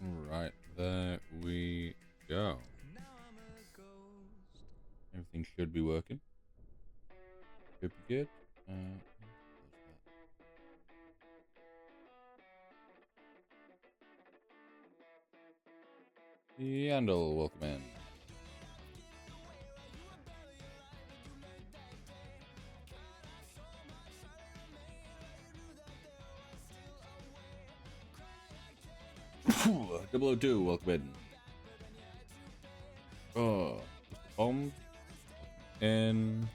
Right, there we go. Everything should be working. Should be good. Yandel, welcome in. Double O 02, welcome in. Oh, Mr. Bomb. In.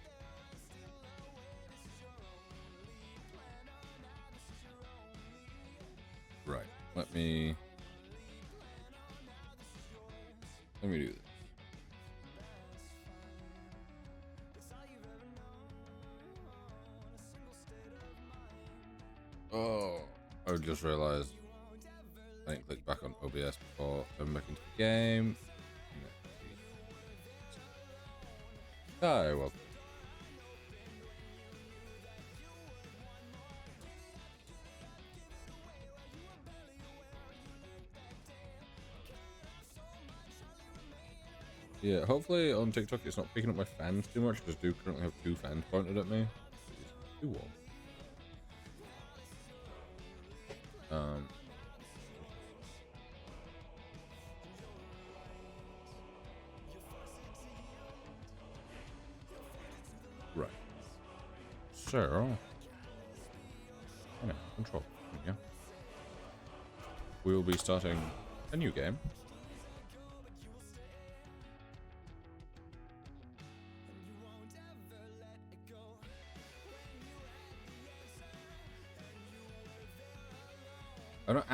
Right, let me do this. Oh, I just realized I didn't click back on OBS before I'm back into the game. Hi, welcome. Yeah, hopefully on TikTok it's not picking up my fans too much, because I do currently have 2 fans pointed at me. It's too warm. Right. So, control. Yeah. We will be starting a new game. I've not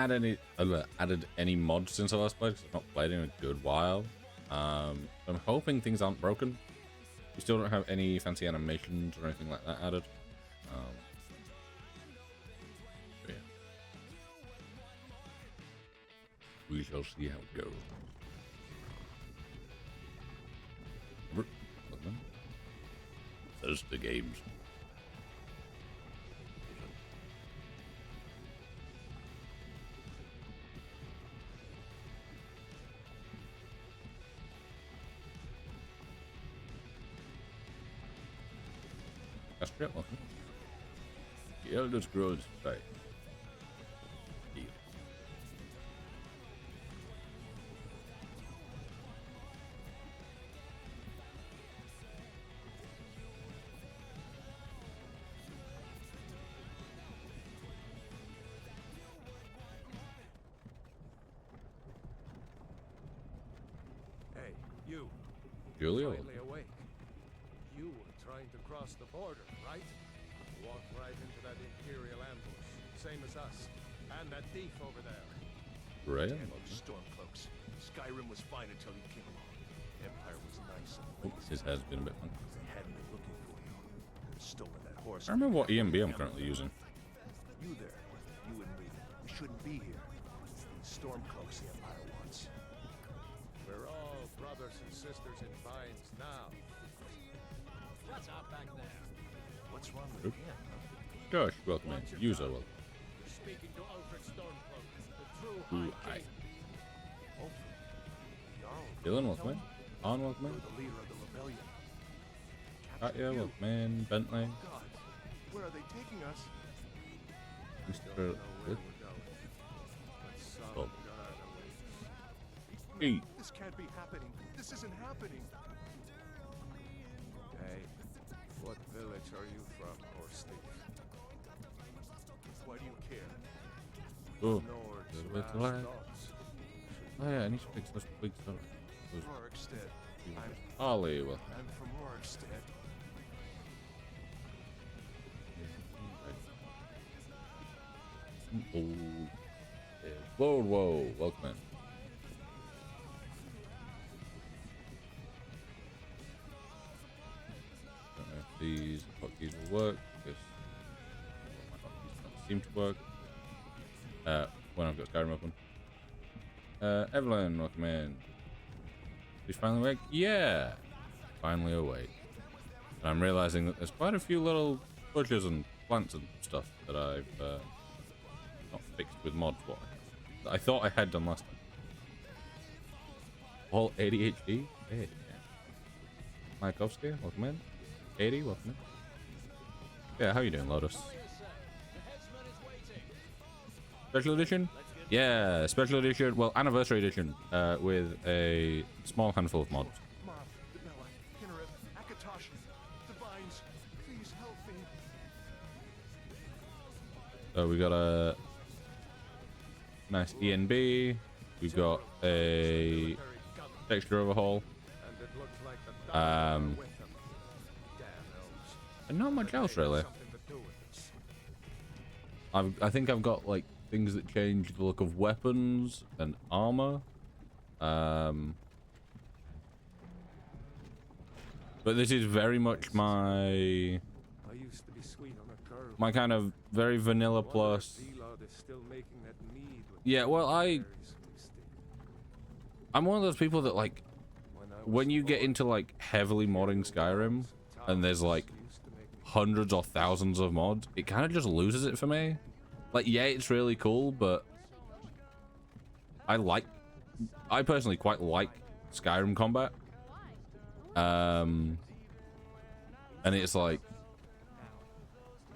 added any mods since I last played, because I've not played in a good while. I'm hoping things aren't broken. We still don't have any fancy animations or anything like that added. Yeah. We shall see how it goes. There's the games. Astrid, welcome. The Elder Scrolls Skyrim. Hey, you. Julia? Finally awake. You were trying to cross the border, right? Walked right into that Imperial ambush, same as us. And that thief over there. Right. Damn those stormcloaks. Skyrim was fine until you came along. Empire was nice. Oops, his head's been a bit funky. They hadn't been looking for you. Could have stolen that horse. I remember what EMB I'm currently using. You there, you and me. We shouldn't be here. It's these stormcloaks the Empire wants. We're all brothers and sisters in binds now. What's up back there? What's wrong with him? Josh, welcome in. User, welcome. You're speaking to Alfred Stormcloak, the true Ooh, High hi. King. Alfred, Jarl, Dylan, welcome in. On, welcome you're in. the leader of the rebellion. Katya, welcome in. Bentley. God, where are they taking us? Mr. Good. Good. Oh. Hey. This can't be happening. This isn't happening. Hey, what village are you from, horse thief? Why do you care? Oh, Nord's the last little lad. thoughts. Oh yeah, I need to fix this big stuff. Rorikstead. Ollie, welcome. I'm from Rorikstead. Whoa, whoa, welcome in. Don't know if these hotkeys will work, because my hotkeys don't seem to work. When I've got Skyrim open. Evelyn, welcome in. She's finally awake? Yeah! Finally awake. And I'm realizing that there's quite a few little bushes and plants and stuff that I've not fixed with mods. What I thought I had done last time. All ADHD. Hey, Mayakovsky, welcome in. 80, welcome in. Yeah, how you doing, Lotus? Special edition? Yeah, special edition. Well, anniversary edition with a small handful of mods. Mom, Bella, Kinnereth, Akatosh, Divines, please help me. So we got a nice ENB. We've got a texture overhaul. And it looks like the doctor with them. Damn elves. And not much else really. Something to do with this. I think I've got like things that change the look of weapons and armor. But this is very much my I used to be sweet on a curve. my kind of very vanilla plus. Yeah, well, I'm one of those people that like when you get into like heavily modding Skyrim and there's like hundreds or thousands of mods, it kind of just loses it for me. Like, yeah, it's really cool, but I personally quite like Skyrim combat. And it's like,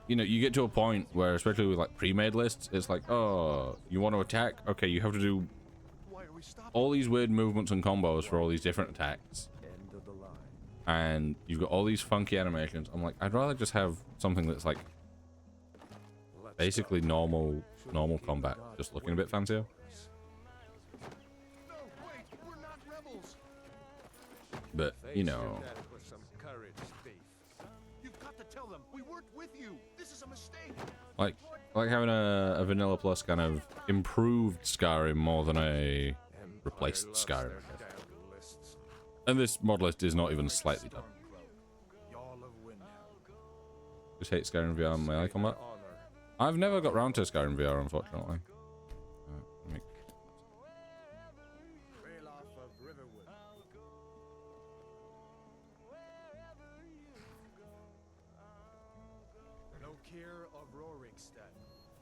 you know, you get to a point where, especially with like pre-made lists, it's like, oh, you want to attack? Okay, you have to do all these weird movements and combos for all these different attacks. End of the line. And you've got all these funky animations. I'm like, I'd rather just have something that's like basically normal combat, just looking a bit fancier. No, wait, we're not rebels. But, you know, You've got to tell them we weren't with you. This is a mistake. like having a vanilla plus kind of improved Skyrim more than a replaced Skyrim. And this mod list is not even slightly done. Just hate Skyrim VR and melee combat. I've never got round to Skyrim VR, unfortunately. No care of Rorikstead.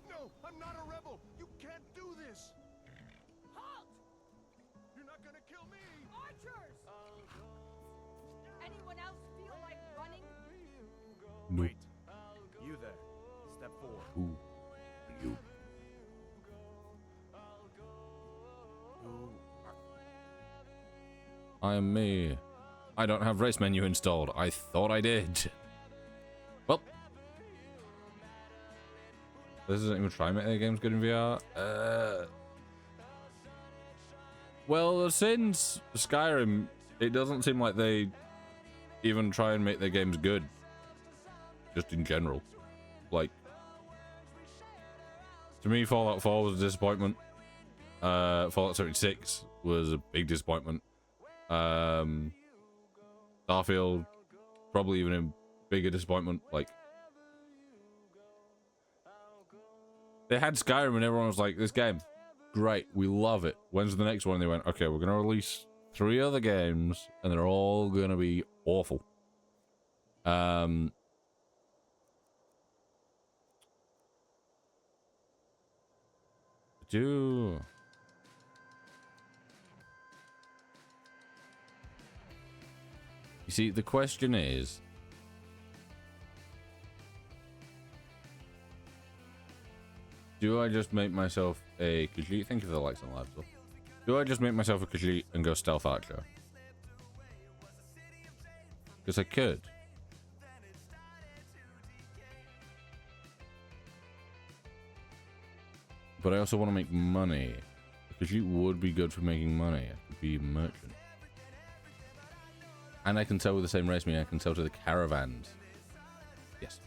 No, I'm not a rebel. You can't do this. Halt! You're not gonna kill me. Archers! Anyone else feel like running? Nope. You there. Step forward. Ooh. You. Who I am me. I don't have race menu installed. I thought I did. Well. This isn't even trying to make their games good in VR. Well, since Skyrim, it doesn't seem like they even try and make their games good. Just in general. Like, to me, Fallout 4 was a disappointment. Fallout 76 was a big disappointment. Starfield, probably even a bigger disappointment. Like, they had Skyrim and everyone was like, this game, great, we love it. When's the next one? And they went, okay, we're going to release 3 other games and they're all going to be awful. You see, the question is, do I just make myself a Khajiit? Thank you for the likes on live stuff. Do I just make myself a Khajiit and go stealth archer? Because I could. But I also want to make money. Because you would be good for making money. I could be a merchant. And I can sell with the same race me. I can sell to the caravans. Yes.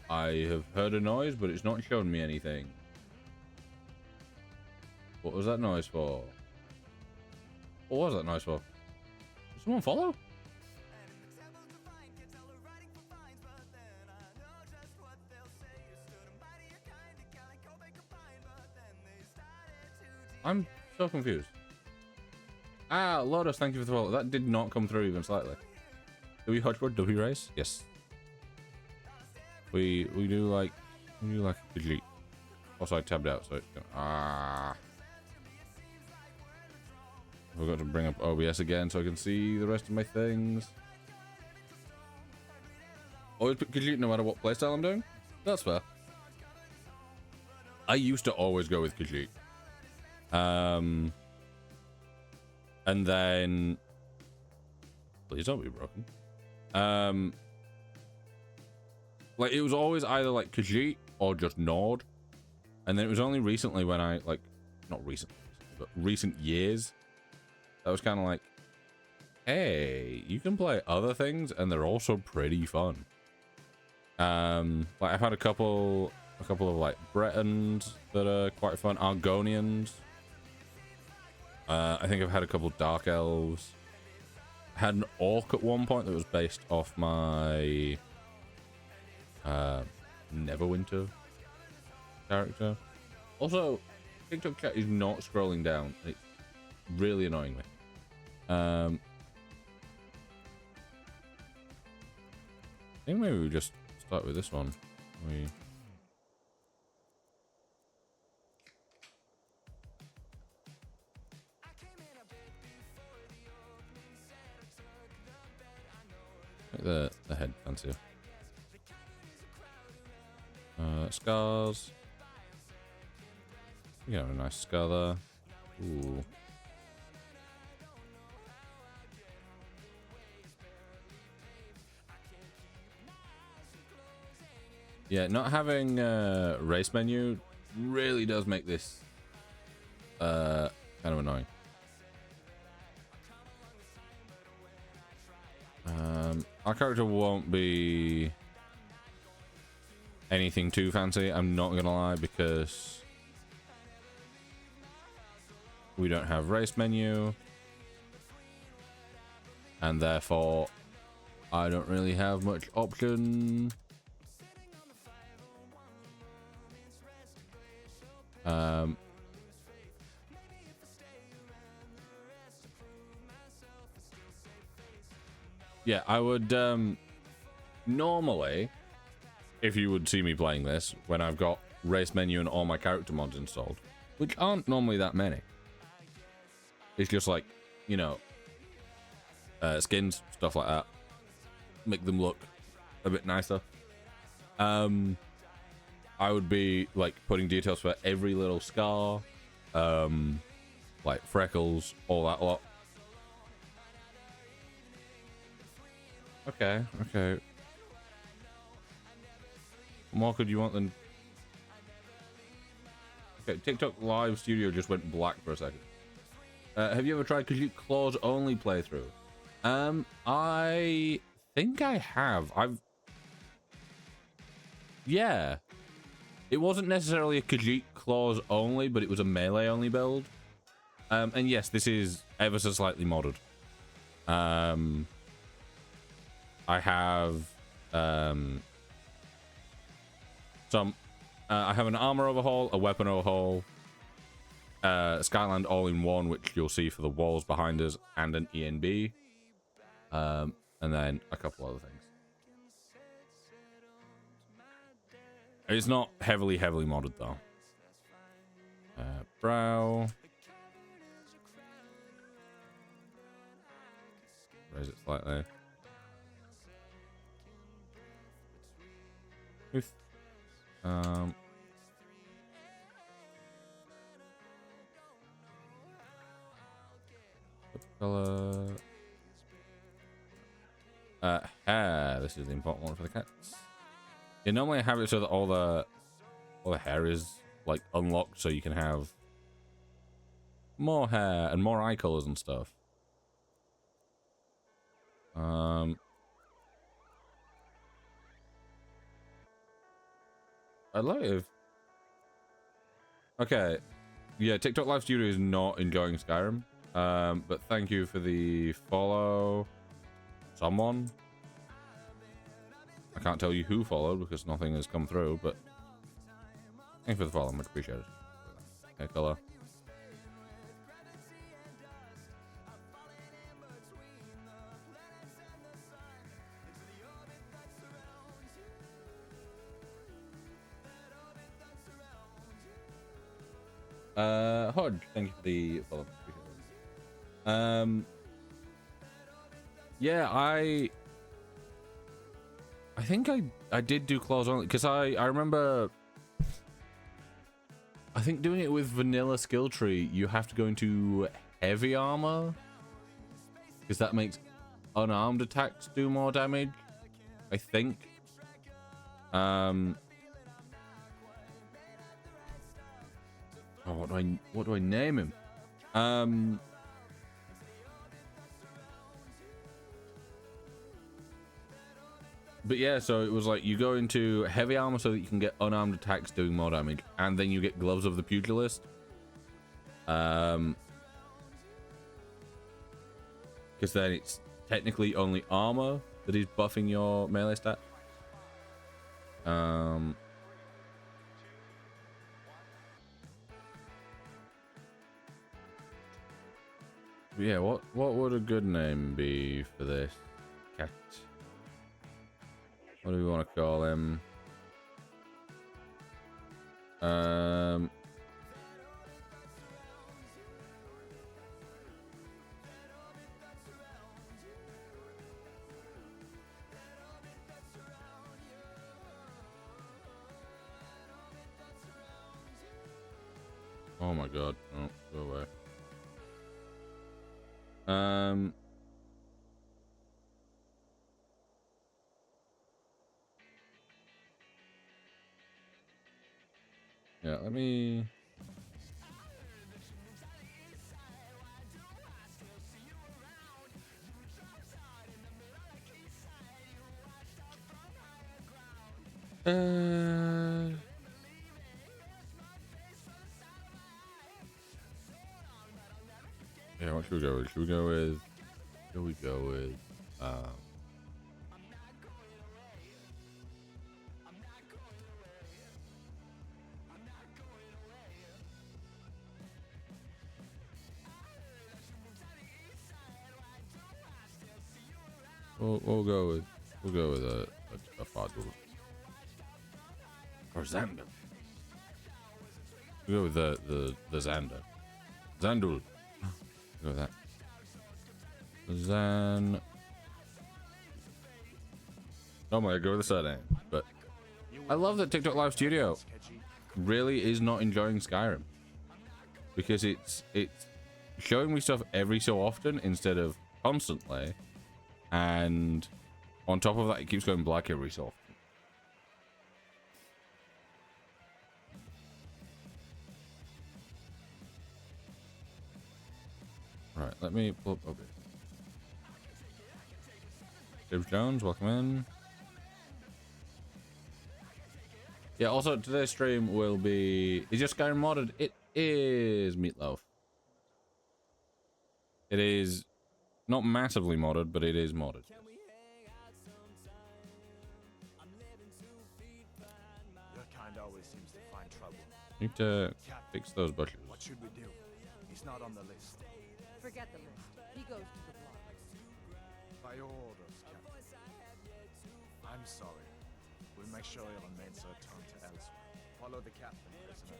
I have heard a noise, but it's not showing me anything. What was that noise for? What was that noise for? Did someone follow? I'm so confused. Ah, Lotus, thank you for the follow. That did not come through even slightly. Do we Hodgepod? Do we race? Yes. We do like a Khajiit. Also, I tabbed out, so it's gonna, I forgot to bring up OBS again so I can see the rest of my things. Always pick Khajiit no matter what playstyle I'm doing. That's fair. I used to always go with Khajiit. And then please don't be broken. Like it was always either like Khajiit or just Nord. And then it was only recently when I like not recently, but recent years that was kind of like, hey, you can play other things and they're also pretty fun. Like I've had a couple of like Bretons that are quite fun, Argonians. I think I've had a couple Dark Elves. I had an Orc at one point that was based off my Neverwinter character. Also, TikTok chat is not scrolling down. It's really annoying me. I think maybe we just start with this one. Make the head fancier. Scars. We got a nice scar there. Ooh. Yeah, not having a race menu really does make this kind of annoying. Our character won't be anything too fancy, I'm not gonna lie, because we don't have race menu, and therefore I don't really have much option. Yeah, I would normally, if you would see me playing this when I've got race menu and all my character mods installed, which aren't normally that many, it's just like, you know, skins, stuff like that, make them look a bit nicer. I would be like putting details for every little scar, like freckles, all that lot. Okay. What more could you want than... Okay, TikTok Live Studio just went black for a second. Have you ever tried Khajiit Claws only playthrough? I think I have. Yeah. It wasn't necessarily a Khajiit Claws only, but it was a melee only build. And yes, this is ever so slightly modded. I have I have an armor overhaul, a weapon overhaul, Skyland all-in-one, which you'll see for the walls behind us, and an ENB, and then a couple other things. It's not heavily modded though. Brow. Raise it slightly. Oof. Color. Hair. This is the important one for the cats. You normally have it so that all the hair is like unlocked, so you can have more hair and more eye colors and stuff. I'd like if... Okay. Yeah, TikTok Live Studio is not enjoying Skyrim. But thank you for the follow. Someone. I can't tell you who followed because nothing has come through, but thank you for the follow. Much appreciated. Okay, color. Hodge, thank you for the follow. Yeah, I think I did do claws only because I remember. I think doing it with vanilla skill tree, you have to go into heavy armor because that makes unarmed attacks do more damage. I think. Oh, what do I name him? But yeah, so it was like you go into heavy armor so that you can get unarmed attacks doing more damage, and then you get gloves of the pugilist. Because then it's technically only armor that is buffing your melee stat. Yeah, what would a good name be for this cat? What do we want to call him? Oh my god, no, go away. Yeah, let me. Yeah, what should we go with? Should we go with? Should we go with? We'll go with a Fadul. Or Xander. We'll go with the Xander. Xandul. Go with that. Zan. Normally I go with the surname, but I love that TikTok Live Studio really is not enjoying Skyrim because it's showing me stuff every so often instead of constantly, and on top of that, it keeps going black every so often. Right, let me pull up. Okay. James Jones, welcome in. Yeah, also today's stream will be... Is your Skyrim modded? It is, Meatloaf. It is not massively modded, but it is modded. Your kind always seems to find trouble. Need to fix those bushes. What should we do? He's not on the list. Forget the list. He goes to the block. By your orders, Captain. I'm sorry. We'll make sure your mates are turned to elsewhere. Follow the captain, prisoner.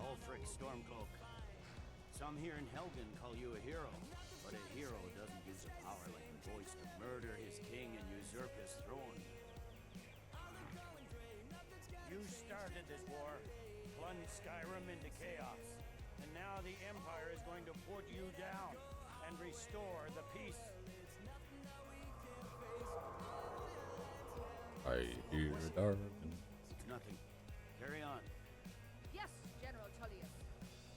Ulfric Stormcloak. Some here in Helgen call you a hero, but a hero doesn't use a power like a voice to murder his king and usurp his throne. You started this war, plunged Skyrim into chaos, and now the Empire is going to put you down and restore the peace. I hear dark. It's nothing. Carry on. Yes, General Tullius.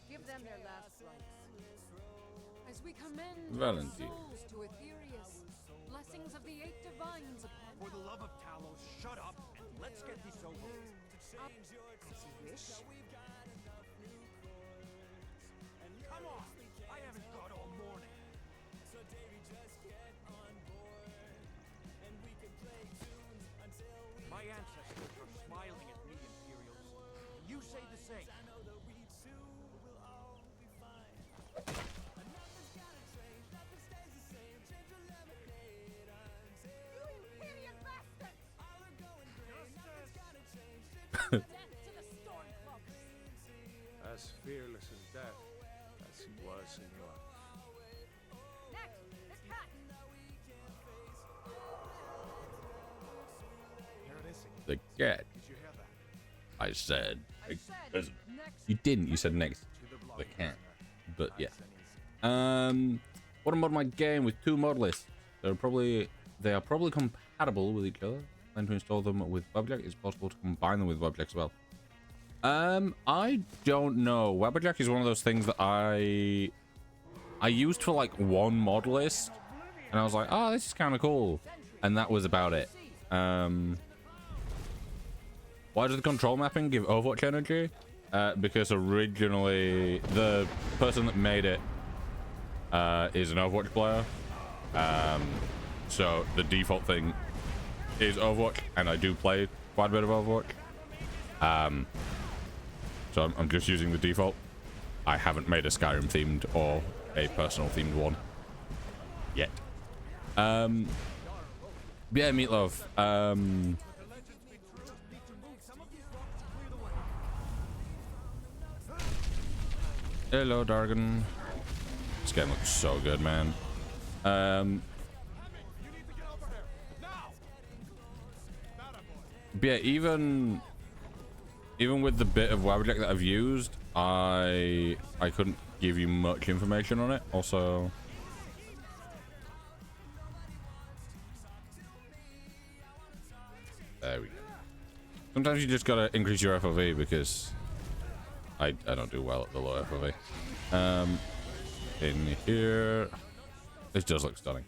Give them their last rites. As we commend Valentine. souls to Aetherius, blessings of the 8 divines upon For the love of Talos, shut up and let's get this over with. up as you wish. Come on! I haven't got all morning. My ancestors are smiling at me, Imperials. You say the same. fearless in death, as he was, senor. Next, the cat. Here it is. The cat. Did you hear that? I said. I said next. You didn't. You said next. To the block, The cat. prisoner. But yeah. Nice and easy. Want to mod my game with 2 mod lists. They are probably compatible with each other. Plan to install them with WebJack. It's possible to combine them with WebJack as well. I don't know. WebJack is one of those things that I used for like 1 mod list, and I was like, oh, this is kind of cool, and that was about it. Why does the control mapping give Overwatch energy? Because originally the person that made it is an Overwatch player. So the default thing is Overwatch, and I do play quite a bit of Overwatch. So I'm just using the default. I haven't made a Skyrim themed or a personal themed one yet. Yeah, Meatloaf. Hello, Dargon. This game looks so good, man. But yeah, even with the bit of WebJack that I've used, I couldn't give you much information on it. Also, there we go. Sometimes you just gotta increase your FOV because I don't do well at the low FOV. In here, this does look stunning.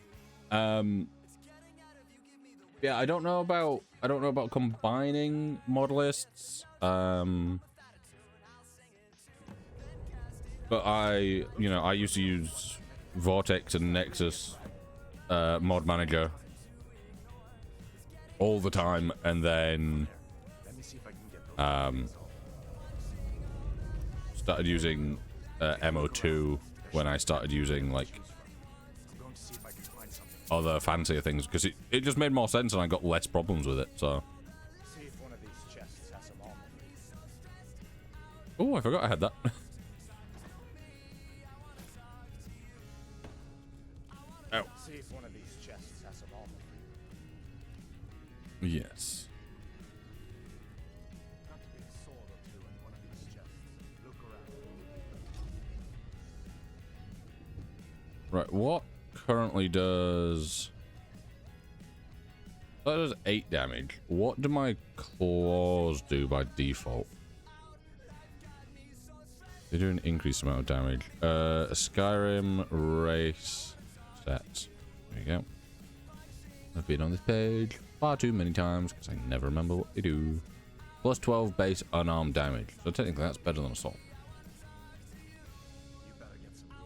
Yeah, I don't know about combining mod lists. But I used to use Vortex and Nexus mod manager all the time, and then Let me see if I can get those. started using MO2 when I started using like I'm going to see if I can find something. other fancier things, because it just made more sense and I got less problems with it. So See if one of these chests has some armor. oh, I forgot I had that. Oh See if one of these chests has some armor. yes. Got to be a sword or two in one of these chests. Look around. Right, what currently does... that does 8 damage. What do my claws do by default? They do an increased amount of damage. Skyrim race stats. There you go. I've been on this page far too many times because I never remember what they do. Plus 12 base unarmed damage. So technically that's better than assault. You better get some gear.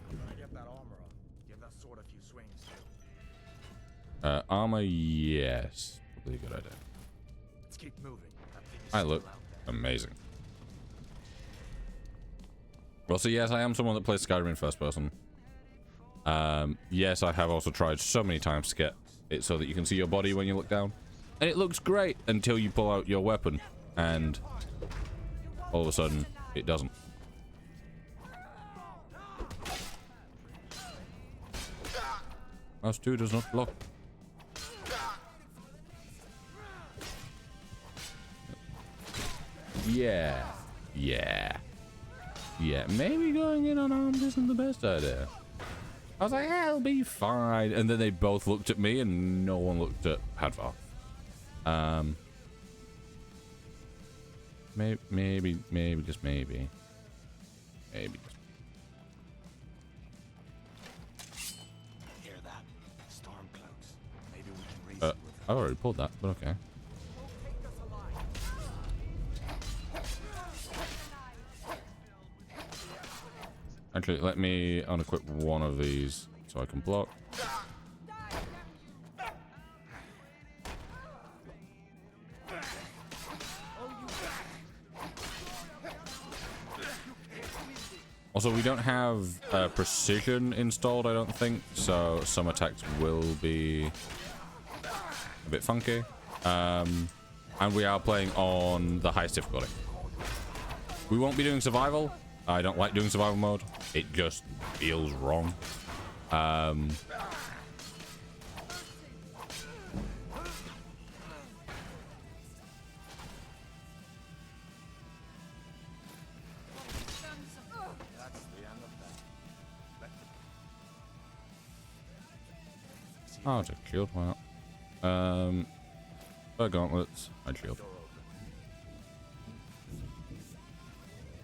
I'm gonna get that armor up. Give that sword a few swings too. Armor, yes. Probably a good idea. Let's keep moving. That thing is I still look out there. amazing. Well, so yes, I am someone that plays Skyrim in first person. Yes, I have also tried so many times to get it so that you can see your body when you look down. And it looks great until you pull out your weapon and all of a sudden it doesn't. Mouse 2 does not block. Yeah. Yeah. Yeah, maybe going in unarmed isn't the best idea. I was like, yeah, it'll be fine. And then they both looked at me and no one looked at Hadvar. Maybe, just maybe. Maybe just... Hear that? Storm cloaks. Maybe we can reason with I already pulled that, but okay. Actually, let me unequip one of these so I can block. Also, we don't have precision installed, I don't think, so some attacks will be a bit funky. And we are playing on the highest difficulty. We won't be doing survival. I don't like doing survival mode. It just feels wrong. Oh, it's a shield. Why not? Gauntlets. I'd shield.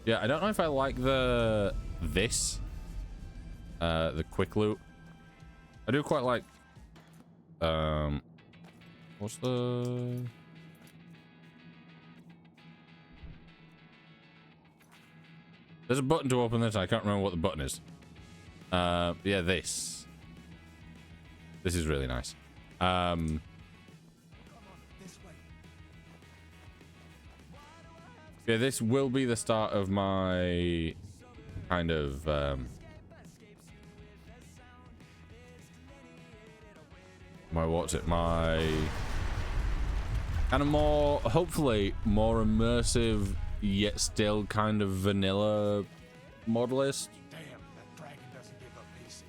Yeah, I don't know if I like the quick loot. I do quite like what's the there's a button to open this. I can't remember what the button is. Yeah, this is really nice. Yeah, this will be the start of my kind of my kind of more, hopefully more immersive yet still kind of vanilla mod list. Damn, that dragon doesn't give up easy.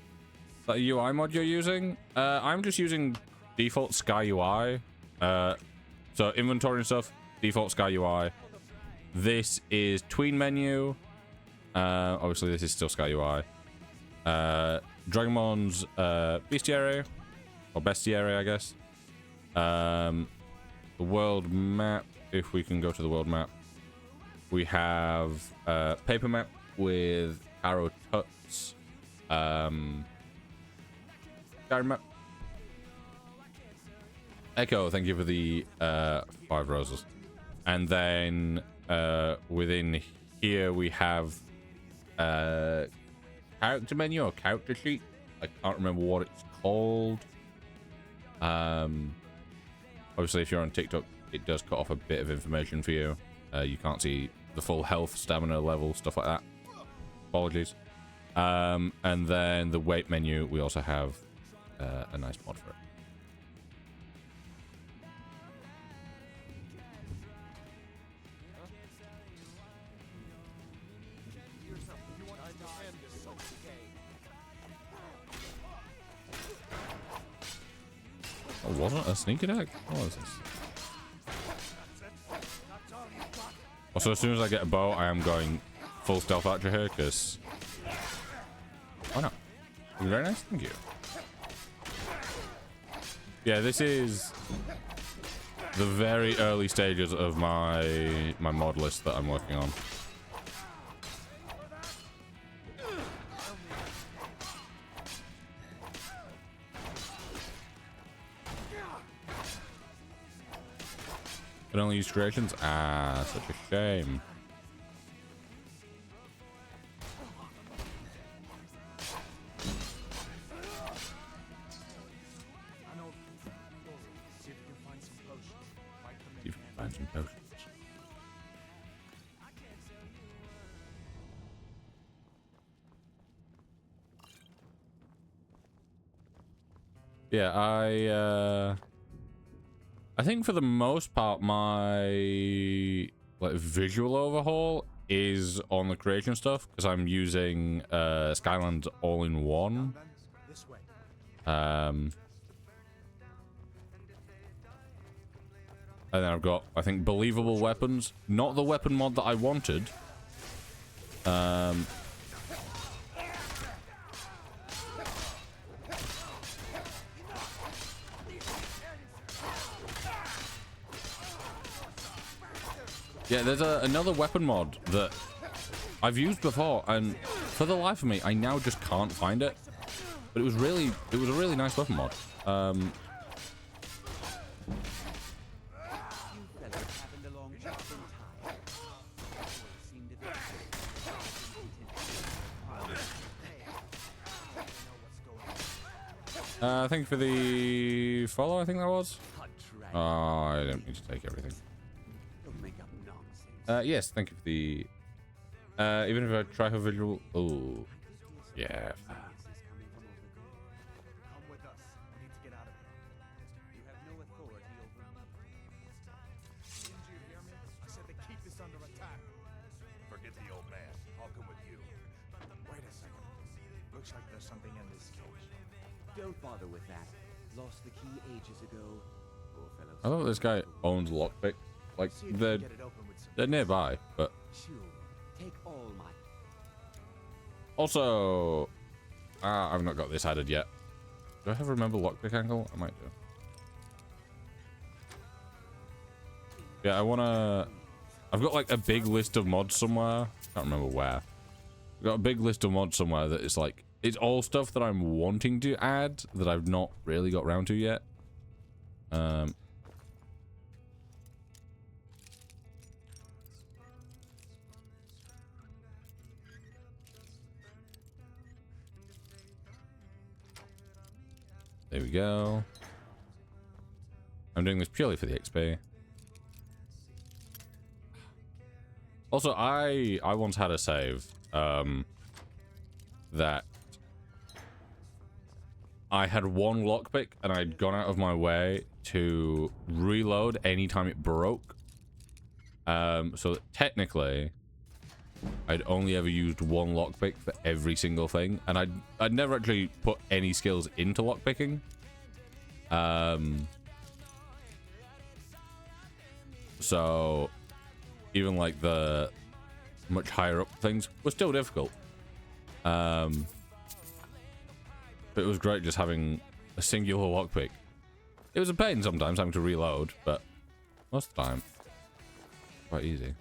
That UI mod you're using? I'm just using default Sky UI. So inventory and stuff, default Sky UI. This is tween menu. Obviously this is still Sky UI. Dragonmon's bestiary, or bestiary, I guess. The world map, if we can go to the world map. We have paper map with arrow tuts. Skyrim map. Echo, thank you for the 5 roses. And then within here we have character menu or character sheet. I can't remember what it's called. Obviously if you're on TikTok it does cut off a bit of information for you. You can't see the full health, stamina level, stuff like that. Apologies. And then the weight menu, we also have a nice mod for it. Oh, wasn't a sneak attack? What is this? Also, as soon as I get a bow, I am going full stealth archer here, because... Why not? Very nice, thank you. Yeah, this is the very early stages of my mod list that I'm working on. Can only use creations? Ah, such a shame. See if you can find some potions. See if you can find some potions. Yeah, I think for the most part, my visual overhaul is on the creation stuff because I'm using Skyland's all-in-one. This way. And then I've got, I think, believable weapons. Not the weapon mod that I wanted. Yeah, there's another weapon mod that I've used before, and for the life of me, I now just can't find it. But it was a really nice weapon mod. Thank you for the follow, I think that was. Oh, I don't need to take everything. Yes, thank you for the... even if I try for visual... Oh, yeah. Come with us. We need to get out of here. You have no authority over me. Didn't you hear me? I said the keep is under attack. Forget Don't bother with that. Lost the key ages ago. Poor fellow. I thought this guy owns lockpick. Like, See if you they're can get it open with some nearby, but Sure. Take all my. also, I've not got this added yet. Do I have a remember lockpick angle? I might do. Yeah, I wanna. I've got like a big list of mods somewhere. Can't remember where. I've got a big list of mods somewhere that is like, it's all stuff that I'm wanting to add that I've not really got around to yet. There we go. I'm doing this purely for the XP. Also, I once had a save that I had one lockpick and I'd gone out of my way to reload anytime it broke. So that technically, I'd only ever used one lockpick for every single thing, and I'd never actually put any skills into lockpicking. So even like the much higher up things were still difficult. But it was great just having a singular lockpick. It was a pain sometimes having to reload, but most of the time, quite easy.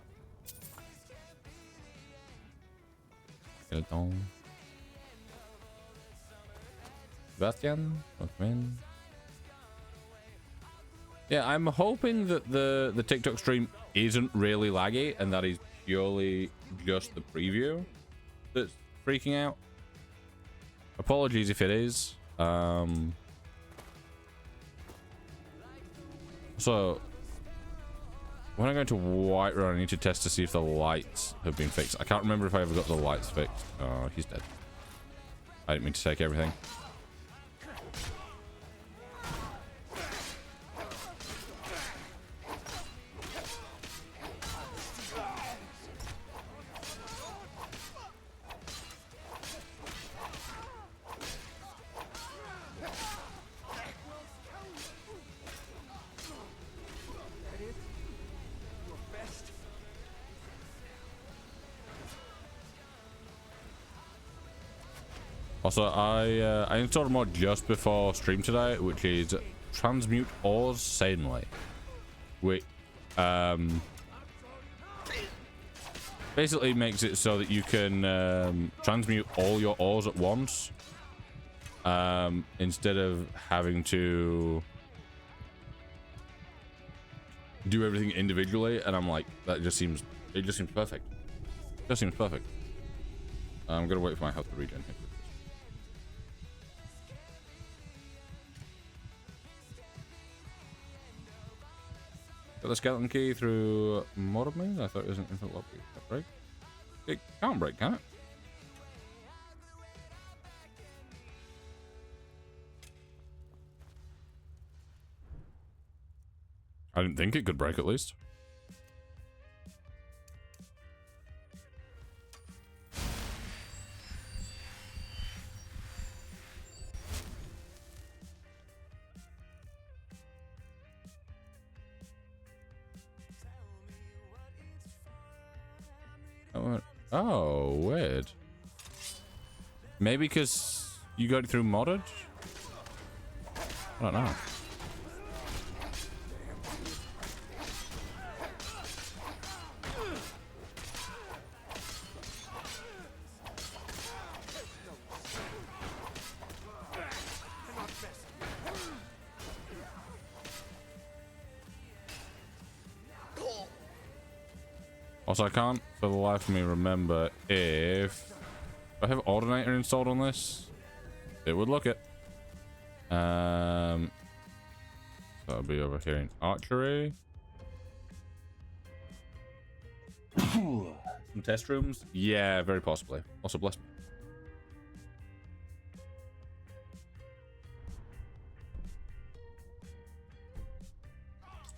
Skeleton. Sebastian, welcome in. Yeah, I'm hoping that the TikTok stream isn't really laggy and that is purely just the preview that's freaking out. Apologies if it is. So when I go to Whiterun, I need to test to see if the lights have been fixed. I can't remember if I ever got the lights fixed. Oh, he's dead. I didn't mean to take everything. Also, I installed a mod just before stream today, which is transmute ores sanely, which basically makes it so that you can transmute all your ores at once, instead of having to do everything individually. And I'm like, it just seems perfect. It just seems perfect. I'm gonna wait for my health to regen here. Got the skeleton key through mod means? I thought it was an infinite lock. Can't break. It can't break, can it? I didn't think it could break, at least. Oh, weird. Maybe because you got it through modded? I don't know. Also, I can't for the life of me remember if I have Ordinator installed on this. It would look it. So I'll be over here in archery. Some test rooms? Yeah, very possibly. Also, bless me.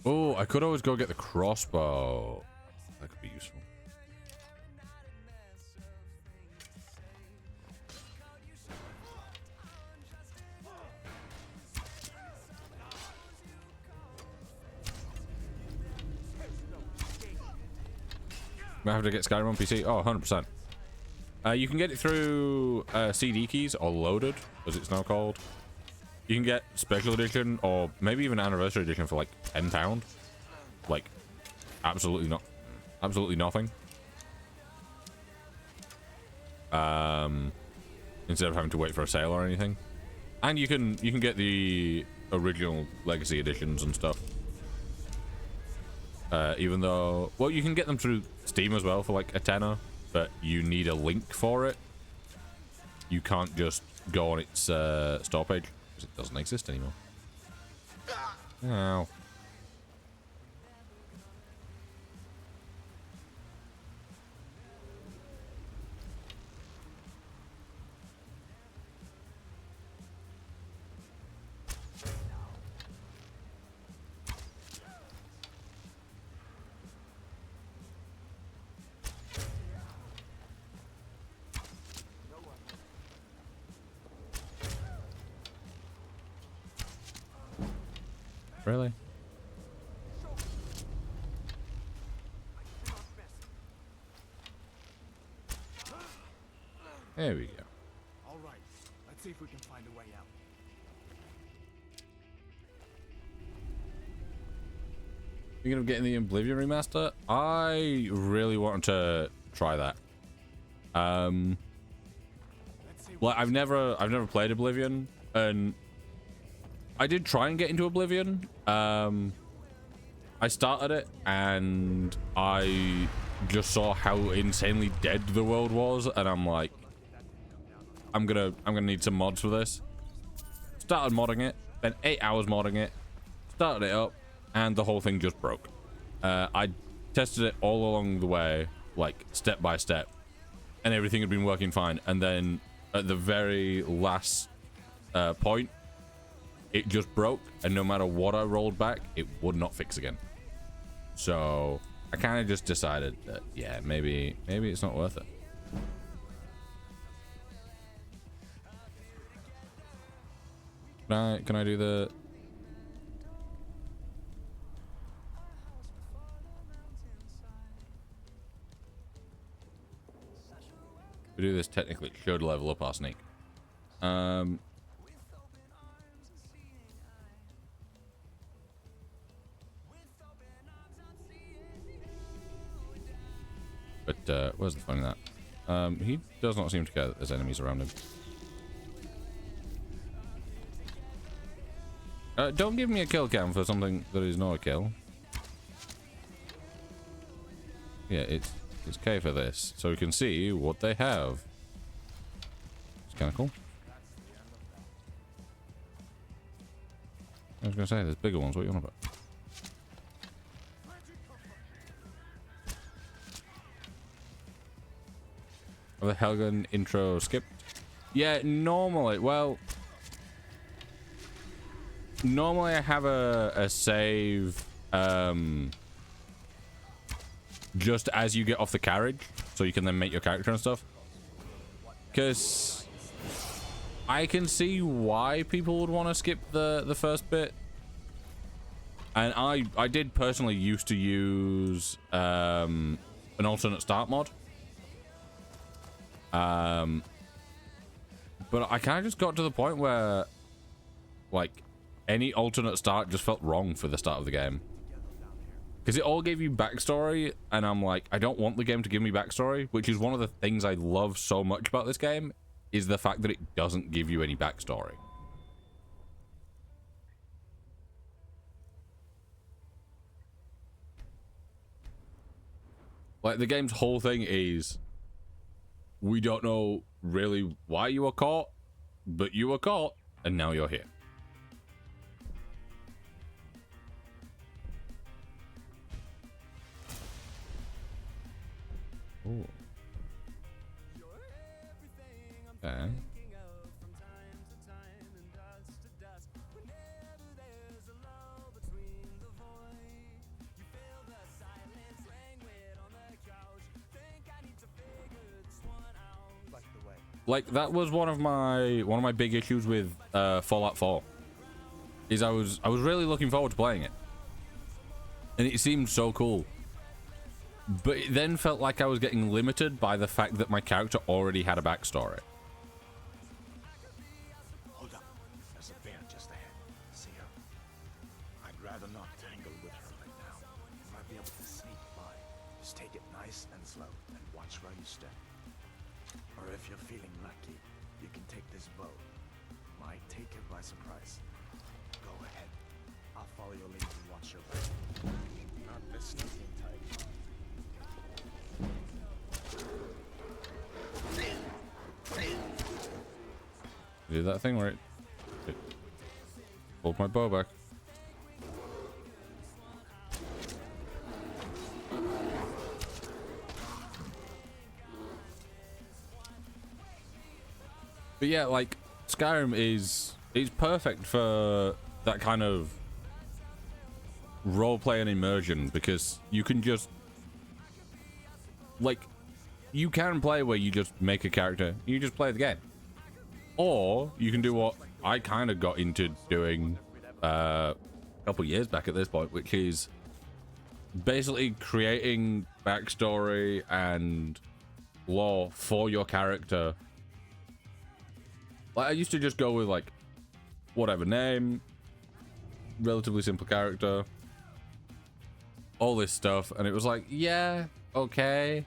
Oh, I could always go get the crossbow. That could be useful. I have to get Skyrim on PC. Oh, 100%. You can get it through CD keys, or loaded, as it's now called. You can get special edition, or maybe even anniversary edition for like £10. Like, absolutely not, absolutely nothing. Instead of having to wait for a sale or anything. And you can get the original legacy editions and stuff. Even though, well, you can get them through Steam as well for like a tenner, but you need a link for it. You can't just go on its store page because it doesn't exist anymore. Ow. Really? There we go. All right, let's see if we can find a way out. Thinking of getting the Oblivion remaster? I really wanted to try that. Like I've never played Oblivion, and I did try and get into Oblivion. I started it and I just saw how insanely dead the world was, and I'm like, I'm gonna need some mods for this. Started modding it, spent 8 hours modding it, started it up, and the whole thing just broke. I tested it all along the way, like step by step, and everything had been working fine, and then at the very last point, it just broke, and no matter what I rolled back, it would not fix again. So I kind of just decided that, yeah, maybe it's not worth it. Can I do the... If we do this, technically it should level up our sneak. But where's the fun in that? He does not seem to care that there's enemies around him. Don't give me a kill cam for something that is not a kill. Yeah, it's K for this, so we can see what they have. It's kind of cool. I was gonna say there's bigger ones. What are you on about? The Helgen intro skipped. Yeah, normally, well, normally I have a save just as you get off the carriage, so you can then make your character and stuff. Because I can see why people would want to skip the first bit. And I did personally used to use an alternate start mod. But I kind of just got to the point where, like, any alternate start just felt wrong for the start of the game. Because it all gave you backstory, and I'm like, I don't want the game to give me backstory, which is one of the things I love so much about this game, is the fact that it doesn't give you any backstory. Like, the game's whole thing is, we don't know really why you were caught, but you were caught, and now you're here. Ooh. Okay. Like, that was one of my big issues with Fallout 4. Is I was really looking forward to playing it. And it seemed so cool. But it then felt like I was getting limited by the fact that my character already had a backstory. Hold up. There's a bear just ahead. See her? I'd rather not tangle with her right now. You might be able to sneak by. Just take it nice and slow and watch where you step. Or if you're feeling lucky, you can take this bow. Might take her by surprise. Go ahead. I'll follow your lead and watch your back. Not the sneaking type. Do that thing where it pulled my bow back. But yeah, like Skyrim is perfect for that kind of roleplay and immersion, because you can just like you can play where you just make a character, you just play the game. Or you can do what I kind of got into doing a couple years back at this point, which is basically creating backstory and lore for your character. Like, I used to just go with like whatever name, relatively simple character, all this stuff, and it was like, yeah, okay.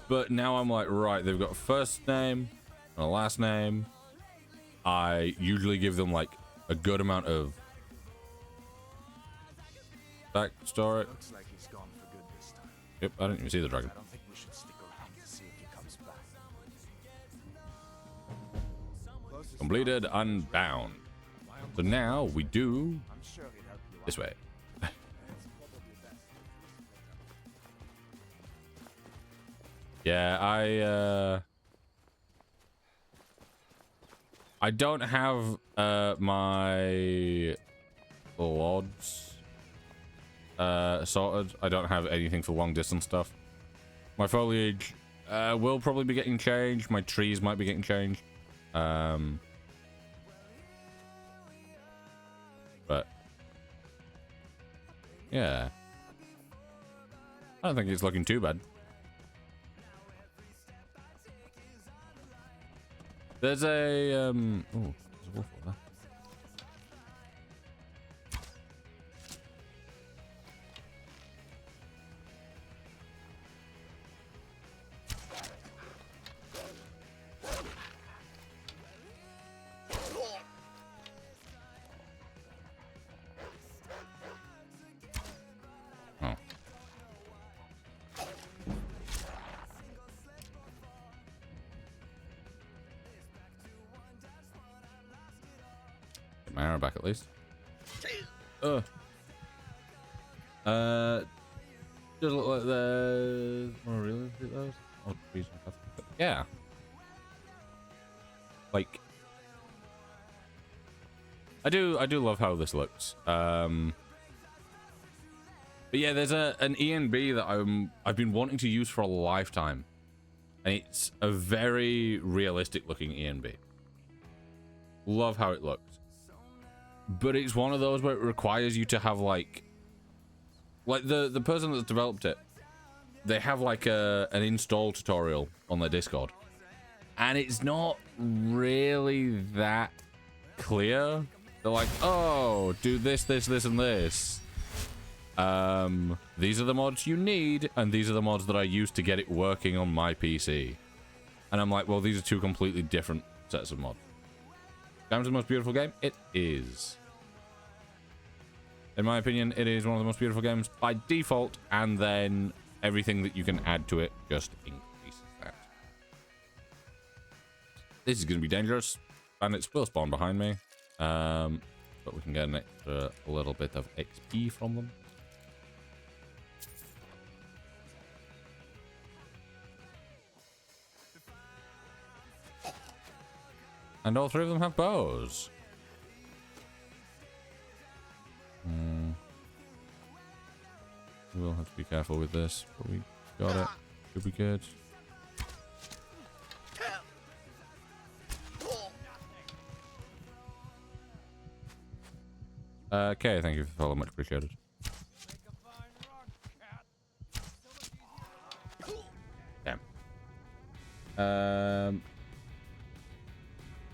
But now I'm like, right, they've got a first name and a last name. I usually give them like a good amount of backstory. Looks like he's gone for good this time. Yep, I didn't even see the dragon. I don't think we should stick around to see if he comes back. Completed, unbound. So now we do I'm sure he'd help you out. this way. Yeah, I don't have my lords sorted. I don't have anything for long distance stuff. My foliage will probably be getting changed. My trees might be getting changed. But yeah, I don't think it's looking too bad. There's a oh, there's a wolf over there. Oh. Get my arrow back at least. Does look like there's more realistic those. Oh, yeah. Like, I do love how this looks. But yeah, there's an ENB that I've been wanting to use for a lifetime, and it's a very realistic looking ENB. Love how it looks, but it's one of those where it requires you to have like the person that's developed it. They have like an install tutorial on their Discord, and it's not really that clear. They're like, oh, do this, this, this, and this. These are the mods you need, and these are the mods that I use to get it working on my PC. And I'm like, well, these are two completely different sets of mods. Skyrim's the most beautiful game? It is. In my opinion, it is one of the most beautiful games by default, and then everything that you can add to it just increases that. This is going to be dangerous, and it's will spawn behind me. But we can get an extra little bit of XP from them. And all three of them have bows. We will have to be careful with this, but we got it. Should be good. Okay, thank you for the follow, much appreciated.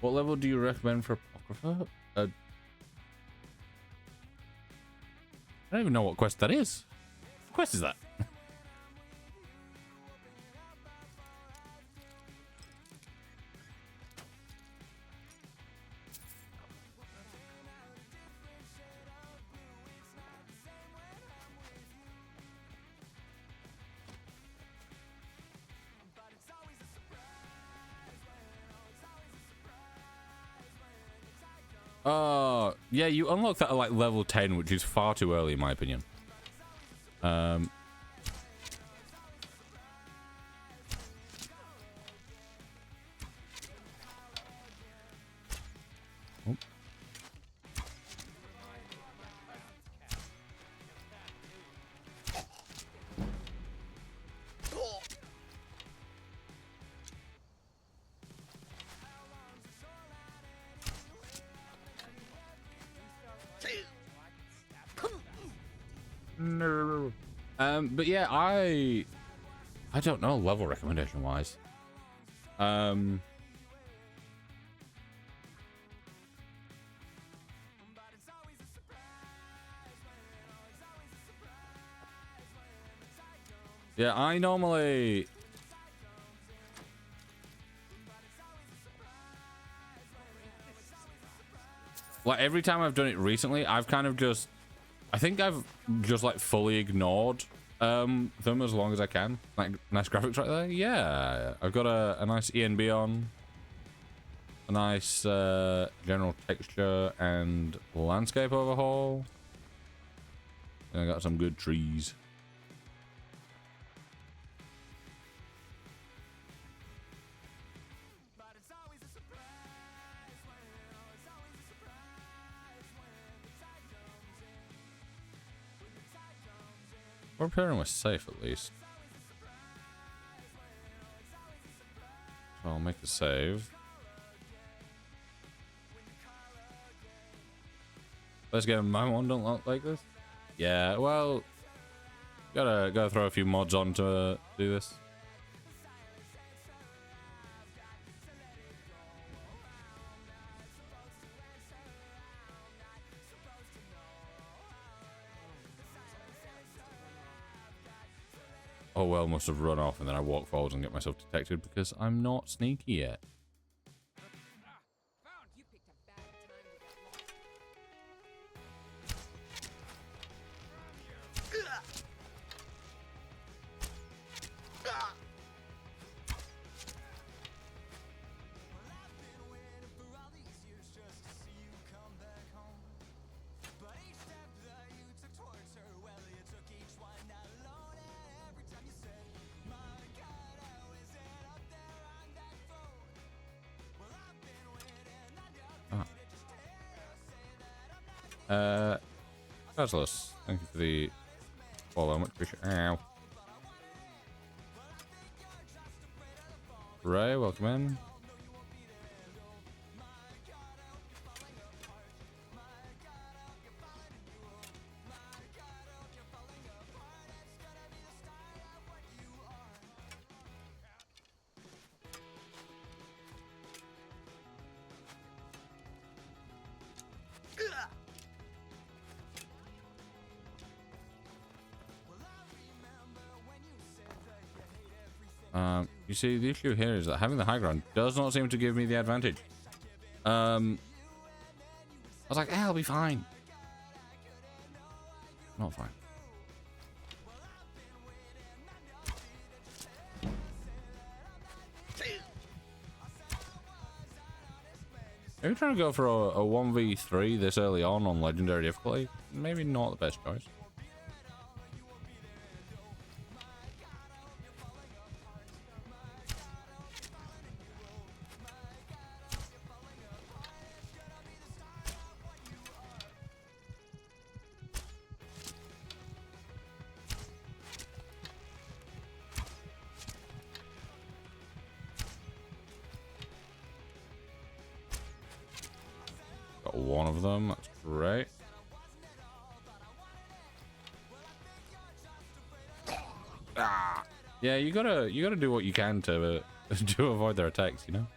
What level do you recommend for Apocrypha? I don't even know what quest that is. What quest is that? Yeah, you unlock that at like level 10, which is far too early in my opinion. Oh. No. But yeah, I don't know level recommendation wise. Yeah, I normally like every time I've done it recently, I've kind of just I think I've just like fully ignored them as long as I can. Like nice graphics right there. Yeah, I've got a nice ENB on, a nice general texture and landscape overhaul, and I got some good trees. Repairing was safe at least. So I'll make a save. Let's get my one don't look like this. Yeah, well, gotta throw a few mods on to do this. Oh well, must have run off and then I walk forward and get myself detected because I'm not sneaky yet. Casualus, thank you for the follow, much appreciated. Ow. Ray, welcome in. You see, the issue here is that having the high ground does not seem to give me the advantage. I was like, I'll be fine. Not fine. Are you trying to go for a 1v3 this early on legendary difficulty? Maybe not the best choice. Got one of them, that's great. Ah. Yeah, you gotta do what you can to to avoid their attacks, you know?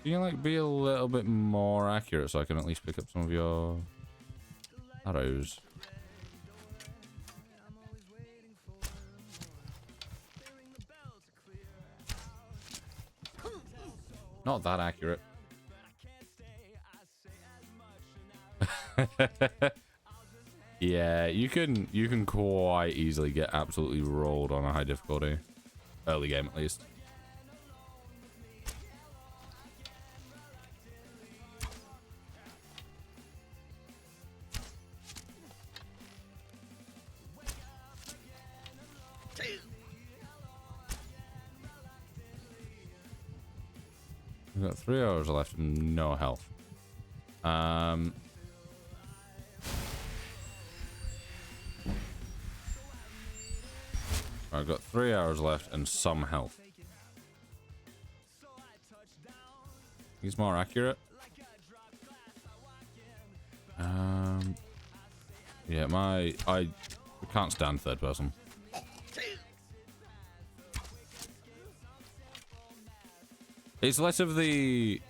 Can you like be a little bit more accurate so I can at least pick up some of your arrows? Not that accurate. Yeah, you can quite easily get absolutely rolled on a high difficulty. Early game at least. We've got 3 hours left and no health. I've got 3 hours left and some health. He's more accurate. Yeah, I can't stand third person. It's less of an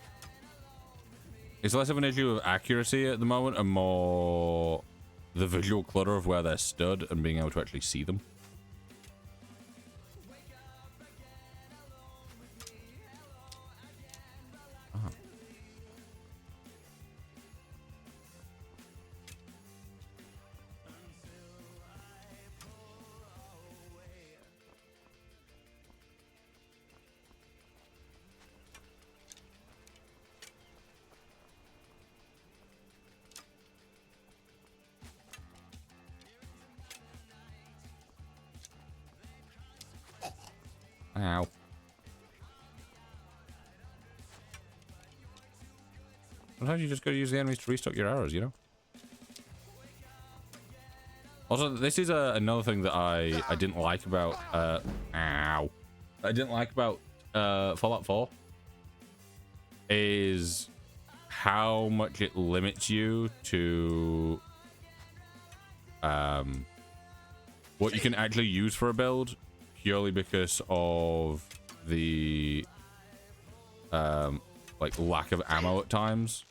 issue of accuracy at the moment and more the visual clutter of where they're stood and being able to actually see them. Ow. Sometimes you just gotta use the enemies to restock your arrows, you know? Also, this is another thing that I didn't like about, ow. I didn't like about, Fallout 4. Is how much it limits you to, what you can actually use for a build. Purely because of the like lack of ammo at times.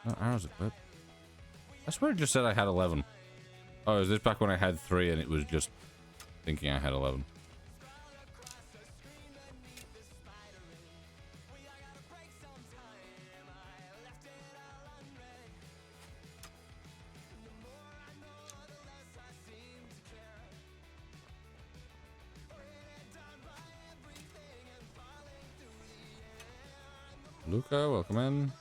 No arrows equipped. I swear it just said I had 11. Oh, is this back when I had 3 and it was just thinking I had 11? Luca, welcome in.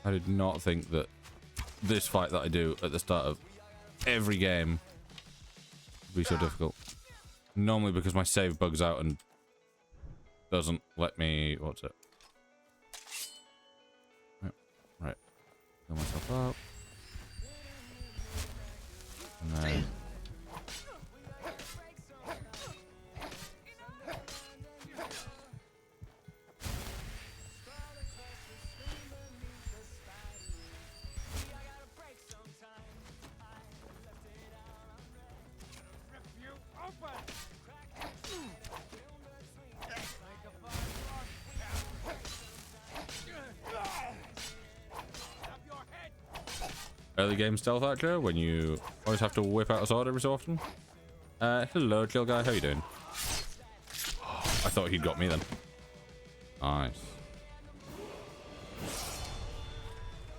I did not think that this fight that I do at the start of every game would be so difficult. Normally because my save bugs out and doesn't let me... What's it? Yep. Right. Fill myself up. And then... Early game stealth archer when you always have to whip out a sword every so often. Hello, chill guy. How you doing? I thought he'd got me then. Nice.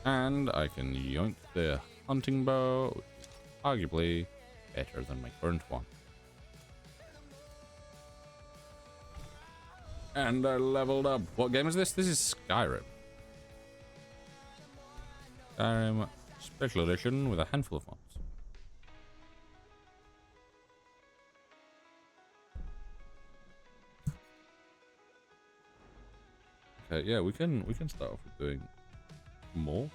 And I can yoink the hunting bow, which is arguably better than my current one. And I leveled up. What game is this? This is Skyrim. Skyrim Special Edition with a handful of mods. Okay, yeah, we can start off with doing more.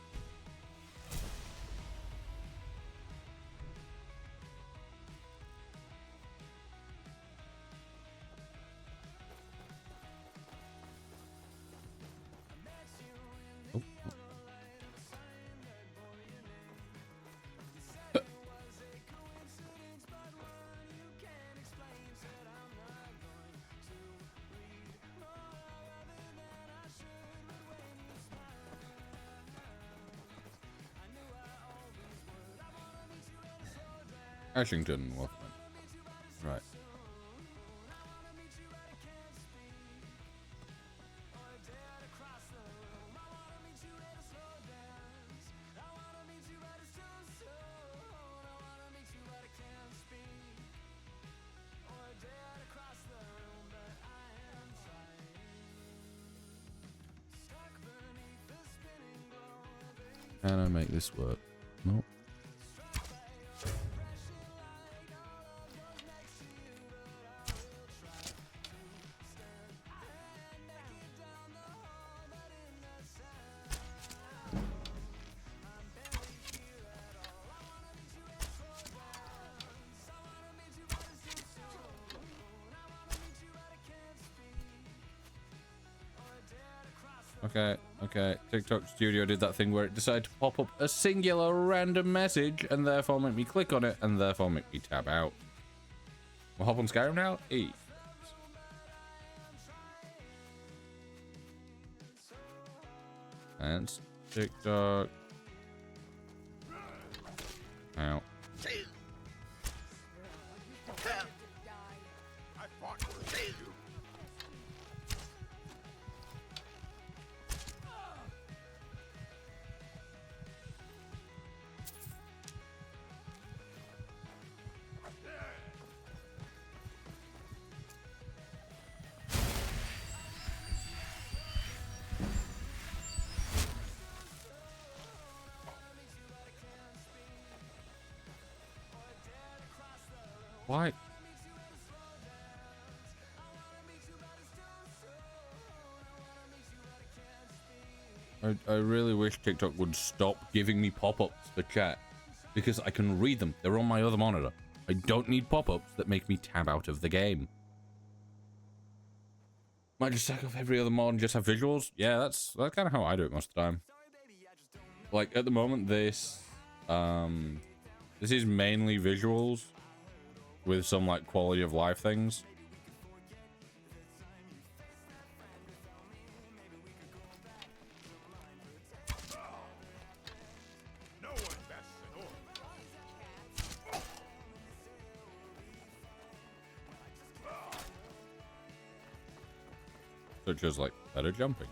Oh. Ashington, Wolfman. Right. Can I make this work? Nope. Okay. TikTok Studio did that thing where it decided to pop up a singular random message and therefore make me click on it and therefore make me tab out. We'll hop on Skyrim now? E. And TikTok. Out. Why? I really wish TikTok would stop giving me pop-ups for chat because I can read them. They're on my other monitor. I don't need pop-ups that make me tab out of the game. Might just sack off every other mod and just have visuals. Yeah, that's kind of how I do it most of the time. Like at the moment, this is mainly visuals with some like quality of life things. Such as like better jumping.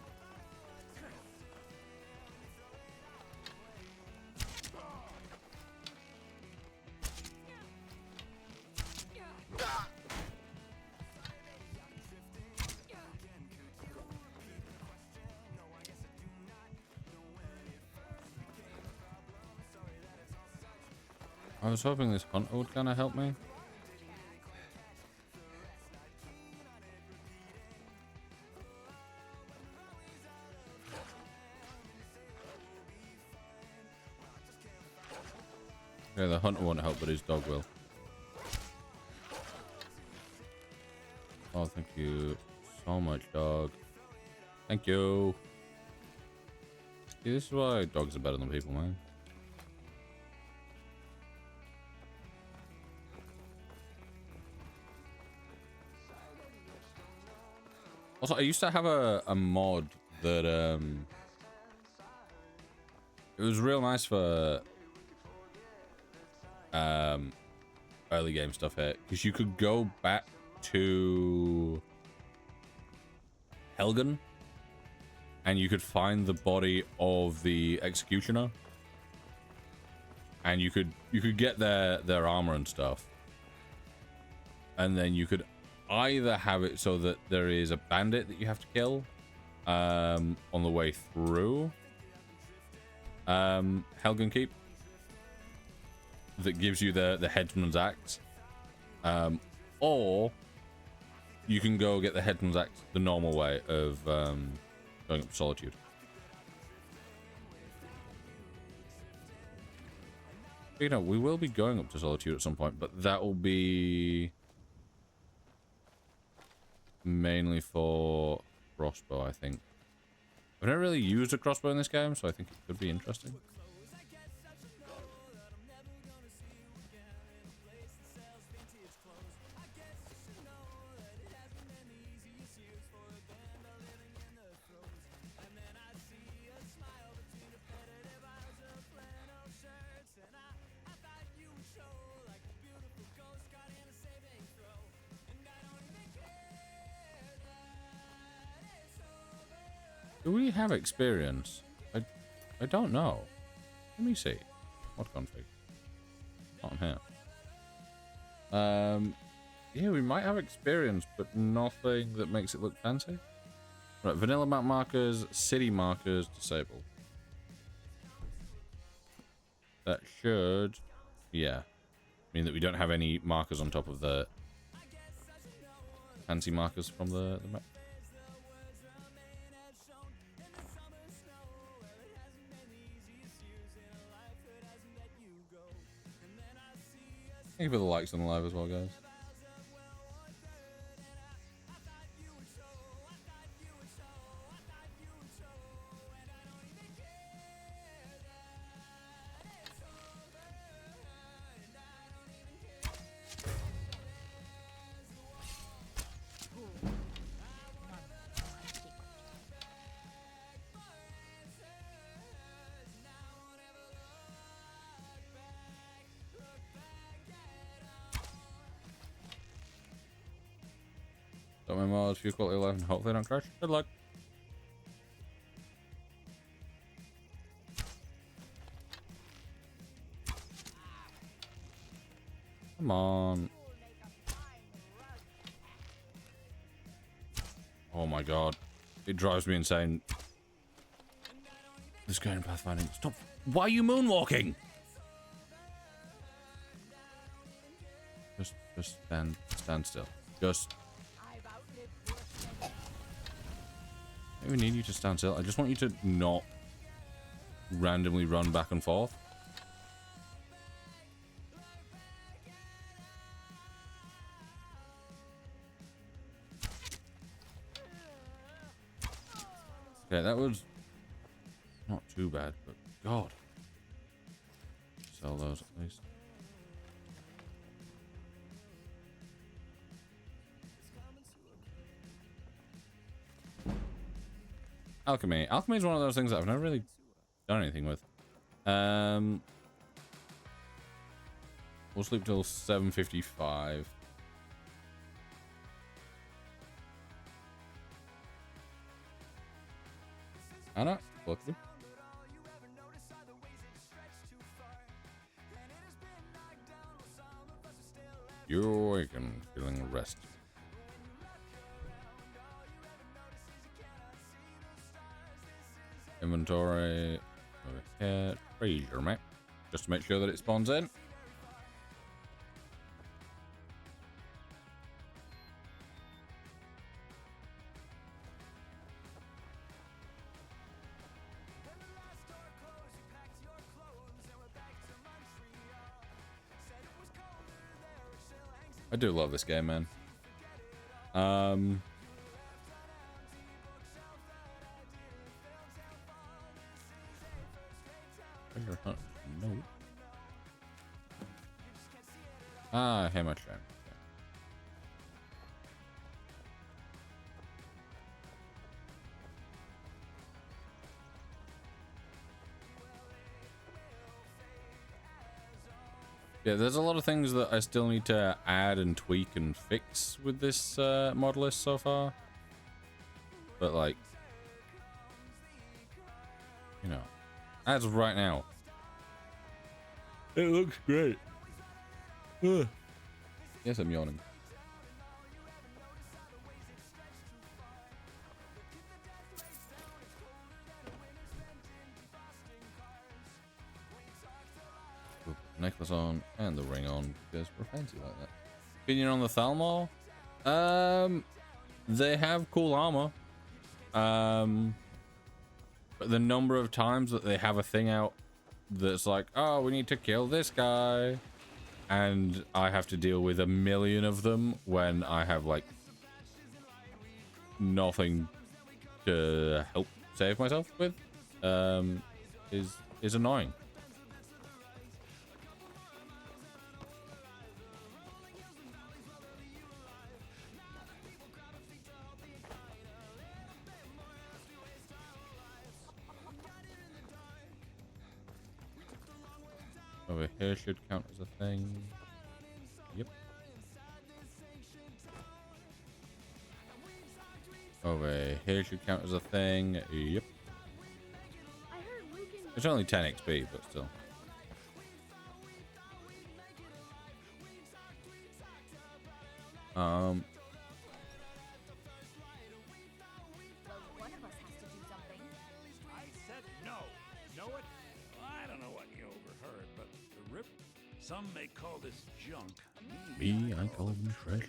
I was hoping this hunter would kind of help me. Yeah, the hunter won't help, but his dog will. Oh, thank you so much, dog. Thank you. See, this is why dogs are better than people, man. Also, I used to have a mod that it was real nice for early game stuff here because you could go back to Helgen, and you could find the body of the executioner, and you could get their armor and stuff, and then you could either have it so that there is a bandit that you have to kill on the way through Helgen Keep that gives you the headsman's axe, or you can go get the headsman's axe the normal way of going up to Solitude. You know, we will be going up to Solitude at some point, but that will be mainly for crossbow, I think. I've never really used a crossbow in this game, so I think it could be interesting. Do we have experience? I don't know. Let me see. What config? Not on here. Yeah, we might have experience, but nothing that makes it look fancy. Right, vanilla map markers, city markers disabled. That should, yeah, mean that we don't have any markers on top of the fancy markers from the map. Thank you for the likes on the live as well, guys. Got my mods, view quality 11, hopefully don't crash. Good luck. Come on. Oh my god. It drives me insane. This guy in pathfinding. Stop. Why are you moonwalking? Just stand still. Just. I don't even need you to stand still. I just want you to not randomly run back and forth. Okay, that was not too bad, but God. Sell those at least. Alchemy. Alchemy is one of those things that I've never really done anything with. We'll sleep till 7:55. Anna, welcome. You're awake and feeling rested. Inventory over here. Treasure map. Just to make sure that it spawns in. I do love this game, man. No. Ah, how much time? Yeah, there's a lot of things that I still need to add and tweak and fix with this mod list so far. but like, you know, as of right now, it looks great. Ugh. Yes, I'm yawning. Put the necklace on and the ring on because we're fancy like that. Opinion on the Thalmor? They have cool armor. But the number of times that they have a thing out that's like, oh, we need to kill this guy, and I have to deal with a million of them when I have like nothing to help save myself with, is annoying. Over here should count as a thing. Yep. Over here should count as a thing. Yep. It's only 10 XP, but still. Well, one of us has to do something. I said no. Know it? I don't know what you overheard, but the rip, some may call this junk. Me, I call them fresh.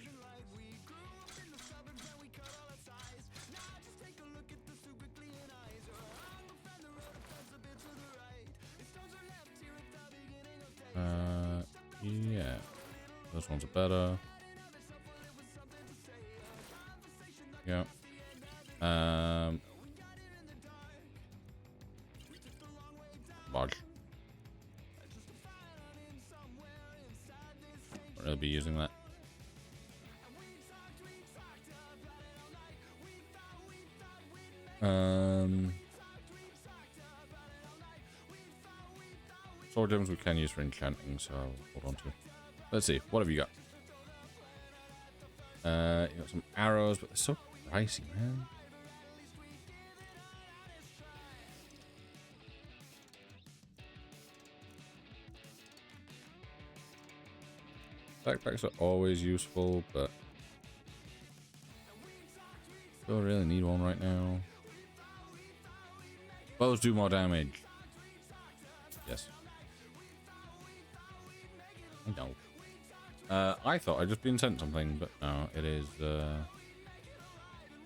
Yeah. Those ones are better. Yeah. Large. Won't really be using that. Sword gems we can use for enchanting, so I'll hold on to. Let's see, what have you got? You got some arrows, but they're so pricey, man. Backpacks are always useful, but don't really need one right now. Bows do more damage. Yes. I know. I thought I'd just been sent something, but no, it is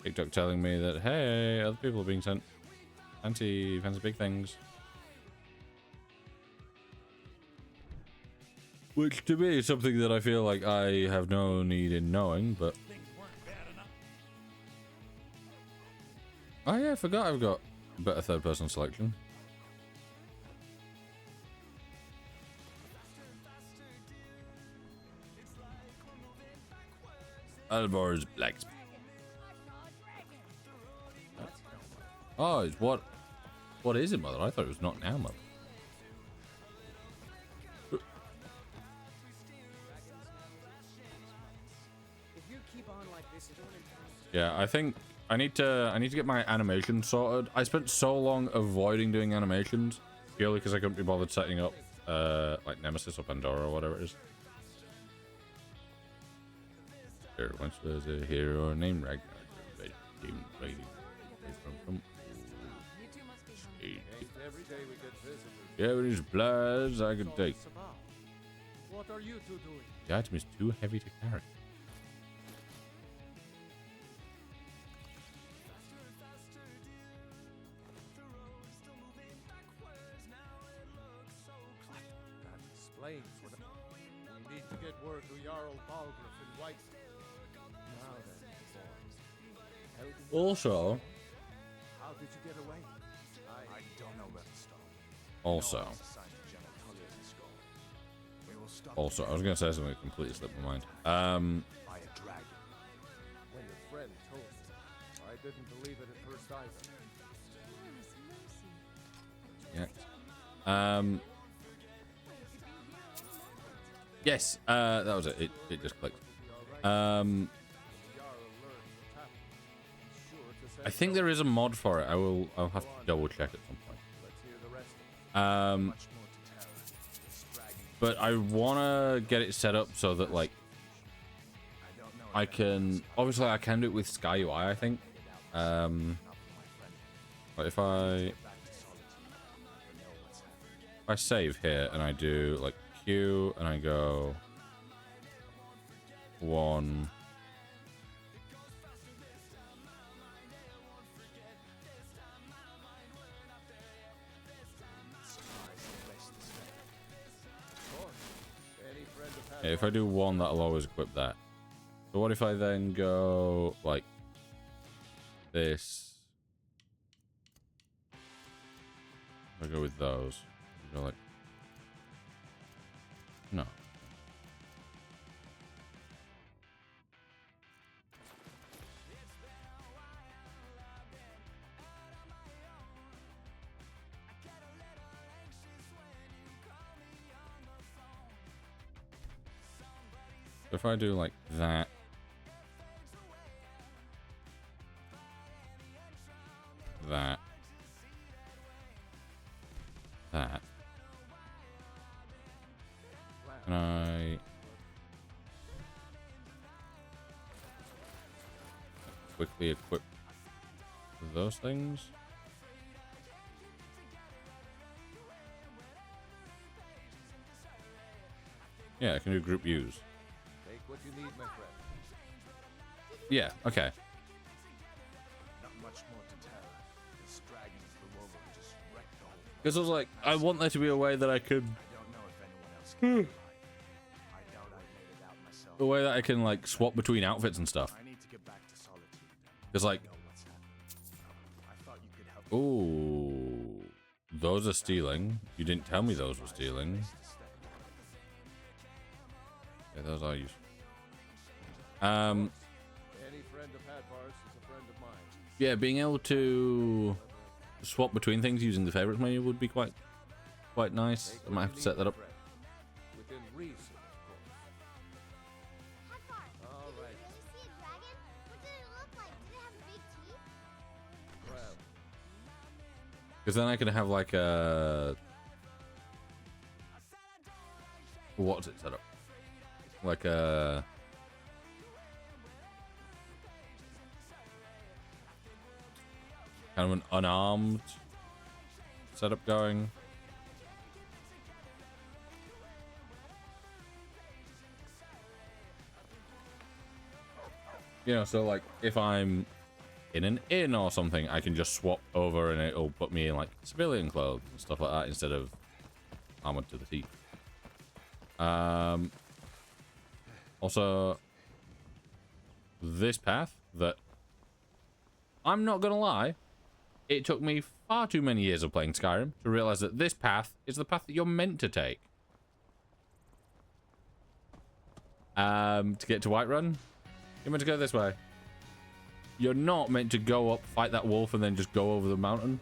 TikTok telling me that, hey, other people are being sent fancy big things. Which to me is something that I feel like I have no need in knowing, but... Oh yeah, I forgot I've got better third person selection. Alvar's blacksmith. Oh, it's what is it, mother? I thought it was not now, mother. Yeah, I think I need to get my animation sorted. I spent so long avoiding doing animations purely because I couldn't be bothered setting up like Nemesis or Pandora or whatever it is. There once was a hero named Ragnar. Every day we get visitors. Yeah, but his bloods I could take. What are you two doing? The item is too heavy to carry. That explains what we need to get word to Jarl Balgruuf in White. Now then, boys. Also, How did you get away? I don't know where to start. also, I was gonna say something that completely slipped my mind. By a dragon. When your friend told me, I didn't believe it at first either. Yeah. Yes, that was it. It just clicked. Jarl learned what's happened. Be sure to I think there is a mod for it. I'll have to double check at some point. Let's hear the rest of it. Much more to tell. This dragon, But I wanna get it set up so that like I don't know. I can obviously I can do it with Sky UI, I think. But if I save here and I do like Q and I go 1. Any friend of Yeah, if I do 1, that'll always equip that. So what if I then go like this? I go with those. I go like no. So if I do like that, that, and I quickly equip those things. Yeah, I can do group use. Take what you need, my friend. Yeah, okay. Not much more to tell. This dragon flew over and just wrecked the whole place. Because I was like, I want there to be a way that I could, I don't know if anyone else can. I doubt I made it out myself. a way that I can like swap between outfits and stuff. I need to get back to Solitude. Because like, Know what's happening. I thought you could help me. ooh, those are stealing. You didn't tell me those were stealing. Yeah, those are useful. Any friend of Hadvar's is a friend of mine. Yeah, being able to swap between things using the favorites menu would be quite nice. Take I might what have you to set need, that up. my friend. Within reason, of course. All right. Did you see a dragon? What did it look like? Did it have big teeth? Well, Because then I can have like a... What's it set up? Like a... kind of an unarmed setup going. You know, so like if I'm in an inn or something, I can just swap over and it'll put me in like civilian clothes and stuff like that instead of armored to the teeth. Also, this path that I'm not gonna lie, it took me far too many years of playing Skyrim to realize that this path is the path that you're meant to take. To get to Whiterun, you're meant to go this way. You're not meant to go up, fight that wolf, and then just go over the mountain.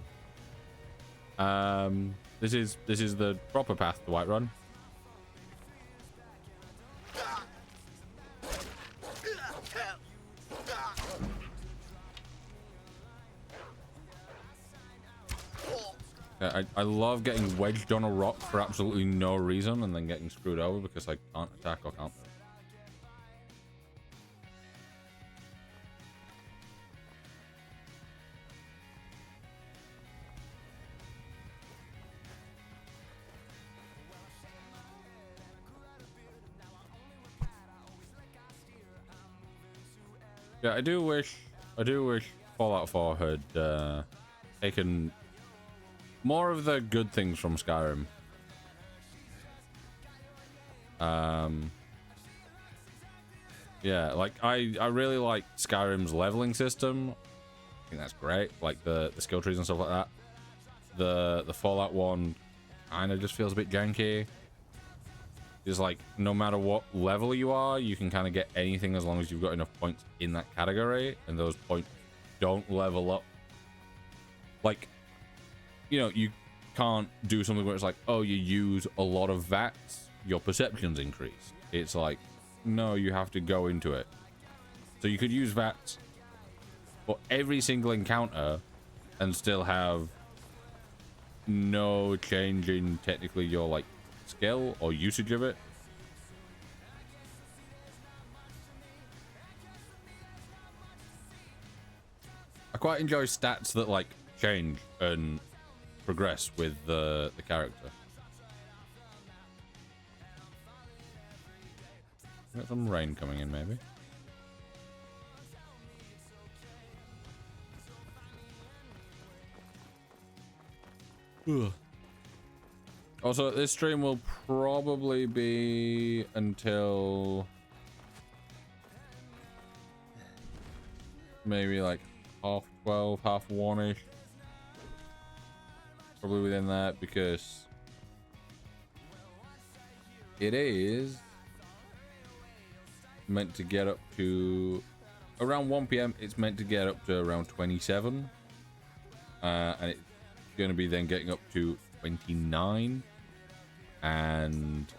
This is the proper path to Whiterun. I love getting wedged on a rock for absolutely no reason and then getting screwed over because I can't attack or can't move. Yeah, I do wish Fallout 4 had taken more of the good things from Skyrim. Yeah, like I really like Skyrim's leveling system. I think that's great. Like the skill trees and stuff like that. The Fallout one kind of just feels a bit janky. It's like no matter what level you are, you can kind of get anything as long as you've got enough points in that category, and those points don't level up. Like, you know, you can't do something where it's like, oh, you use a lot of VATs, your perceptions increase. It's like, no, you have to go into it. So you could use VATs for every single encounter and still have no change in technically your like skill or usage of it. I quite enjoy stats that like change and progress with the character. Got some rain coming in, maybe. Ugh. Also, this stream will probably be until maybe like 12:30, 1:30ish. Probably within that, because it is meant to get up to around 1 p.m. It's meant to get up to around 27, and it's going to be then getting up to 29, and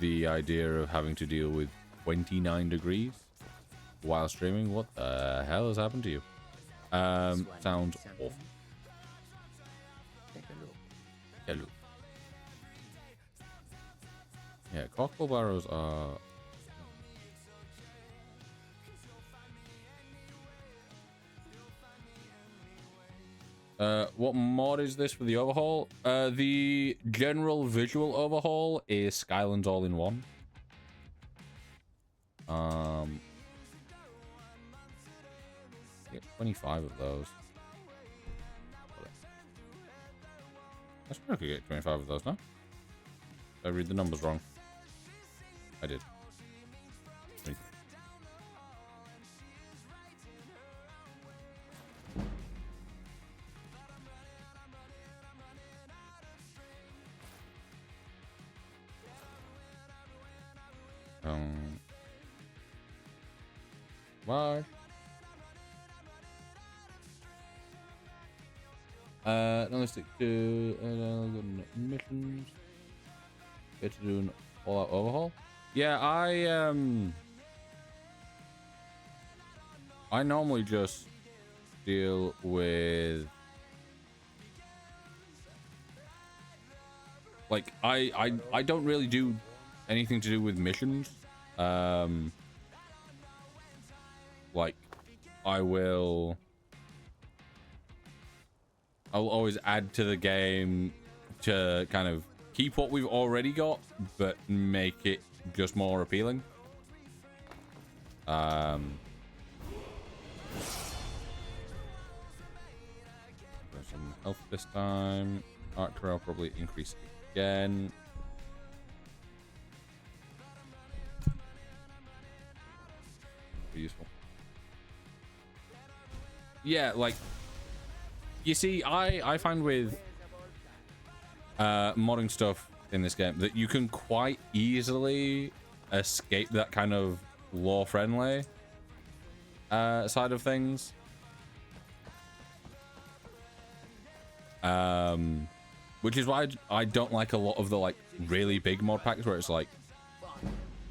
the idea of having to deal with 29 degrees while streaming. What the hell has happened to you? Sounds awful. Hello. Yeah, cockle barrows are. What mod is this for the overhaul? The general visual overhaul is Skylands all-in-one. Get 25 of those. I suppose I could get 25 of those now. Did I read the numbers wrong? I did. Bye. Now let's stick to missions. Get to do an all-out overhaul. Yeah, I normally just deal with like I don't really do anything to do with missions. Like I'll always add to the game to kind of keep what we've already got, but make it just more appealing. There's some health this time. Archer I'll probably increase again. Be useful. Yeah, like you see, I find with modding stuff in this game that you can quite easily escape that kind of lore friendly side of things. Which is why I don't like a lot of the like really big mod packs where it's like,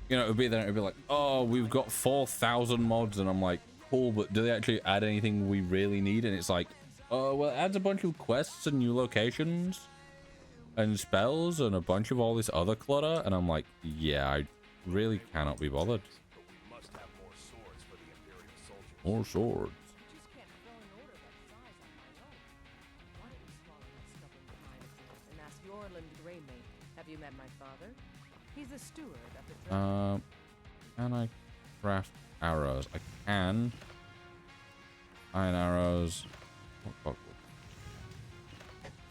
you know, it'd be like, oh, we've got 4,000 mods, and I'm like, cool, but do they actually add anything we really need? And it's like, oh, well, it adds a bunch of quests and new locations and spells and a bunch of all this other clutter, and I'm like, yeah, I really cannot be bothered. But we must have more swords for the Imperial soldiers. More swords. Just can't fill an order that size on my own. Why don't we swallow that stubborn pride and ask Orland Greymane? Have you met my father? He's a steward at the Can I craft arrows? I can. Iron arrows. Oh,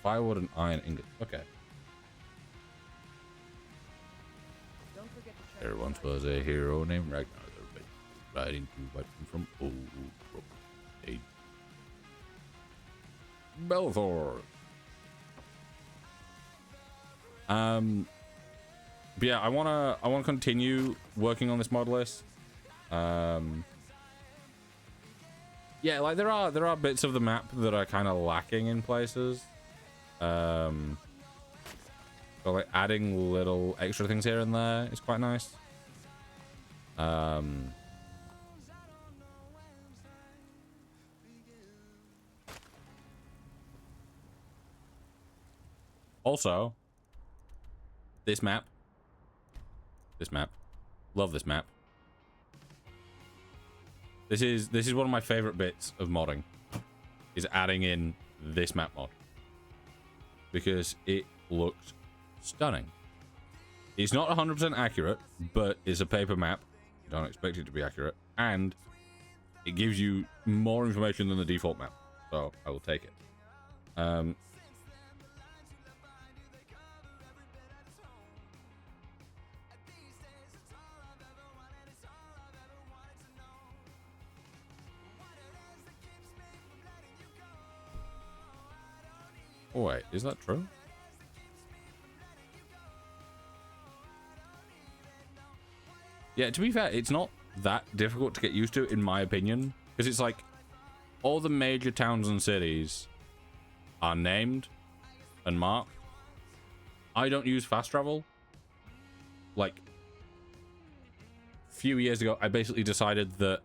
firewood and iron ingot. Okay. Don't forget to check. There once was a hero named Ragnar, riding to wipe him from old broken age. Belthor. But yeah, I wanna continue working on this mod list. Yeah, like there are bits of the map that are kind of lacking in places. So like adding little extra things here and there is quite nice. Also, this map, love this map. This is one of my favorite bits of modding, is adding in this map mod, because it looks stunning. It's not 100% accurate, but it's a paper map. You don't expect it to be accurate, and it gives you more information than the default map, so I will take it. Oh, wait, is that true? Yeah, to be fair, it's not that difficult to get used to, in my opinion, because it's like all the major towns and cities are named and marked. I don't use fast travel. Like, a few years ago, I basically decided that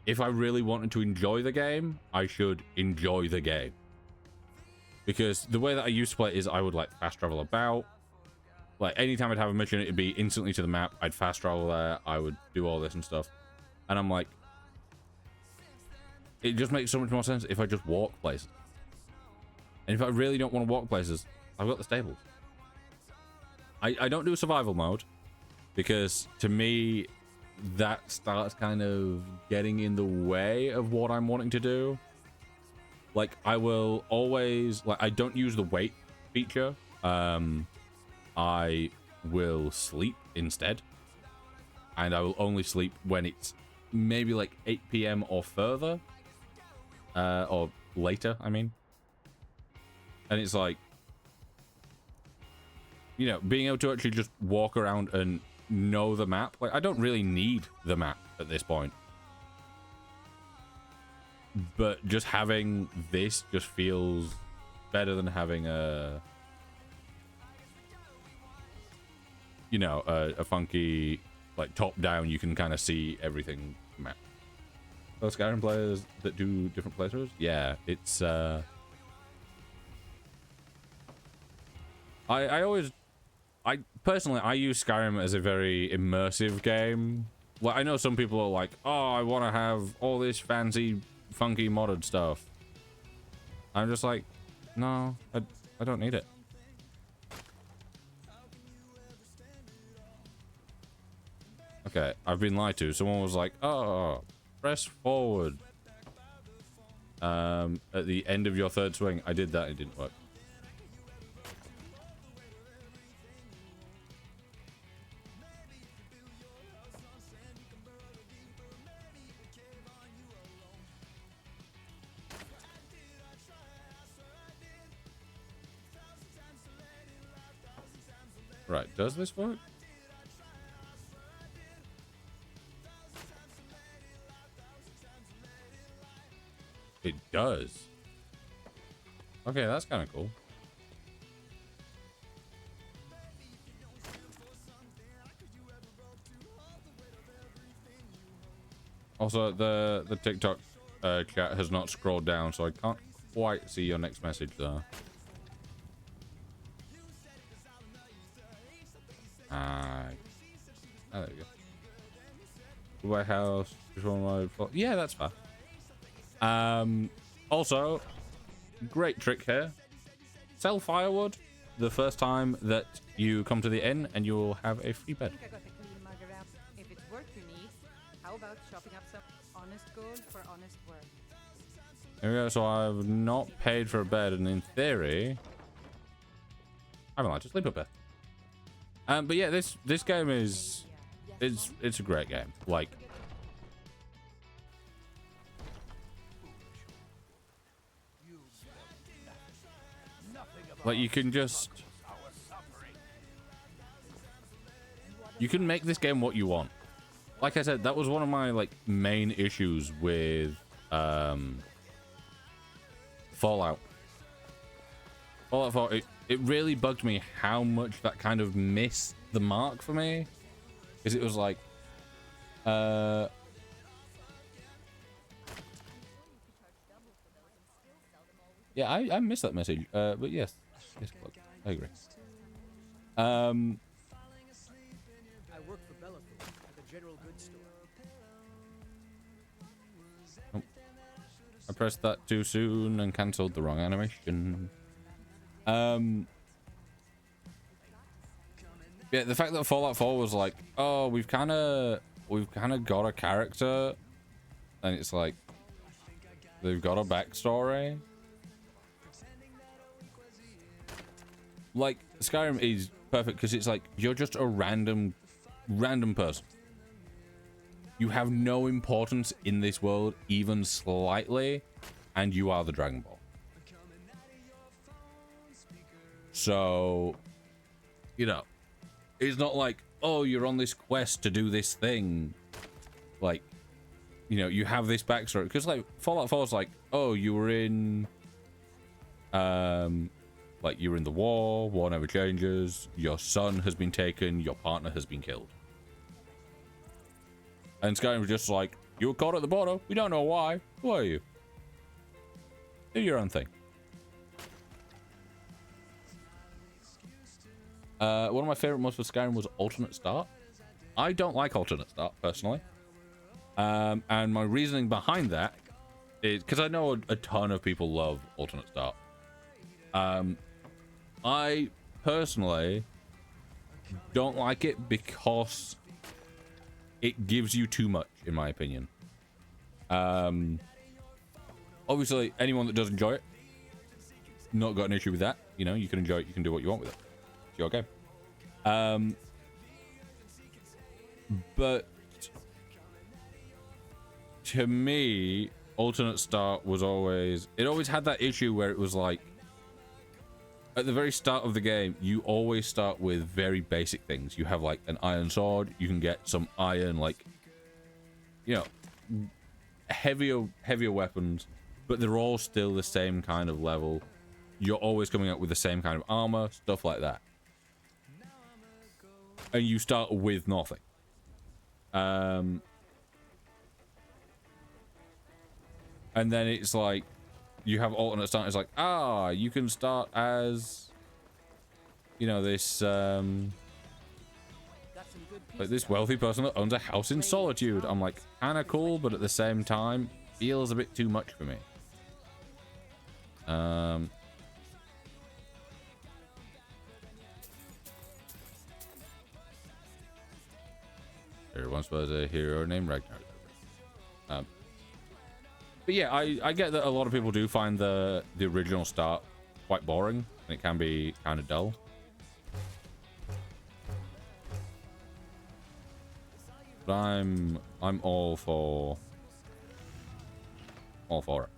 if I really wanted to enjoy the game, I should enjoy the game. Because the way that I used to play it is I would like fast travel about. Like anytime I'd have a mission, it'd be instantly to the map. I'd fast travel there. I would do all this and stuff. And I'm like, it just makes so much more sense if I just walk places. And if I really don't want to walk places, I've got the stables. I don't do survival mode because to me, that starts kind of getting in the way of what I'm wanting to do. Like, I will always, like, I don't use the wait feature. I will sleep instead. And I will only sleep when it's maybe like 8 p.m. or further. Or later, I mean. And it's like, you know, being able to actually just walk around and know the map. Like, I don't really need the map at this point. But just having this just feels better than having a, you know, a funky, like, top-down, you can kind of see everything map. Those Skyrim players that do different playthroughs? Yeah, it's, I personally, I use Skyrim as a very immersive game. Like, I know some people are like, oh, I want to have all this fancy, funky modded stuff. I'm just like, no, I don't need it. Okay, I've been lied to. Someone was like, oh, press forward. At the end of your third swing. I did that, it didn't work. Right, does this work? It does. Okay, that's kind of cool. Also, the TikTok chat has not scrolled down, so I can't quite see your next message there. Oh, there you go. White House. Yeah, that's fair. Also, great trick here. Sell firewood the first time that you come to the inn, and you will have a free bed. I think I got the clean mug around. If it's work you need, how about chopping up some honest gold for honest work? There we go. So I've not paid for a bed, and in theory, I'm allowed to sleep up there. But yeah, this game is it's a great game. Like you can just make this game what you want. Like I said, that was one of my main issues with Fallout. Fallout 4, it really bugged me how much that kind of missed the mark for me. Because it was like, yeah, I missed that message. But yes. Yes, cloak. I agree. I work for Bellathorpe at the general goods store. Oh. I pressed that too soon and cancelled the wrong animation. Yeah, the fact that Fallout 4 was like, oh, we've kind of got a character, and it's like they've got a backstory. Like Skyrim is perfect because it's like you're just a random person. You have no importance in this world, even slightly, and you are the Dragon Ball. So, you know, it's not like, oh, you're on this quest to do this thing. Like, you know, you have this backstory. Because, like, Fallout 4 is like, oh, you were in... like, you were in the war never changes, your son has been taken, your partner has been killed. And Skyrim was just like, you were caught at the border, we don't know why. Who are you? Do your own thing. One of my favorite mods for Skyrim was alternate start. I don't like alternate start personally, and my reasoning behind that is because I know a ton of people love alternate start. I personally don't like it because it gives you too much, in my opinion. Obviously, anyone that does enjoy it, not got an issue with that. You know, you can enjoy it, you can do what you want with it. It's your game. But to me, alternate start was always, it always had that issue where it was like, at the very start of the game, you always start with very basic things. You have like an iron sword, you can get some iron, like, you know, heavier weapons, but they're all still the same kind of level. You're always coming up with the same kind of armor, stuff like that. And you start with nothing. And then it's like, you have alternate start. It's like, you can start as, you know, this like this wealthy person that owns a house in Solitude. I'm like, kind of cool, but at the same time, feels a bit too much for me. There once was a hero named Ragnar. But yeah, I get that a lot of people do find the original start quite boring, and it can be kind of dull. But I'm all for it.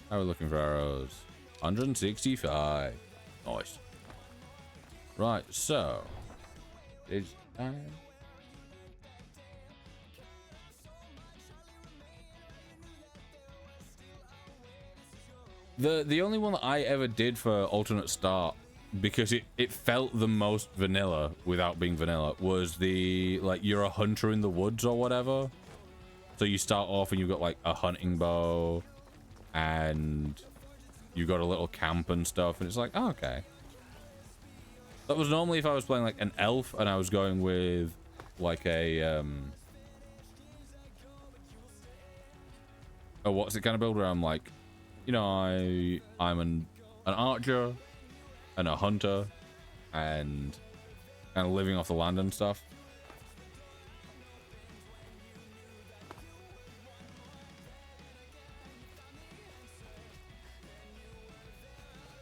How are we looking for arrows? 165. Nice. Right, so it's time. The only one that I ever did for alternate start, because it felt the most vanilla without being vanilla, was the, like, you're a hunter in the woods or whatever. So you start off and you've got like a hunting bow and you've got a little camp and stuff, and it's like, oh, okay. That was normally if I was playing like an elf and I was going with like a what's it kind of build where I'm like, you know, I'm an archer and a hunter and kind of living off the land and stuff.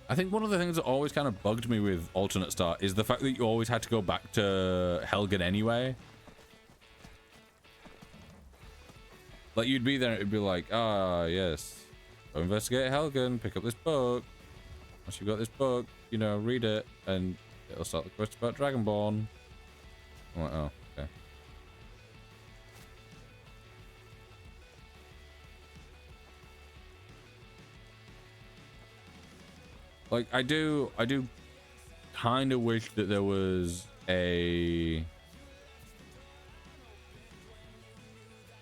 I think one of the things that always kind of bugged me with alternate start is the fact that you always had to go back to Helgen anyway. Like, you'd be there and it'd be like, yes, go investigate Helgen, pick up this book. Once you've got this book, you know, read it, and it'll start the quest about Dragonborn. I'm like, oh, okay. Like, I do kind of wish that there was a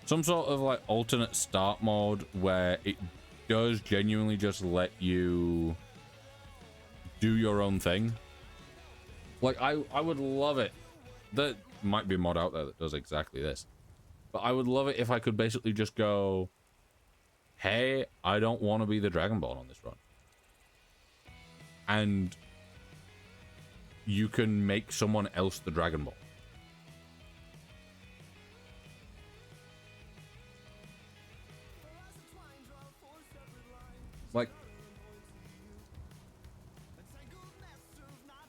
some sort of like alternate start mode where it does genuinely just let you do your own thing. Like I would love it. There might be a mod out there that does exactly this, but I would love it if I could basically just go, hey, I don't want to be the Dragonborn on this run, and you can make someone else the Dragonborn. Like,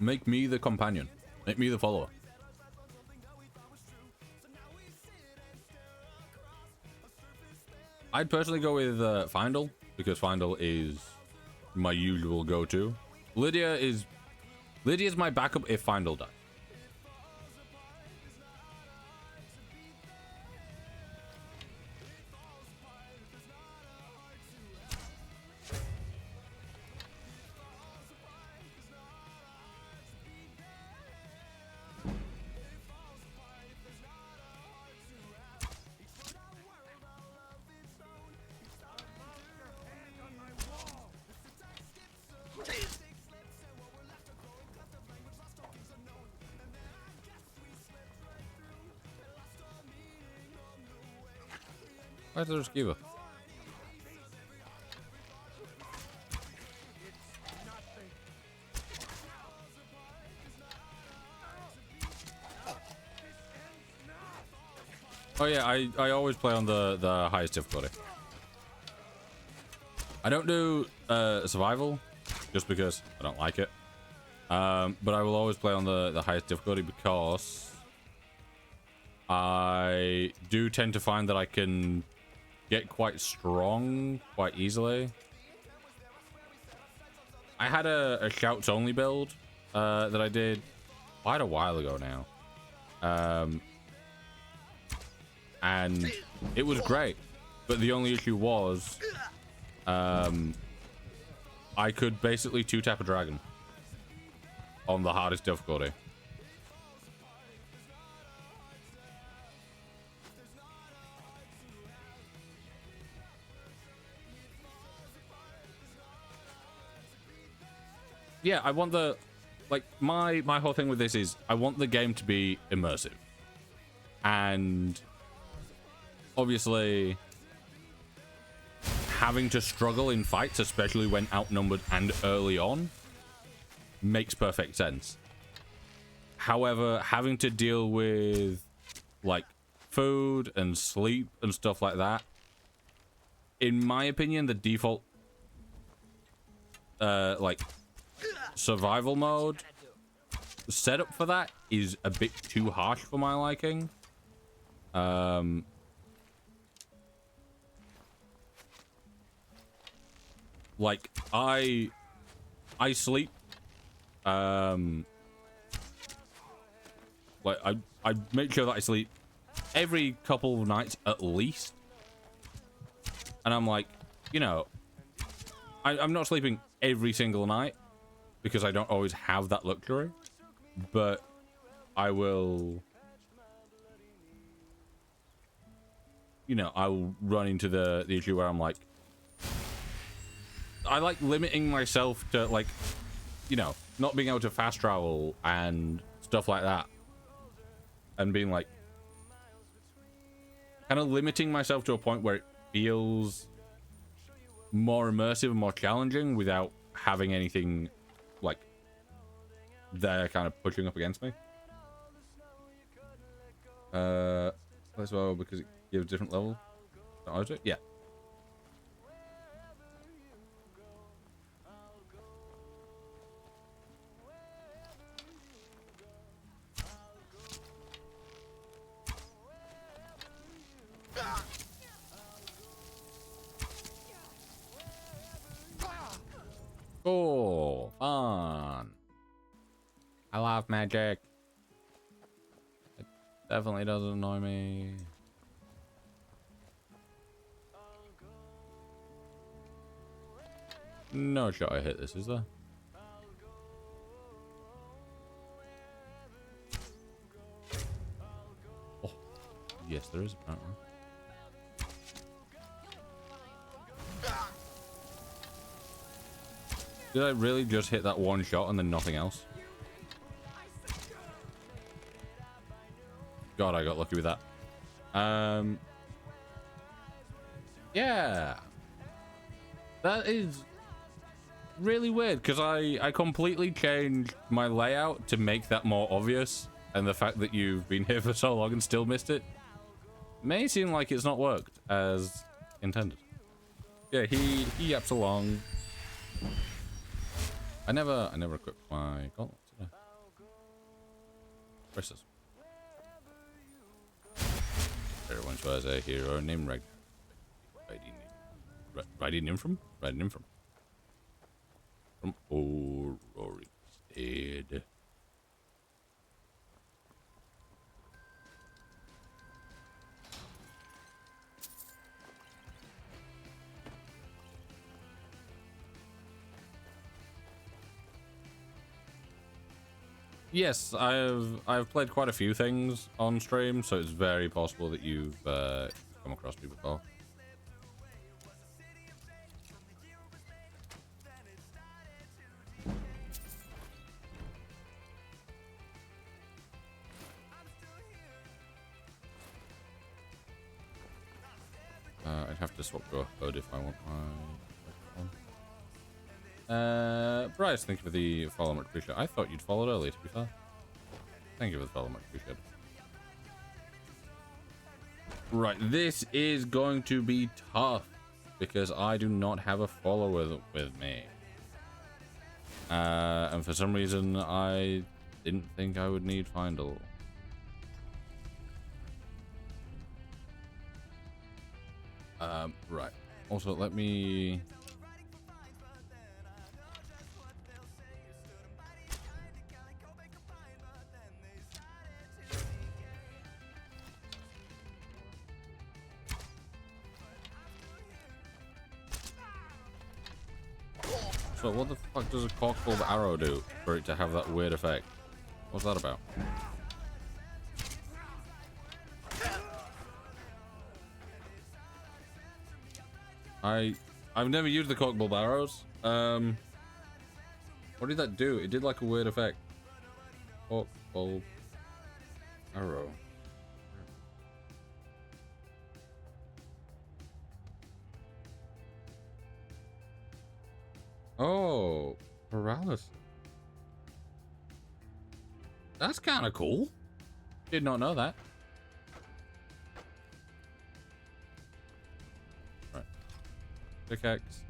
make me the companion. Make me the follower. I'd personally go with Findle, because Findle is my usual go-to. Lydia's my backup if Findle dies. Where's the Skiva? Oh yeah, I always play on the highest difficulty. I don't do survival just because I don't like it. But I will always play on the highest difficulty because I do tend to find that I can get quite strong quite easily. I had a shouts only build that I did quite a while ago now. And it was great, but the only issue was I could basically two-tap a dragon on the hardest difficulty. Yeah, I want the, like, my whole thing with this is I want the game to be immersive. And obviously having to struggle in fights, especially when outnumbered and early on, makes perfect sense. However, having to deal with like food and sleep and stuff like that, in my opinion, the default like survival mode setup for that is a bit too harsh for my liking. Like I sleep like I make sure that I sleep every couple of nights at least, and I'm like, you know, I'm not sleeping every single night because I don't always have that luxury, but I will, you know, I'll run into the issue where I'm like, I like limiting myself to, like, you know, not being able to fast travel and stuff like that, and being like kind of limiting myself to a point where it feels more immersive and more challenging without having anything like there kind of pushing up against me. As well, because it gives a different level. Yeah. Cool. Fun. I love magic. It definitely doesn't annoy me. No shot I hit this, is there? Oh, yes, there is apparently. Did I really just hit that one shot and then nothing else? God, I got lucky with that. Yeah. That is really weird, because I completely changed my layout to make that more obvious, and the fact that you've been here for so long and still missed it may seem like it's not worked as intended. Yeah, he yaps along. I never equipped my gauntlets, did I? Versus. There once was a hero named riding in from Rory Stead. Yes, I've played quite a few things on stream, so it's very possible that you've come across me before. I'd have to swap to a hood if I want my... Bryce, thank you for the follow, much appreciated. I thought you'd followed earlier, to be fair. Thank you for the follow, much appreciated. Right, this is going to be tough, because I do not have a follower with me. And for some reason, I didn't think I would need Findle. Right. Also, let me... So what the fuck does a corkbulb arrow do for it to have that weird effect? What's that about? I've never used the corkbulb arrows. What did that do? It did like a weird effect. Corkbulb arrow. Oh, paralysis. That's kind of cool. Did not know that. Right. Pickaxe.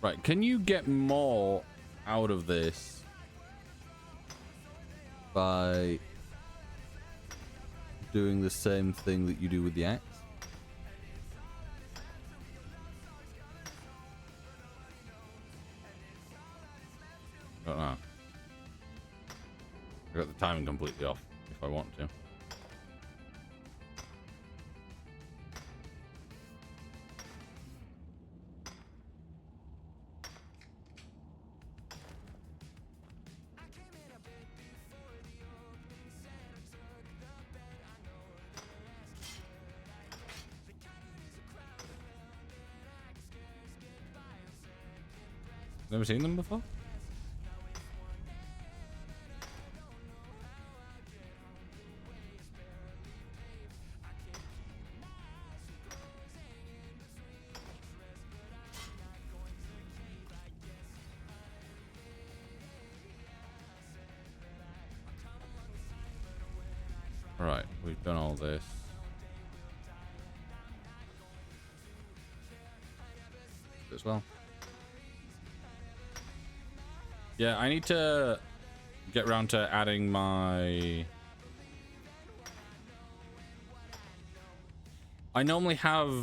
Right, can you get more out of this by doing the same thing that you do with the axe? I don't know. I got the timing completely off if I want to. Never seen them before? Right, we've done all this. As well. Yeah, I need to get around to adding my... I normally have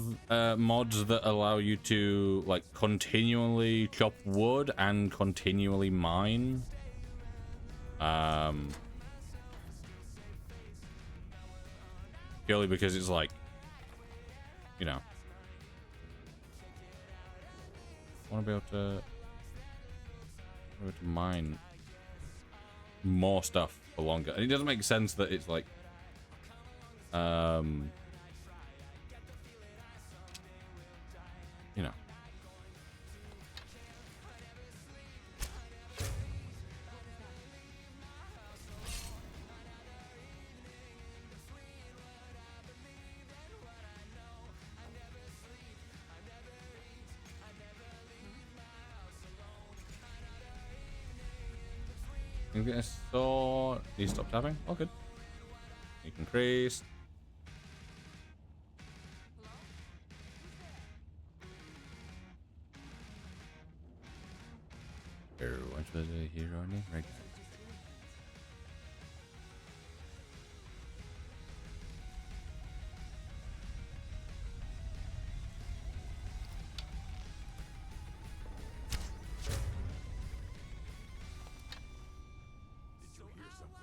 mods that allow you to like continually chop wood and continually mine. Purely because it's like, you know, I want to be able to mine more stuff for longer. And it doesn't make sense that it's like you know. You get a sword. You stop tapping. Oh, good. You can increase. Once was a hero named Rex. Did you hear something?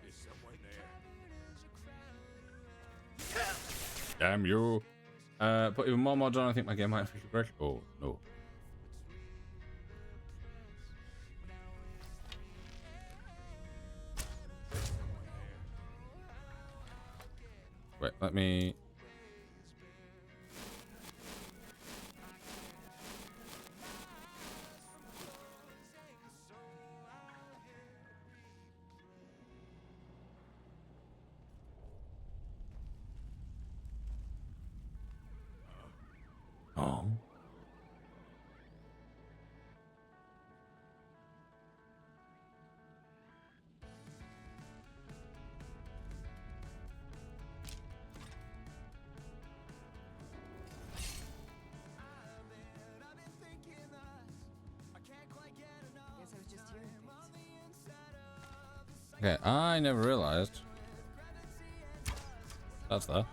Is someone there? Damn you. Put even more mods on. I think my game might officially crash. Oh, no. Wait, let me... Oh. Guess I was just hearing things. Okay, I never realized. That's there.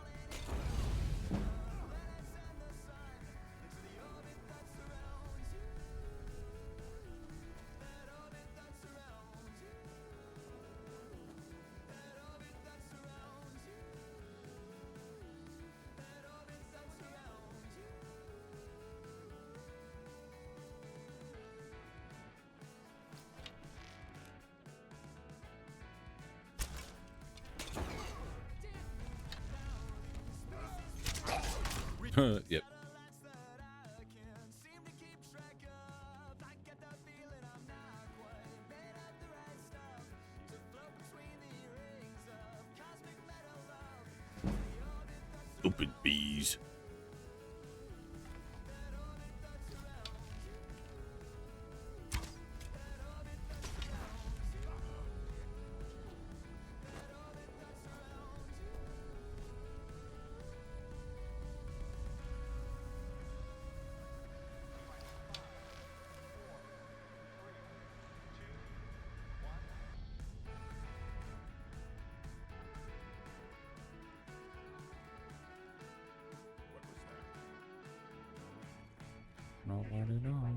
Yep. Stupid bees. Not what it all.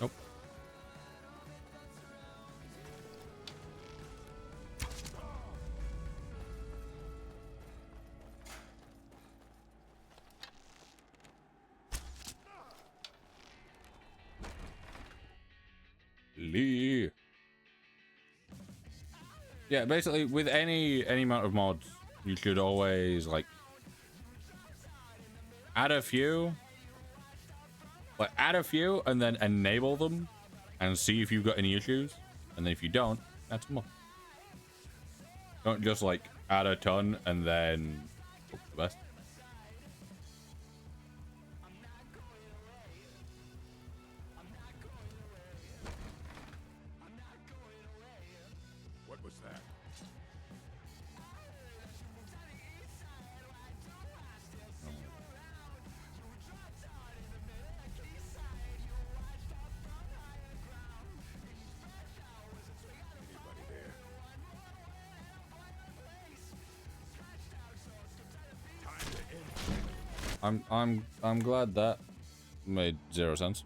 Nope. Lee. Yeah, basically with any amount of mods, you should always like add a few, and then enable them and see if you've got any issues, and then if you don't, add some more. Don't just like add a ton and then hope for the best. What was that? Anybody there? Time to end. I'm glad that made 0 sense.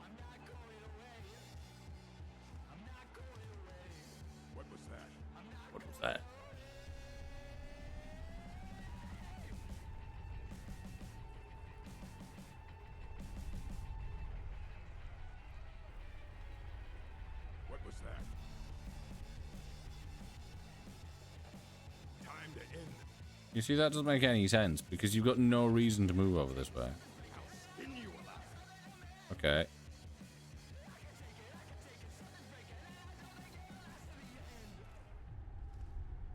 You see, that doesn't make any sense because you've got no reason to move over this way. Okay.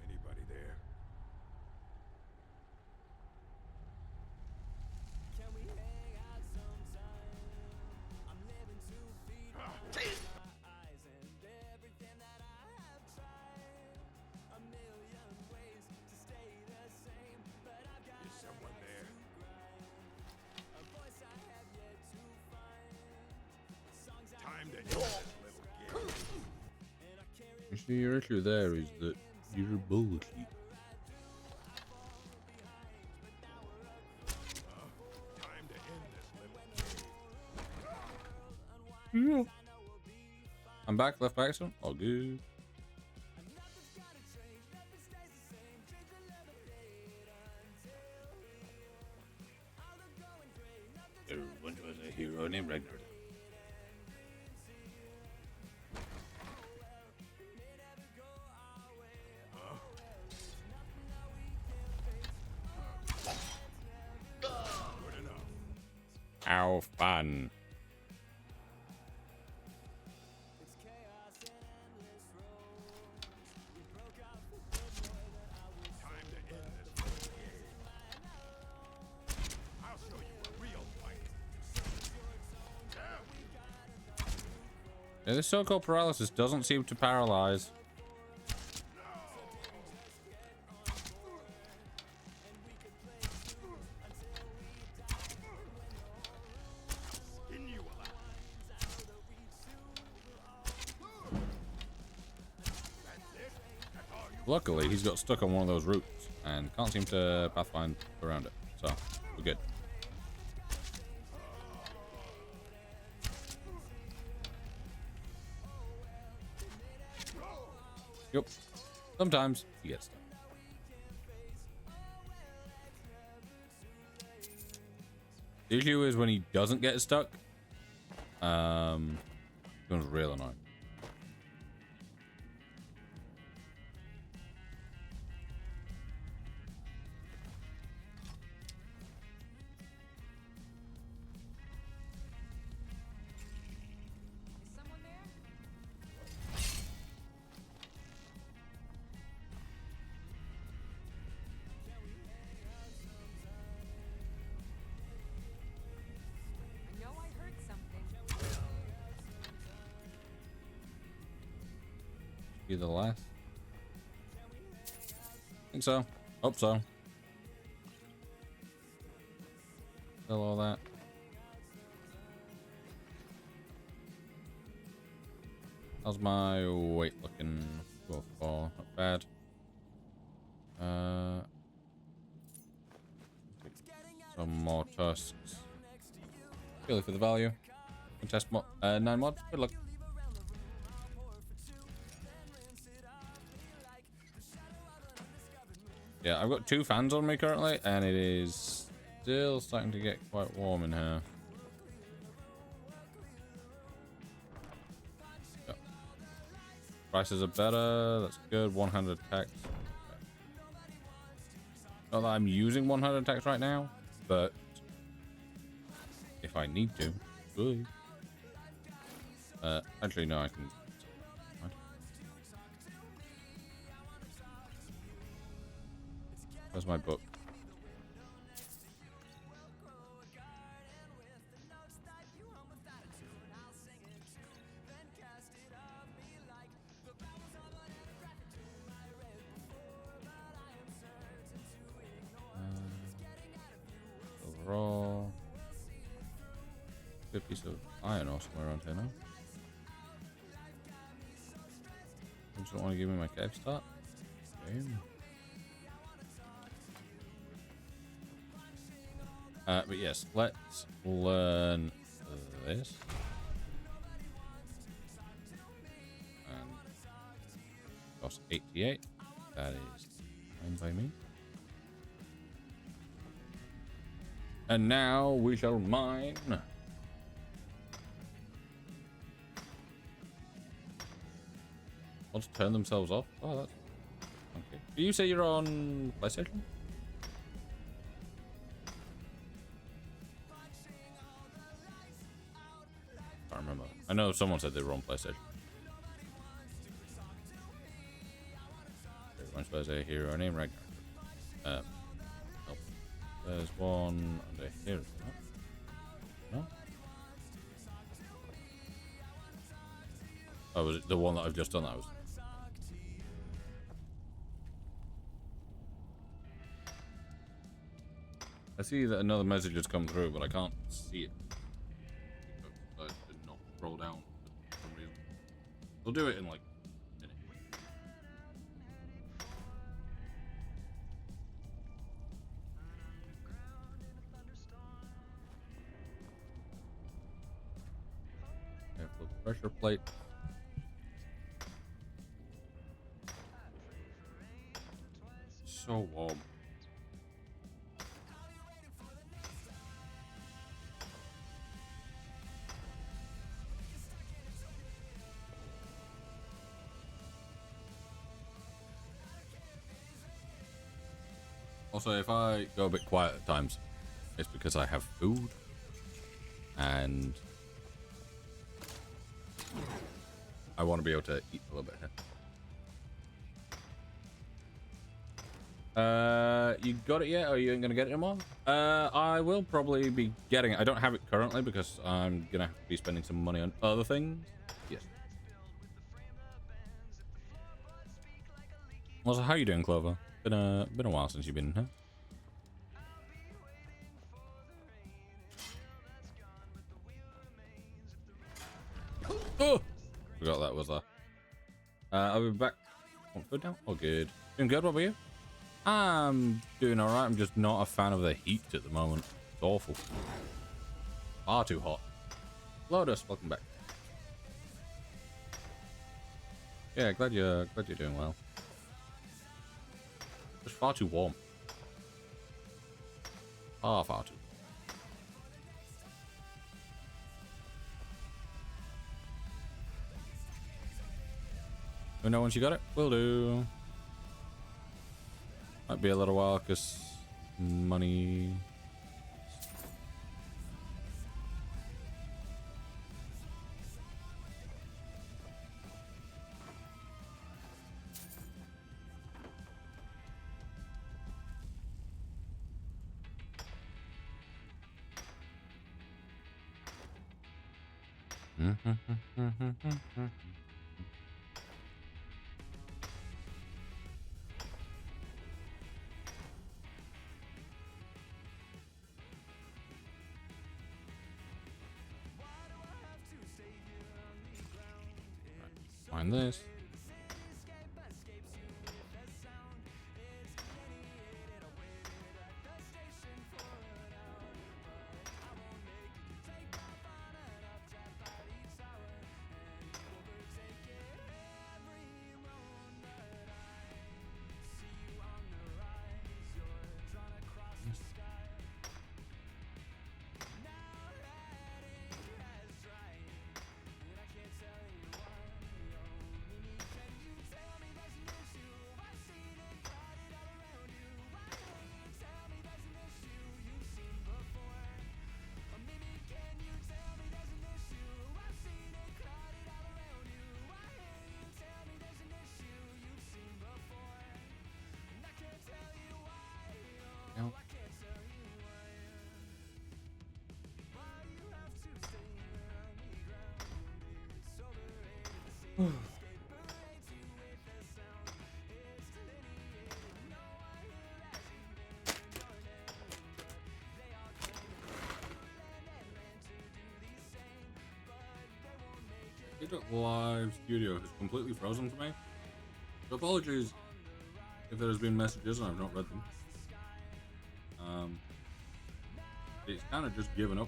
Anybody there? Is someone there? Time to end this little game. You see, your issue there is that you're bullshit. Time to end this little game. I'm back, left by accident. All good. There once was a hero named Ragnar. How fun. Time to end this little game. I'll show you a real fight. Yeah, this so-called paralysis doesn't seem to paralyze. Luckily, he's got stuck on one of those roots and can't seem to pathfind around it, so we're good. Yep. Sometimes he gets stuck. The issue is when he doesn't get stuck, it becomes real annoying. Is someone there? I know I heard something. Be the last. Think so. Hope so. Fill all that. How's my weight looking so far? Not bad. Some more tusks. Purely for the value. Contest 9 mods. Good luck. Yeah, I've got 2 fans on me currently, and it is still starting to get quite warm in here. Yep. Prices are better. That's good. 100 attacks. Not that I'm using 100 attacks right now, but if I need to, good. Actually, no, I can. Where's my book? Overall, 50 piece of iron or somewhere around here now. You just don't want to give me my cave start? Damn. But yes, let's learn this. And cost 88. That is fine by me. And now we shall mine. Want to turn themselves off? Oh, that's okay. Do you say you're on PlayStation? I know someone said they were on PlayStation. Everyone's supposed to hear our name right now. Oh, there's one under here. No? Oh, was it the one that I've just done? That was. I see that another message has come through, but I can't see it. I did not scroll down for some reason. We'll do it in like a minute. Careful, pressure plate. So warm. Also, if I go a bit quiet at times, it's because I have food and I want to be able to eat a little bit here. You got it yet, or you ain't gonna get it anymore? I will probably be getting it. I don't have it currently because I'm gonna have to be spending some money on other things. Yes. Also, how you doing, Clover? Been a while since you've been in here. Oh, forgot that was there. I'll be back. Want food now? Oh, good. Doing good. What about you? I'm doing all right. I'm just not a fan of the heat at the moment. It's awful. Far too hot. Lotus, welcome back. Yeah, glad you're doing well. Just far too warm. Far too. We know once you got it, will do. Might be a little while because money. Find this. Live studio has completely frozen for me. So apologies if there has been messages and I've not read them. It's kind of just given up.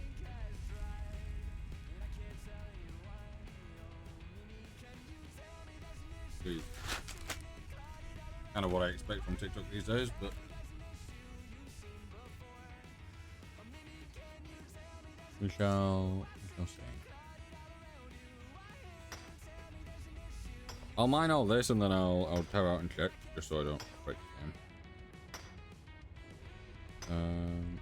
It's kind of what I expect from TikTok these days, but we shall see. I'll mine all this and then I'll tab out and check just so I don't break the game.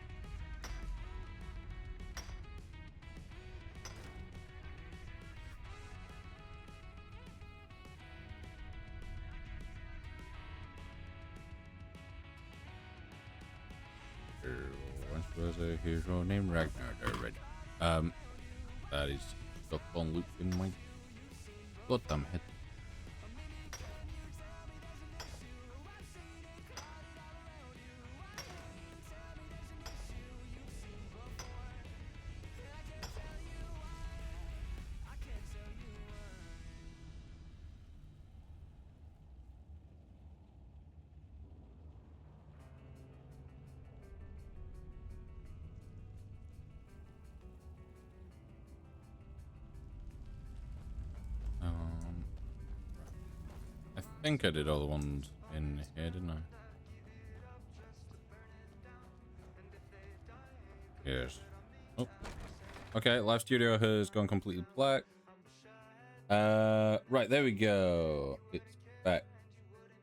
There's a hero named Ragnar already. That is stuck on loop in my goddamn head. I think I did all the ones in here, didn't I? Yes. Oh. Okay, Live Studio has gone completely black. Right, there we go. It's back.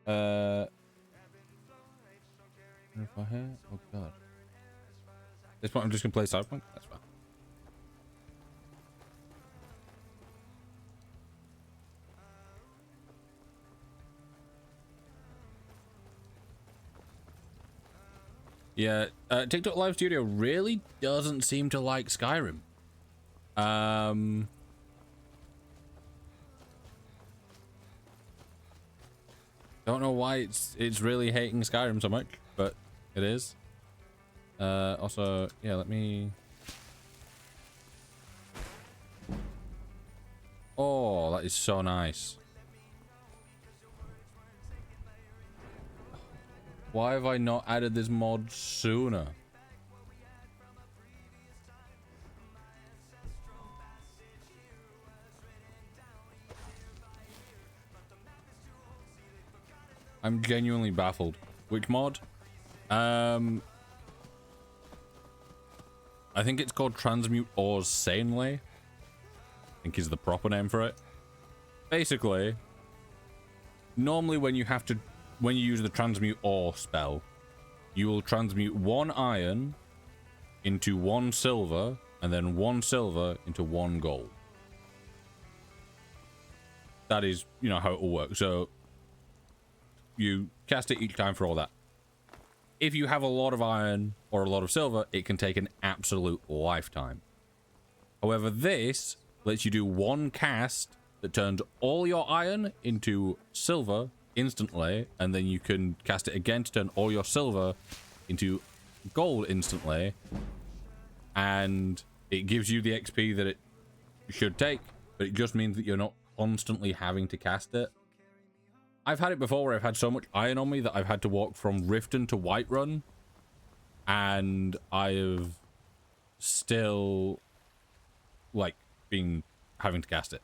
If I have... Oh, God. At this point, I'm just going to play Cyberpunk? That's fine. Yeah, TikTok Live Studio really doesn't seem to like Skyrim. Don't know why it's really hating Skyrim so much, but it is. Also, yeah, let me... Oh, that is so nice. Why have I not added this mod sooner? I'm genuinely baffled. Which mod? I think it's called Transmute Ores Sanely. I think is the proper name for it. Basically, normally when you use the transmute ore spell, you will transmute 1 iron into 1 silver and then 1 silver into 1 gold. That is, you know, how it will work. So you cast it each time for all that. If you have a lot of iron or a lot of silver, it can take an absolute lifetime. However, this lets you do 1 cast that turns all your iron into silver instantly, and then you can cast it again to turn all your silver into gold instantly, and it gives you the XP that it should take, but it just means that you're not constantly having to cast it. I've had it before where I've had so much iron on me that I've had to walk from Riften to Whiterun, and I have still like been having to cast it.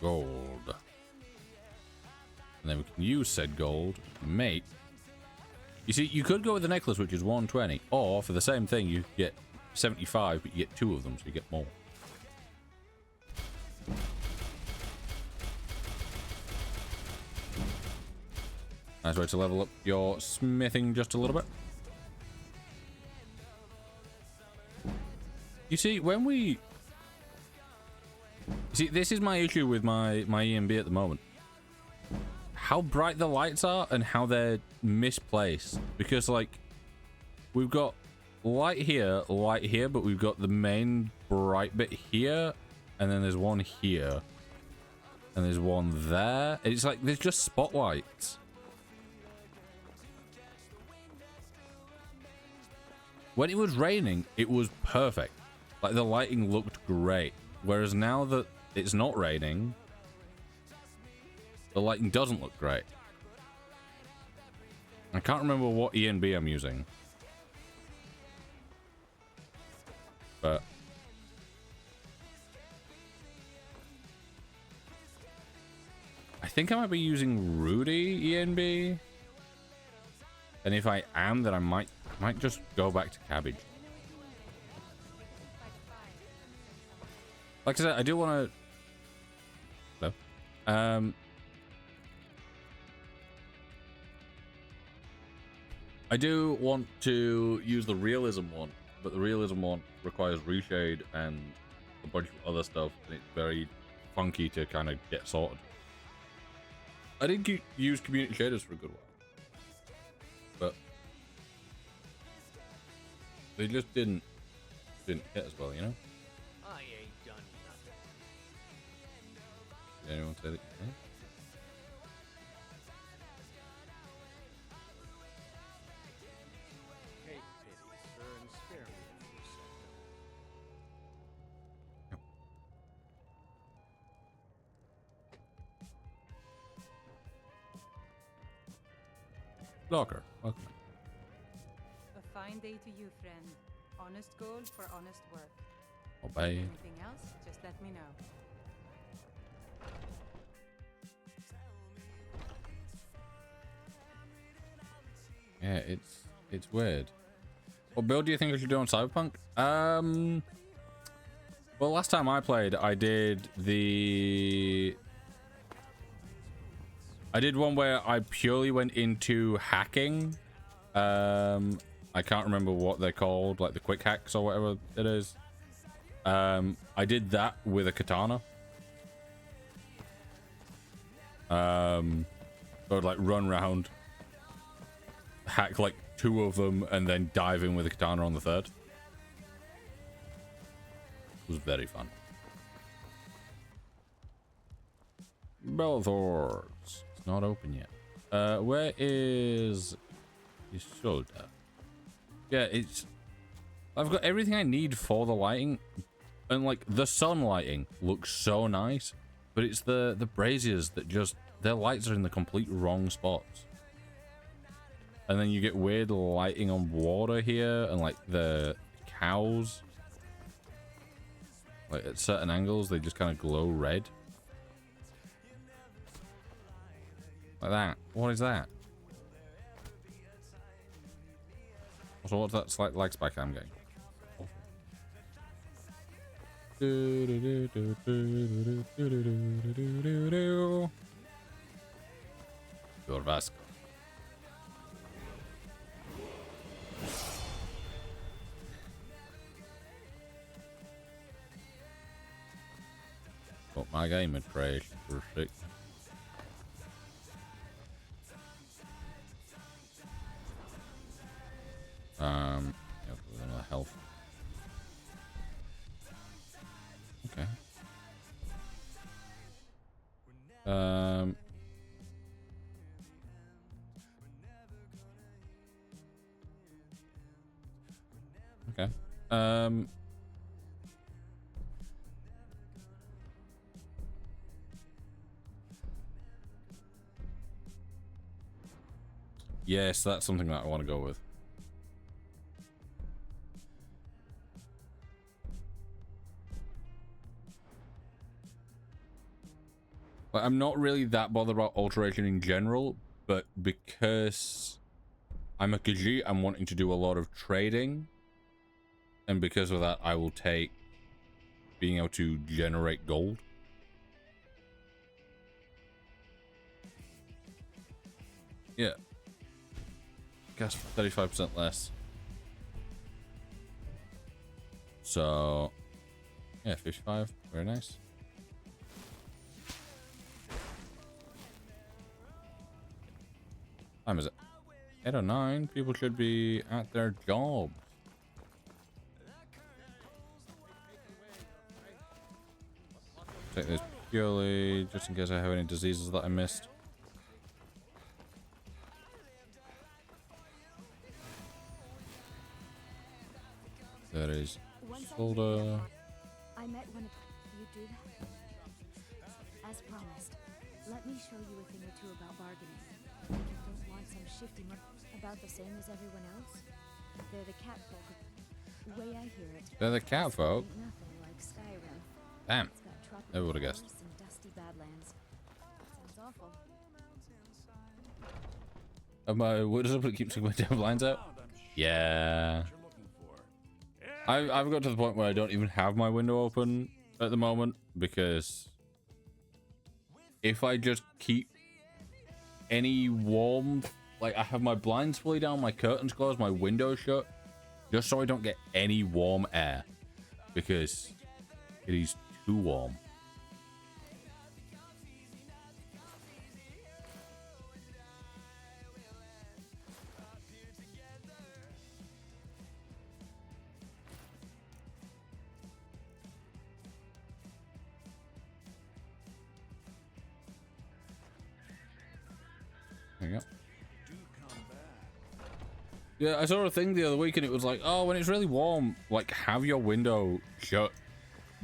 Gold. And then we can use said gold to make... You see, you could go with the necklace, which is 120, or for the same thing, you get 75, but you get 2 of them, so you get more. Nice way to level up your smithing just a little bit. You see, when we... See, this is my issue with my EMB at the moment. How bright the lights are and how they're misplaced. Because, like, we've got light here, but we've got the main bright bit here, and then there's one here, and there's one there. It's like, there's just spotlights. When it was raining, it was perfect. Like, the lighting looked great. Whereas now that it's not raining, the lighting doesn't look great. I can't remember what ENB I'm using. But... I think I might be using Rudy ENB. And if I am, then I might just go back to Cabbage. Like I said, I do want to... Hello? I do want to use the realism one, but the realism one requires reshade and a bunch of other stuff, and it's very funky to kind of get sorted. I did use community shaders for a good while, but they just didn't hit as well, you know. I ain't done nothing. Did anyone say that you can? Take pity, sir, and spare me a few seconds. Locker, welcome. A fine day to you, friend. Honest gold for honest work. Obey. Anything else, just let me know. Yeah, it's weird. What build do you think I should do on Cyberpunk? Well, last time I played, I did one where I purely went into hacking. I can't remember what they're called, like the quick hacks or whatever it is. I did that with a katana. I would like run around, hack like 2 of them, and then dive in with a katana on the 3rd. It was very fun. Belthor's. It's not open yet. Where is his shoulder? Yeah, I've got everything I need for the lighting, and like the sun lighting looks so nice, but it's the braziers that just, their lights are in the complete wrong spots. And then you get weird lighting on water here, and like the cows, like at certain angles they just kind of glow red. Like that. What is that? So what's that slight lag spike I'm getting? Your Vasco. Got my game had crashed for a sec. Yeah, another health. Okay. Okay. Yes, that's something that I want to go with. Like, I'm not really that bothered about alteration in general, but because I'm a Khajiit, I'm wanting to do a lot of trading, and because of that, I will take being able to generate gold. Yeah. Gas 35% less. So, yeah, 55. Very nice. Time is it? 8:09. People should be at their jobs. Take this purely just in case I have any diseases that I missed. There is solder. I met one of you. Do that? As promised, let me show you a thing or two about bargaining. You don't want some shifty about the same as everyone else? They're the cat folk. The way I hear it, They're the cat folk. ain't nothing like Skyrim. Damn. It's got tropical Never would've guessed. forests and dusty badlands. Sounds awful. What does it keep taking my damn lines out? Yeah. I've got to the point where I don't even have my window open at the moment, because if I just keep any warmth, like I have my blinds fully down, my curtains closed, my windows shut, just so I don't get any warm air, because it is too warm. we go. Yeah, I saw a thing the other week and it was like, oh, when it's really warm, like have your window shut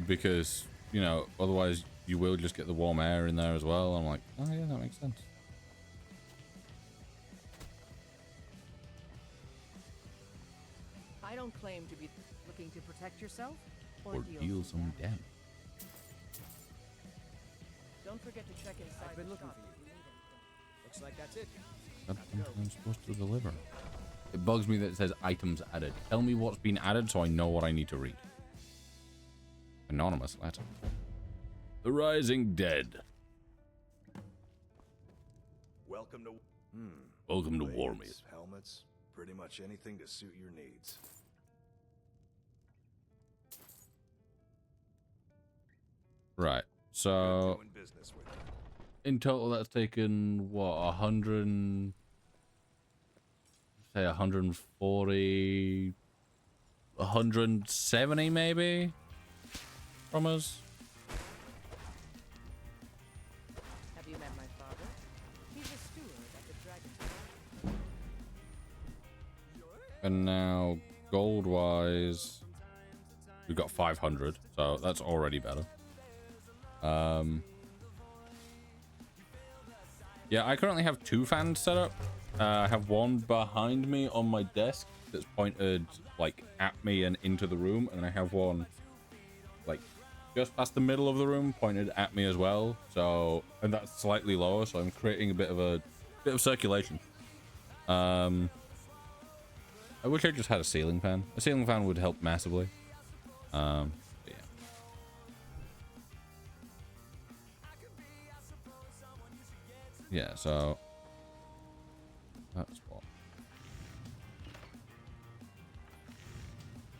because, you know, otherwise you will just get the warm air in there as well. I'm like, oh yeah, that makes sense. I don't claim to be looking to protect yourself Or deal some damage. Don't forget to check inside. I've been the looking shop for you. if need anything. Looks like that's it. That's something I'm supposed to deliver. It bugs me that it says items added. Tell me what's been added so I know what I need to read. Anonymous letter. The Rising Dead. Welcome to... Welcome to blades, Warmade. helmets, pretty much anything to suit your needs. Right. So Doing business with you. in total that's taken what, 140, 170 maybe from us. Have you met my father? He's a steward at the Dragon. And now gold wise we've got 500, so that's already better. Yeah, I currently have 2 fans set up. I have one behind me on my desk that's pointed like at me and into the room, and I have one like just past the middle of the room pointed at me as well. So, and that's slightly lower, so I'm creating a bit of circulation. I wish I just had a ceiling fan. A ceiling fan would help massively. But yeah. Yeah, so that's what.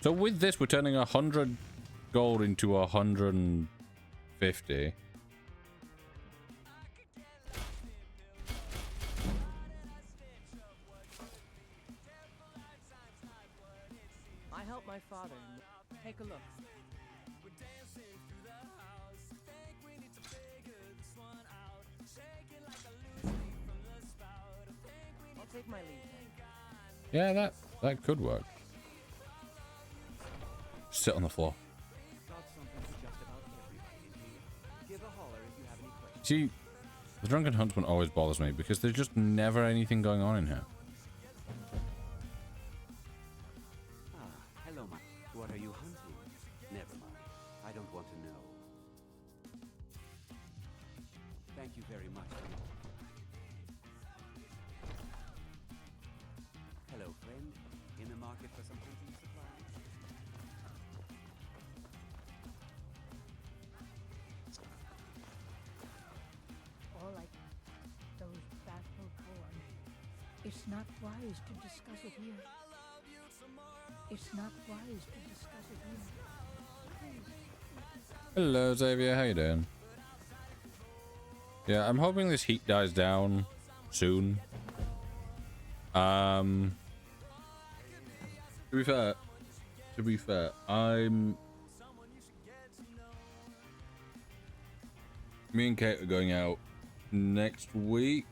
So with this, we're turning 100 gold into 150. I helped my father. Take a look. I'll take my leave then. Yeah, that could work. Sit on the floor. Got something for just about everybody in here. Give a holler if you have any questions. See, the Drunken Huntsman always bothers me because there's just never anything going on in here. Ah, hello, Mike. What are you hunting? Never mind. I don't want to know. Thank you very much for your... Hello, friend. In the market for some hunting supplies? All like those bashful corn. It's not wise to discuss it here. It's not wise to discuss it here. Hello, Xavier. How you doing? Yeah, I'm hoping this heat dies down soon. To be fair, me and Kate are going out next week,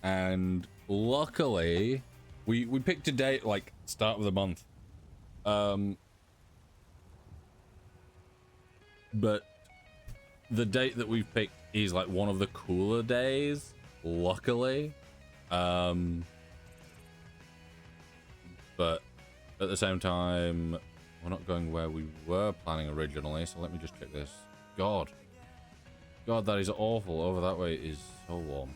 and luckily we picked a date like start of the month, but the date that we've picked is like one of the cooler days, luckily. But at the same time, we're not going where we were planning originally, so let me just check this. God, that is awful. Over that way is so warm.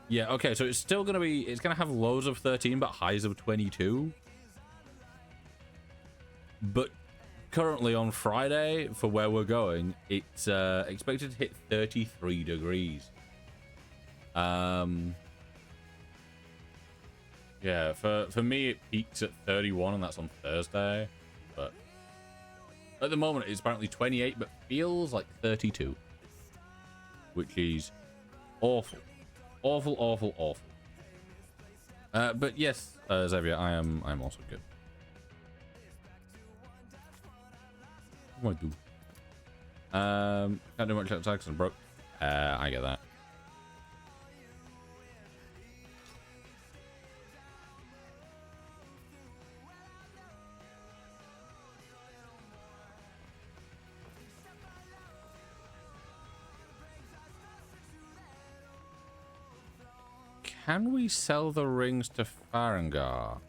Yeah, okay, so it's still gonna be, it's gonna have lows of 13 but highs of 22. But currently on Friday, for where we're going, it's expected to hit 33 degrees. Yeah, for me it peaks at 31, and that's on Thursday. But at the moment it's apparently 28, but feels like 32, which is awful, awful. But yes, Xavier, I'm also good. What do I do? Can't do much outside because I'm broke. I get that. can we sell the rings to Farengar?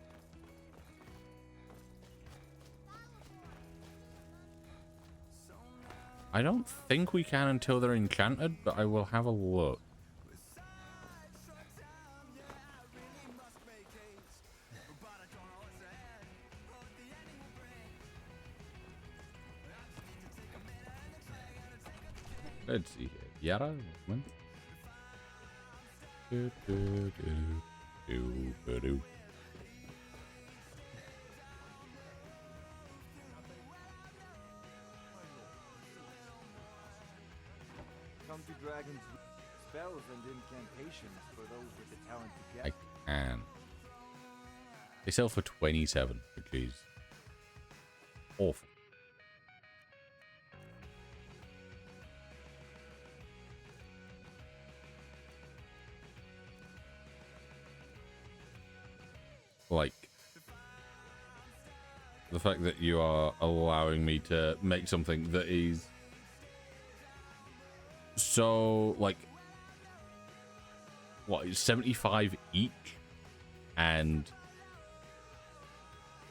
I don't think we can until they're enchanted, but I will have a look. Let's see here. Yara? When? Do, do, do, do, do, do. Come to dragons spells and incantations for those with the talent to get. I can. They sell for 27, which is awful. Like, the fact that you are allowing me to make something that is so, like, what, it's 75 each, and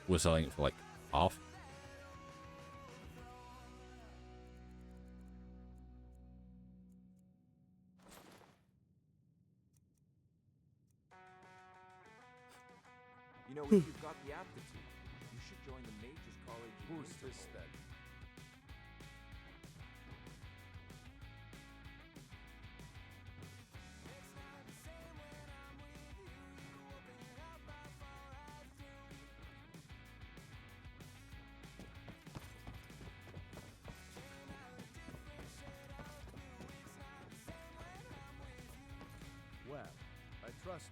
we're selling it for like half. You know, if you've got the aptitude, you should join the Mages College. Who's this then? Well, I trust.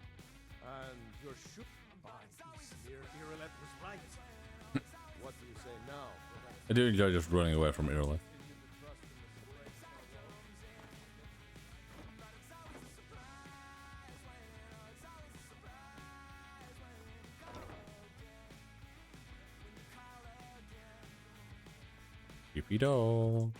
And you're sure. By Eastmere, Irelet was right. What do you say now? I do enjoy just running away from Ireland. Creepy dog.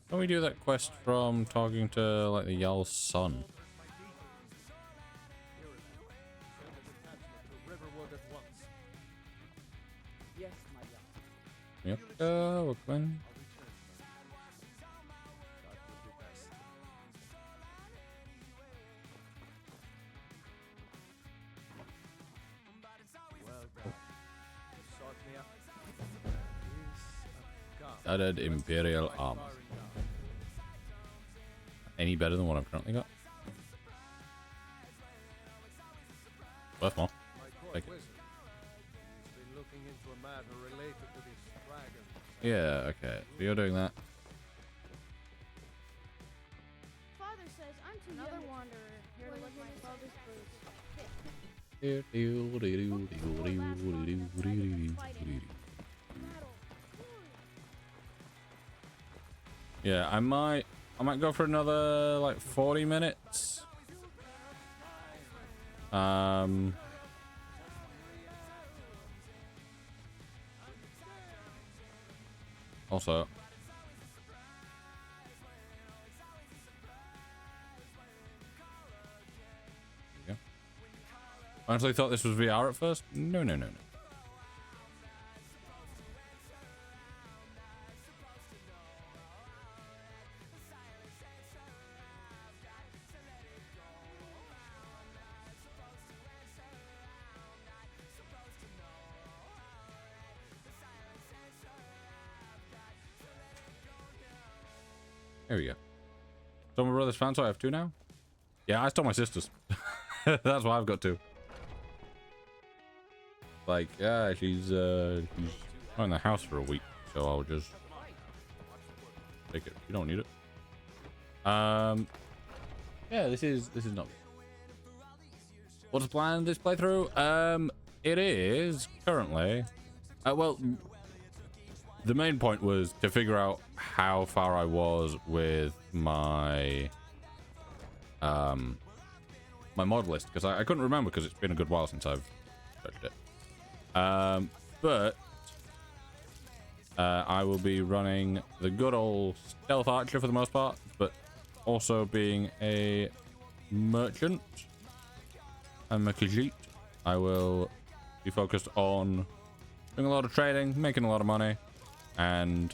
Can we do that quest from talking to, like, the Jarl's son? Yes, my love. Yep, Workman. Studded Imperial armor. Any better than what I've currently got? Worth more. Take it. Yeah, okay. So you're doing that. Father says I'm too another wanderer here to lick my father's boots. Yeah, I might go for another like 40 minutes. Also, yeah. I honestly thought this was VR at first. No. There we go. Stole my brother's fan, so I have two now? Yeah, I stole my sister's. That's why I've got two. Like, yeah, she's not in the house for a week, so I'll just take it. You don't need it. Yeah, this is not. What's the plan this playthrough? It is currently, well, the main point was to figure out how far I was with my my mod list, because I couldn't remember because it's been a good while since I've touched it. But I will be running the good old stealth archer for the most part, but also being a merchant. I'm a Khajiit. I will be focused on doing a lot of trading, making a lot of money, and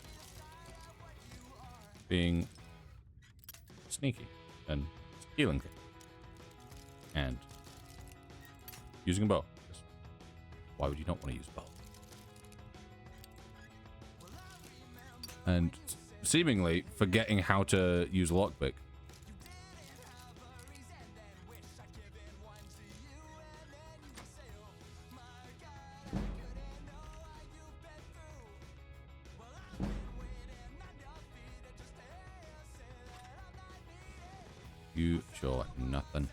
being sneaky and stealing things. And using a bow. Why would you not want to use a bow? And seemingly forgetting how to use a lockpick. You sure like nothing.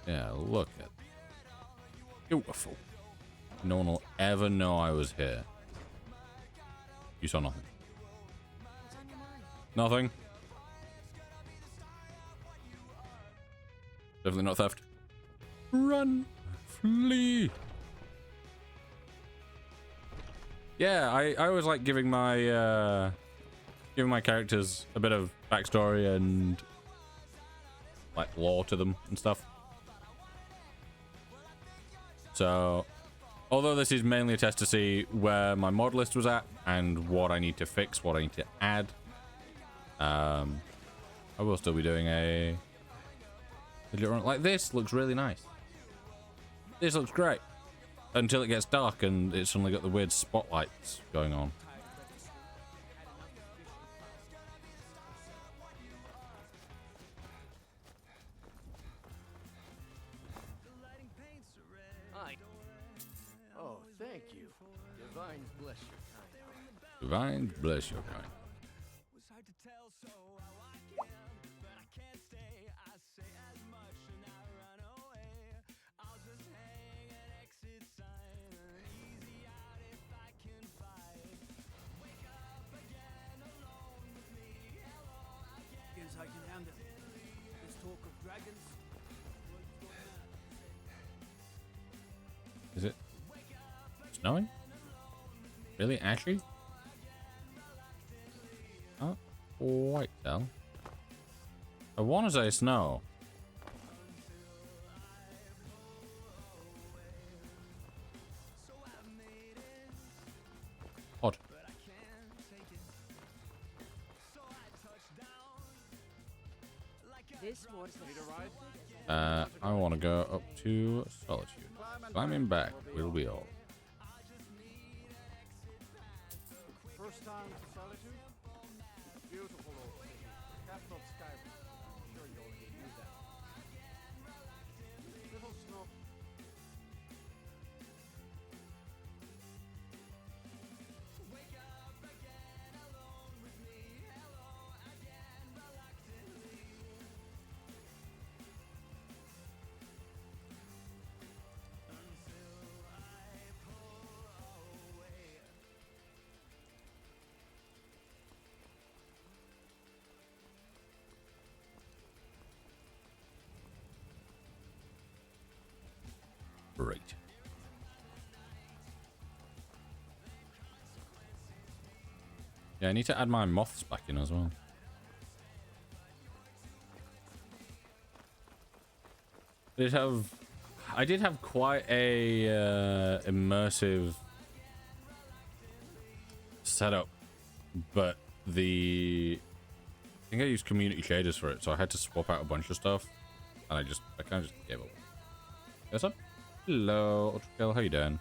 Yeah, look at beautiful. No one will ever know I was here. You saw nothing. What's on your mind? Nothing. Definitely not theft. Run. Flee. Yeah, I always like giving my characters a bit of backstory and like lore to them and stuff. So, although this is mainly a test to see where my mod list was at and what I need to fix, what I need to add, I will still be doing a legit run. Like, this looks really nice. This looks great. Until it gets dark and it's suddenly got the weird spotlights going on. Oh, thank you. Divine bless your kind heart. Divine bless your kind. Guess I can handle this talk of dragons. Is it snowing? Really? Actually? Oh, quite though. I want to say snow. Odd. This was I want to go up to Solitude. Climbing back will be all. First time to Solitude? Beautiful old city. Capital of Skyrim. I'm sure you already knew that. Little snow. Great. Yeah, I need to add my moths back in as well. I did have quite a immersive setup, but I think I used community shaders for it, so I had to swap out a bunch of stuff, and I kind of just gave up. What's up? Hello, Ultrakill, how you doing?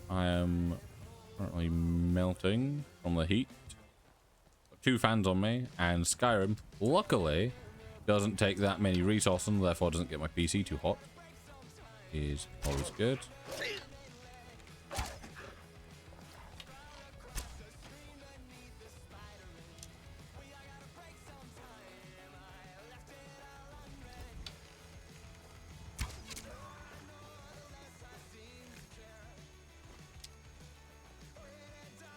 I am currently melting from the heat. Got 2 fans on me, and Skyrim, luckily, doesn't take that many resources, and therefore doesn't get my PC too hot. Is always good.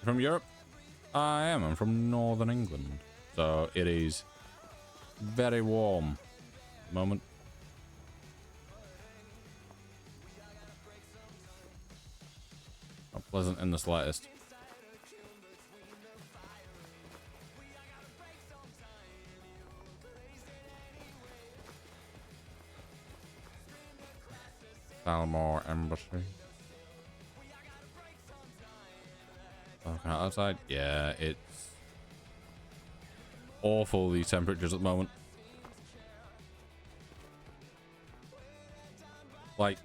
From Europe? I am. I'm from Northern England. So it is very warm the moment. Not pleasant in the slightest. Salmore Embassy. Okay, outside. Yeah, it's awful, these temperatures at the moment. Like,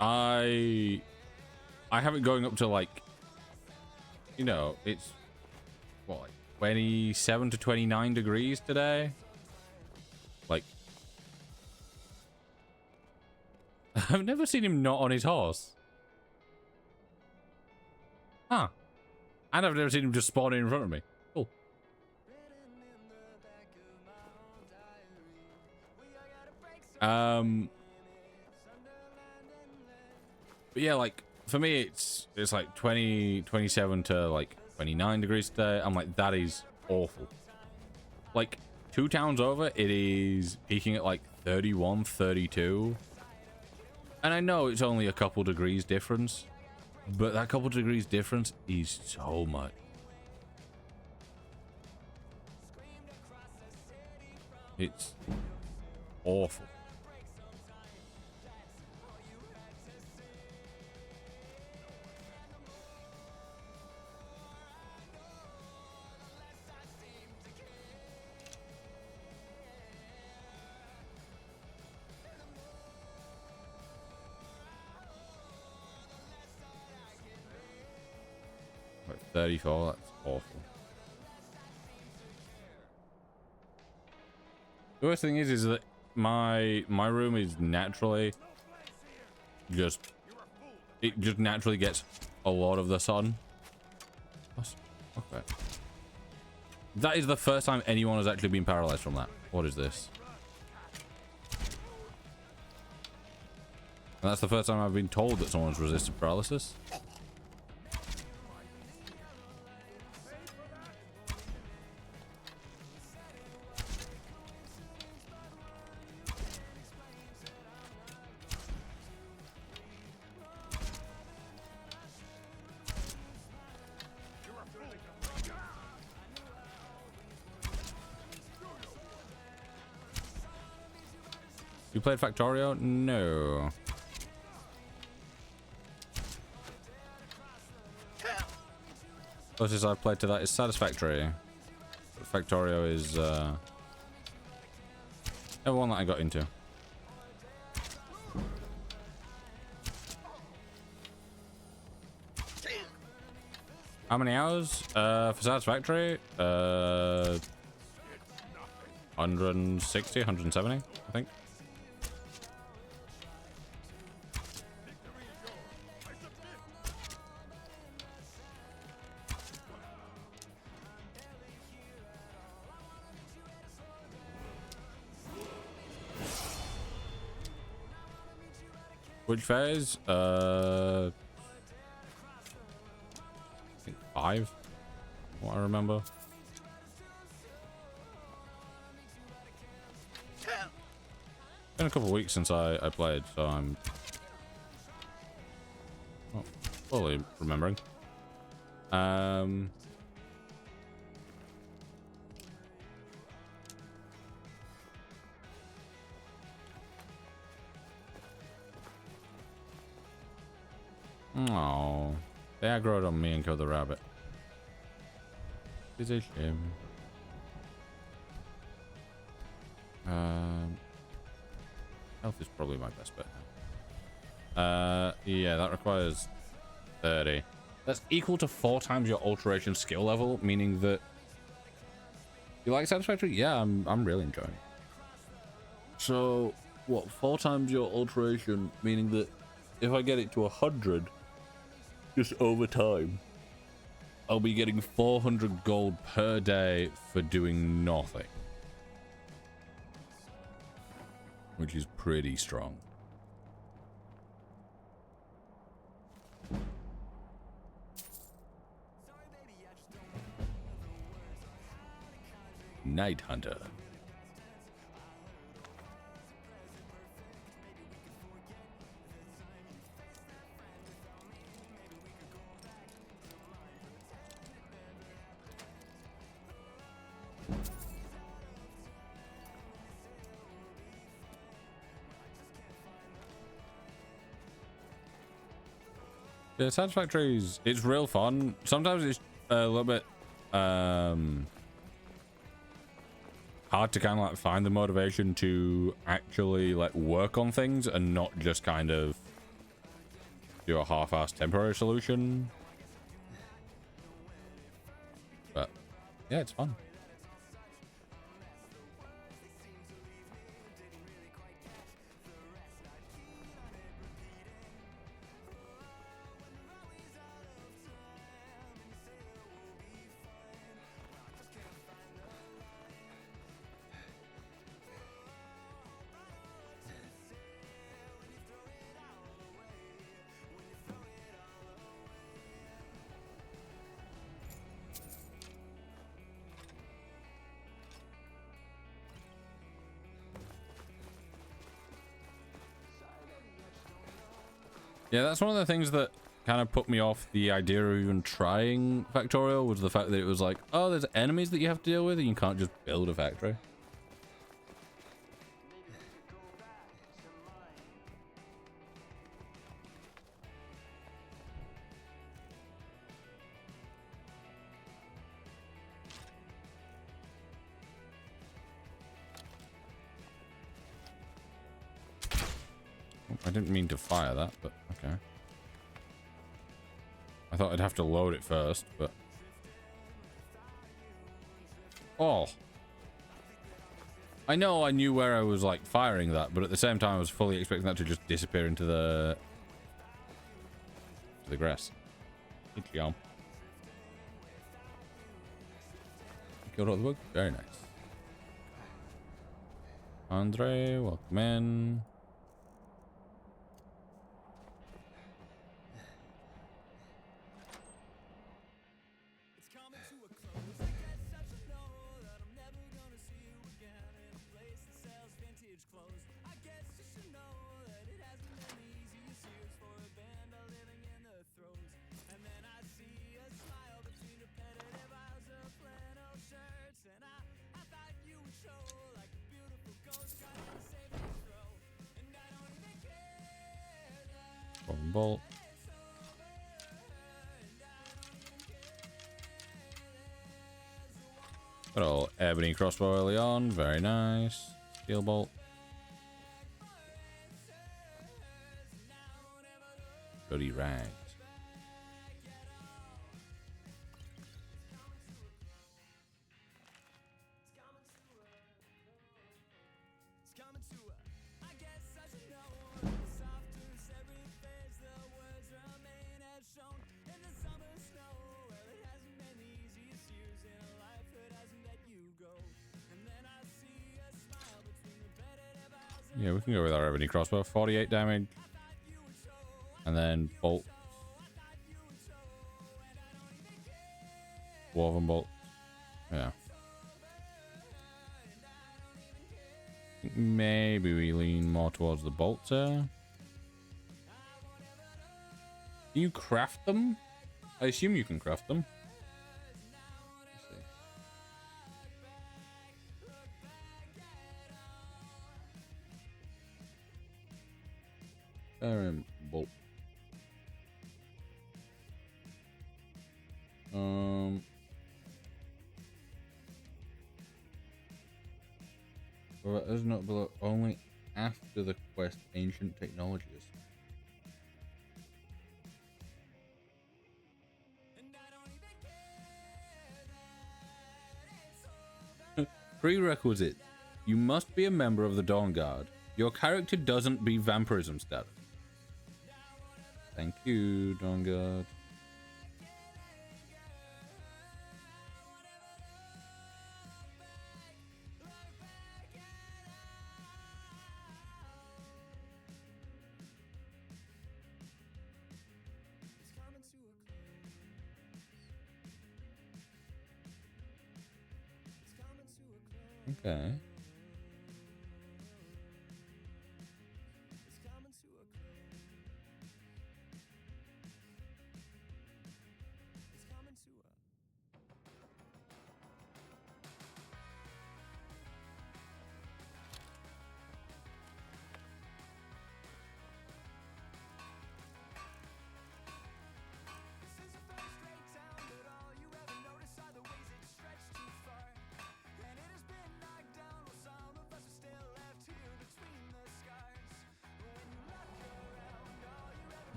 I have it going up to, like, you know, it's what, like 27 to 29 degrees today. Like, I've never seen him not on his horse. Huh. And I've never seen him just spawn in front of me. Cool. But yeah, like, for me, it's like 27 to like 29 degrees today. I'm like, that is awful. Like, 2 towns over, it is peaking at like 31, 32. And I know it's only a couple degrees difference, but that couple degrees difference is so much. It's awful. Like 34, that's awful. The worst thing is that my room is naturally it just naturally gets a lot of the sun. Okay. That is the first time anyone has actually been paralyzed from that. What is this? And that's the first time I've been told that someone's resisted paralysis. You played Factorio? No. Closest I've played to that is Satisfactory. Factorio is the one that I got into. How many hours? For Satisfactory? 160, 170, I think. Which phase? I think 5. What I remember. Been a couple of weeks since I played, so I'm not fully remembering. Oh, they aggroed on me and killed the rabbit. It's a shame. Health is probably my best bet now. Yeah, that requires 30. That's equal to 4 times your alteration skill level, meaning that you like Satisfactory? Yeah, I'm really enjoying it. So what, 4 times your alteration, meaning that if I get it to 100 just over time, I'll be getting 400 gold per day for doing nothing, which is pretty strong. Night Hunter. Yeah, Satisfactory's it's real fun. Sometimes it's a little bit hard to kind of like find the motivation to actually like work on things and not just kind of do a half-assed temporary solution. But yeah, it's fun. Yeah, that's one of the things that kind of put me off the idea of even trying Factorial, was the fact that it was like, oh, there's enemies that you have to deal with and you can't just build a factory. I didn't mean to fire that, but okay. I thought I'd have to load it first, but... Oh! I know I knew where I was, like, firing that, but at the same time I was fully expecting that to just disappear into the... grass. Good job. Killed all the bug? Very nice. Andre, welcome in. Bolt. Got all ebony crossbow early on, very nice. Steel bolt. Bloody rags. Yeah, we can go with our ebony crossbow. 48 damage. And then bolt. Woven bolt. Yeah. Maybe we lean more towards the bolts here. Can you craft them? I assume you can craft them. Bolt. Well, that is not below, only after the quest ancient technologies. Prerequisite. You must be a member of the Dawn Guard. Your character doesn't be vampirism status. Thank you, Dawn Guard. Okay.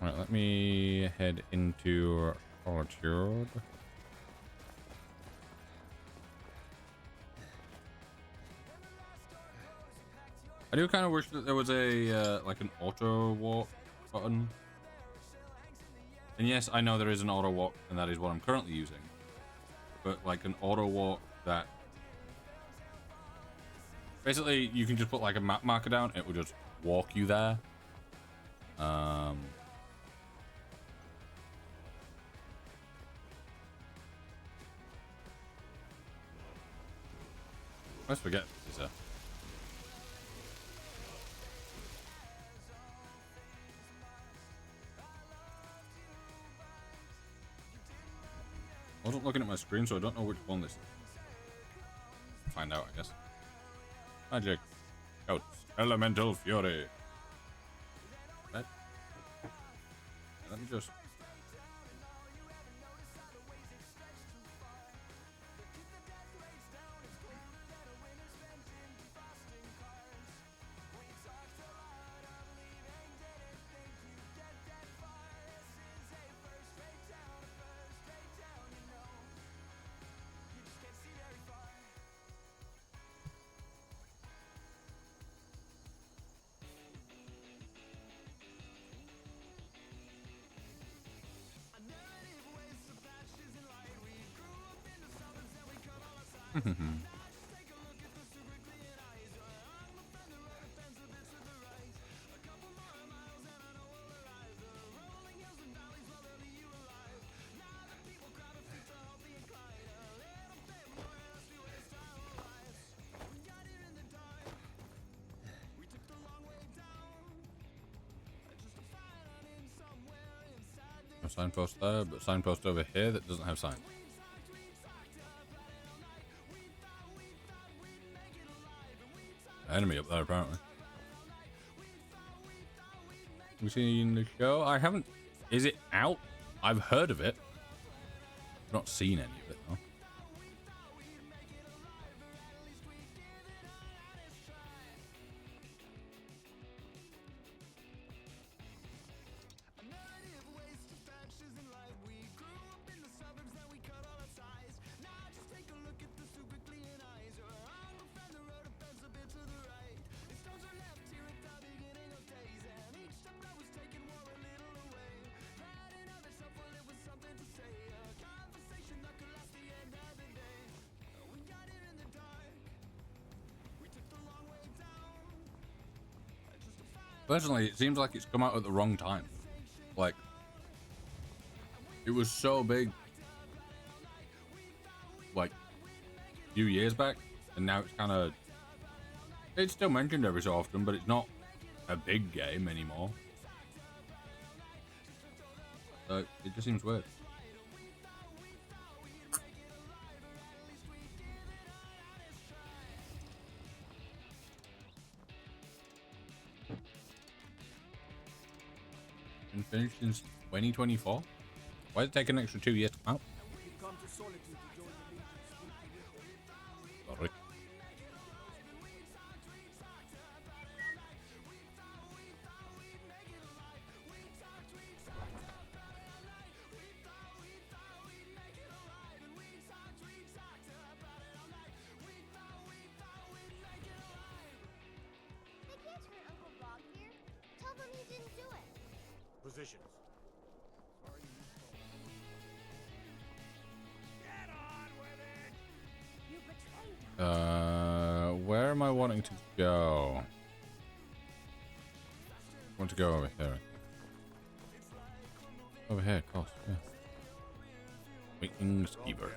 Right, let me head into Orchard. I do kind of wish that there was a like an auto walk button. And yes, I know there is an auto walk, and that is what I'm currently using. But like an auto walk that basically you can just put like a map marker down, it will just walk you there. I always forget this is a... I wasn't looking at my screen, so I don't know which one this is. Find out, I guess. Magic. Out. Elemental Fury. Let me just... No signpost there, but signpost over here that doesn't have sign. Enemy up there, apparently. We've seen the show. I haven't. Is it out? I've heard of it. I've not seen any of it though. Personally, it seems like it's come out at the wrong time. Like, it was so big, like, a few years back, and now it's kind of... It's still mentioned every so often, but it's not a big game anymore. So, it just seems weird. Been finished since 2024? Why did it take an extra 2 years to come out? Sorry. Positions. Where am I wanting to go? I want to go over here. Over here, of course, yeah. Winging Skeever.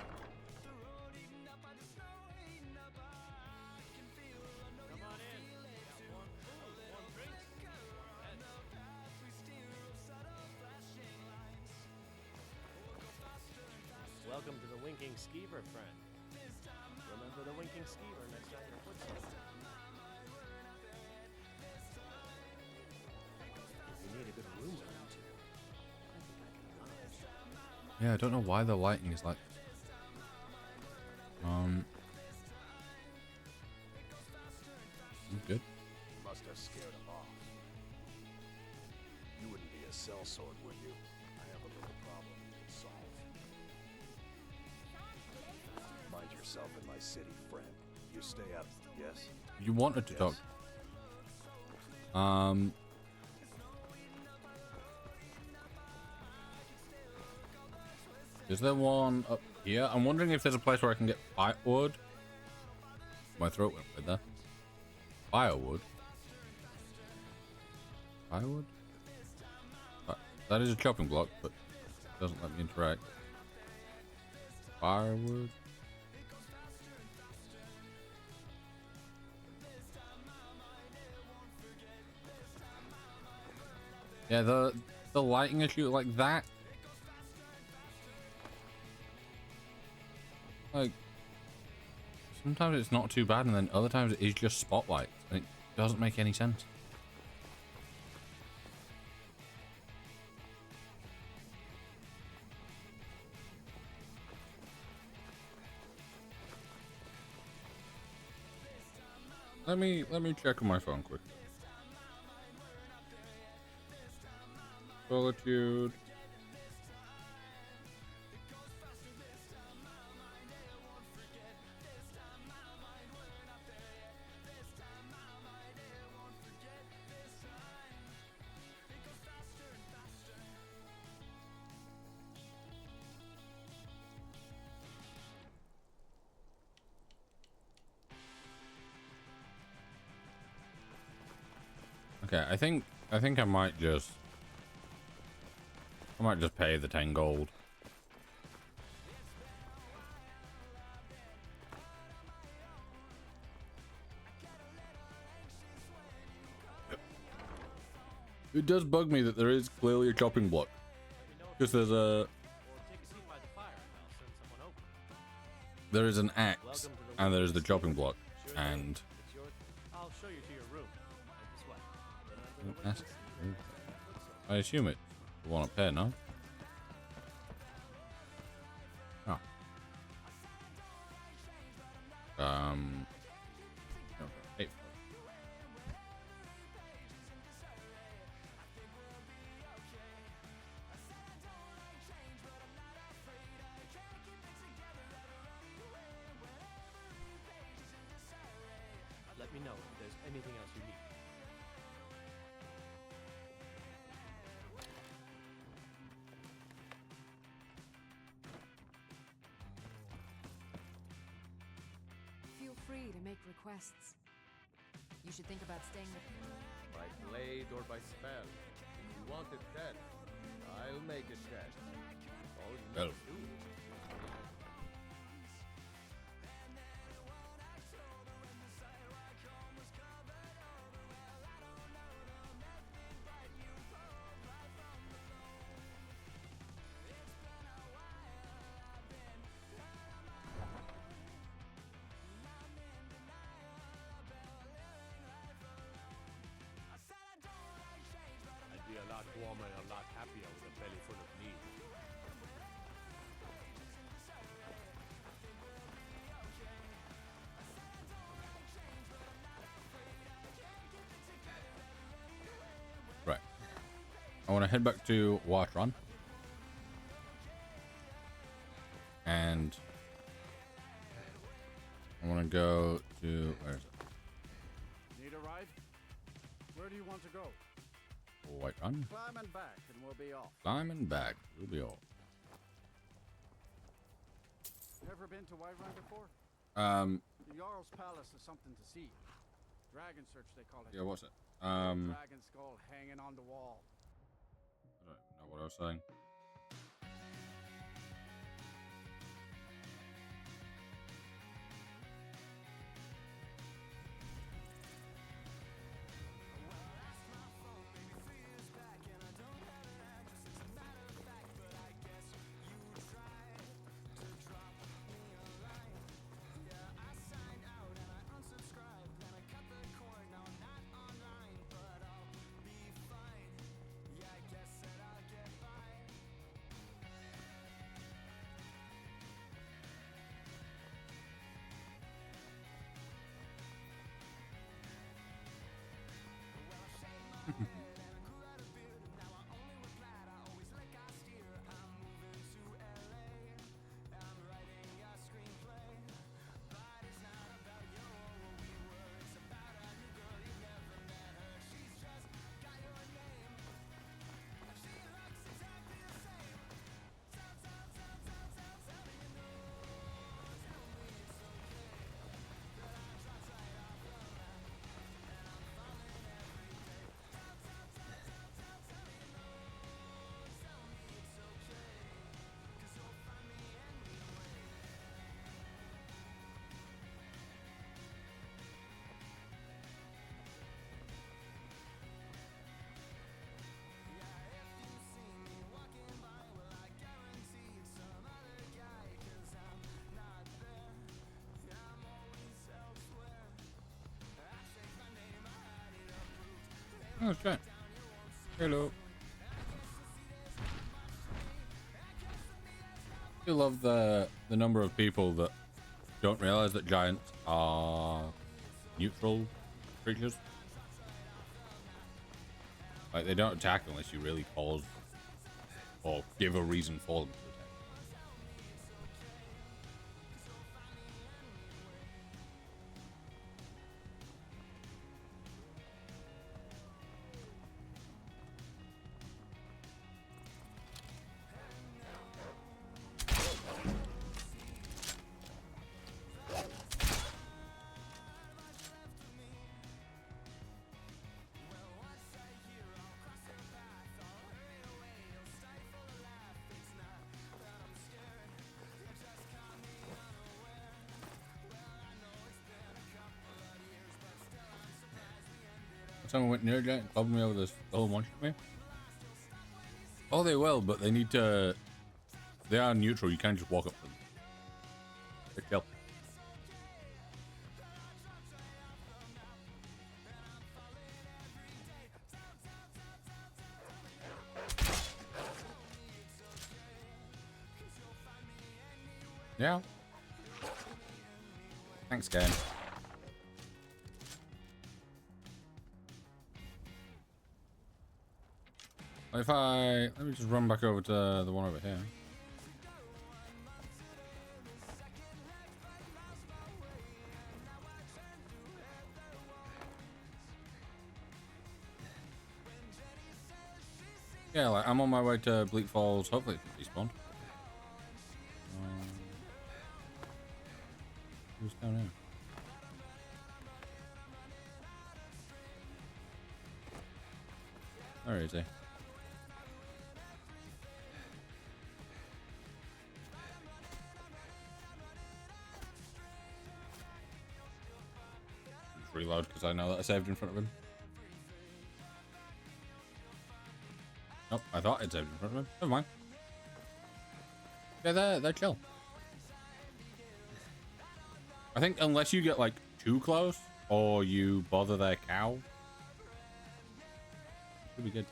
Welcome to the Winking Skeever, friend. Remember the Winking Skeever next time your foot's up. If you need a good room to run to, I think I can oblige. Yeah, I don't know why the lighting is like... I'm good. Must have scared him off. You wouldn't be a sellsword, would you? I have a little problem to solve. Mind yourself in my city, friend. You stay up, yes? You wanted to talk. Is there one up here? I'm wondering if there's a place where I can get firewood. My throat went with that. Firewood. Firewood? That is a chopping block, but it doesn't let me interact. Firewood. Yeah, the lighting issue like that. Like sometimes it's not too bad, and then other times it is just spotlight, and it doesn't make any sense. Let me check on my phone quick. Solitude. Okay, I think I might just pay the 10 gold. It does bug me that there is clearly a chopping block. Because there's there is an axe and there is the chopping block, and I'll show you to your room. I assume it's the one up there, no? Oh. Okay. Let me know if there's anything else you need. Feel free to make requests. You should think about staying with me. By blade or by spell. If you want it dead, I'll make it dead. All you Well. need to do. I'd be a lot warmer and a lot happier with a belly full of meat. Right. I want to head back to Watron. And I want to go to, where is it? Need a ride? Where do you want to go? Whiterun. Climb and back, and we'll be off. Climb and back. We'll be all. Ever been to Whiterun before? The Jarl's Palace is something to see. Dragon Search, they call it. Yeah, what's it? Dragon skull hanging on the wall. I don't know what I was saying. Oh, shit. Hello. I love the number of people that don't realize that giants are neutral creatures. Like, they don't attack unless you really cause or give a reason for them to attack. Someone went near a giant and clubbed me over this whole monster me. Oh, they will, but they need to. They are neutral. You can't just walk up to them. They're chill. Yeah. Thanks, game. If let me just run back over to the one over here. Yeah, like I'm on my way to Bleak Falls. Hopefully it's respawned. Who's down here? Where is he? Reload because I know that I saved in front of him. Nope, I thought I'd saved in front of him. Never mind. Yeah, they're chill. I think unless you get like too close or you bother their cow, should be good.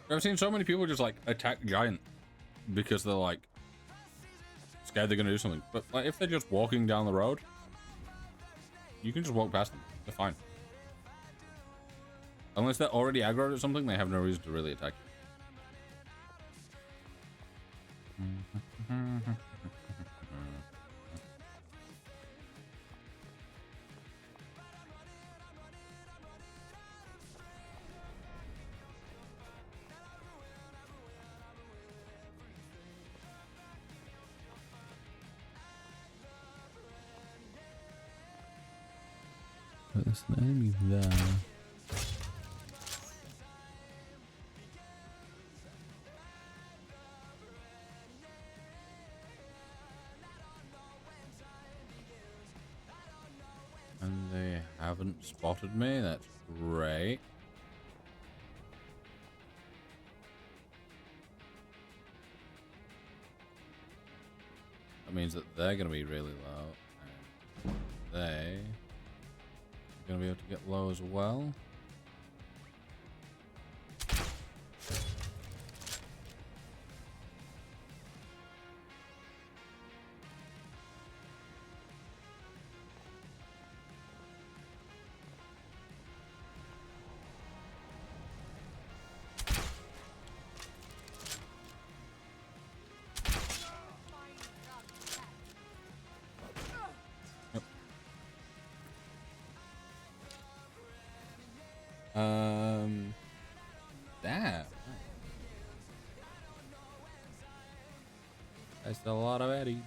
I've seen so many people just like attack giant because they're like scared they're gonna do something. But like if they're just walking down the road, you can just walk past them. They're fine. Unless they're already aggroed at something, they have no reason to really attack you. There's an enemy there. And they haven't spotted me. That's great. That means that they're going to be really low. And they are going to be able to get low as well. Damn. That's a lot of Eddie.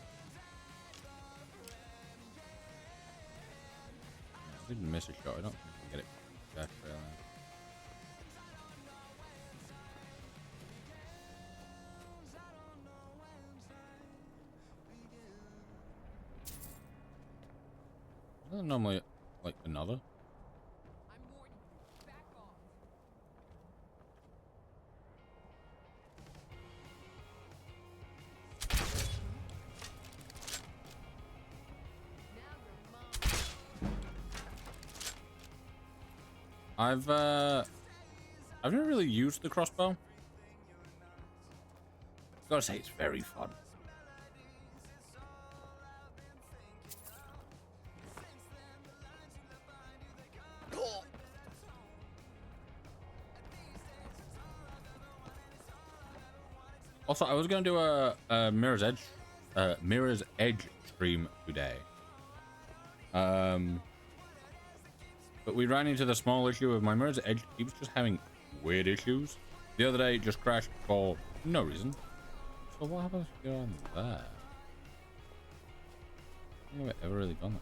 I didn't miss a shot. I don't think I can get it back there. Isn't that normally like another? I've never really used the crossbow. Gotta say, it's very fun. Also, I was gonna do a Mirror's Edge stream today. But we ran into the small issue of my Mirror's Edge keeps just having weird issues. The other day, it just crashed for no reason. So what happens if you go on there? I don't think I've ever really done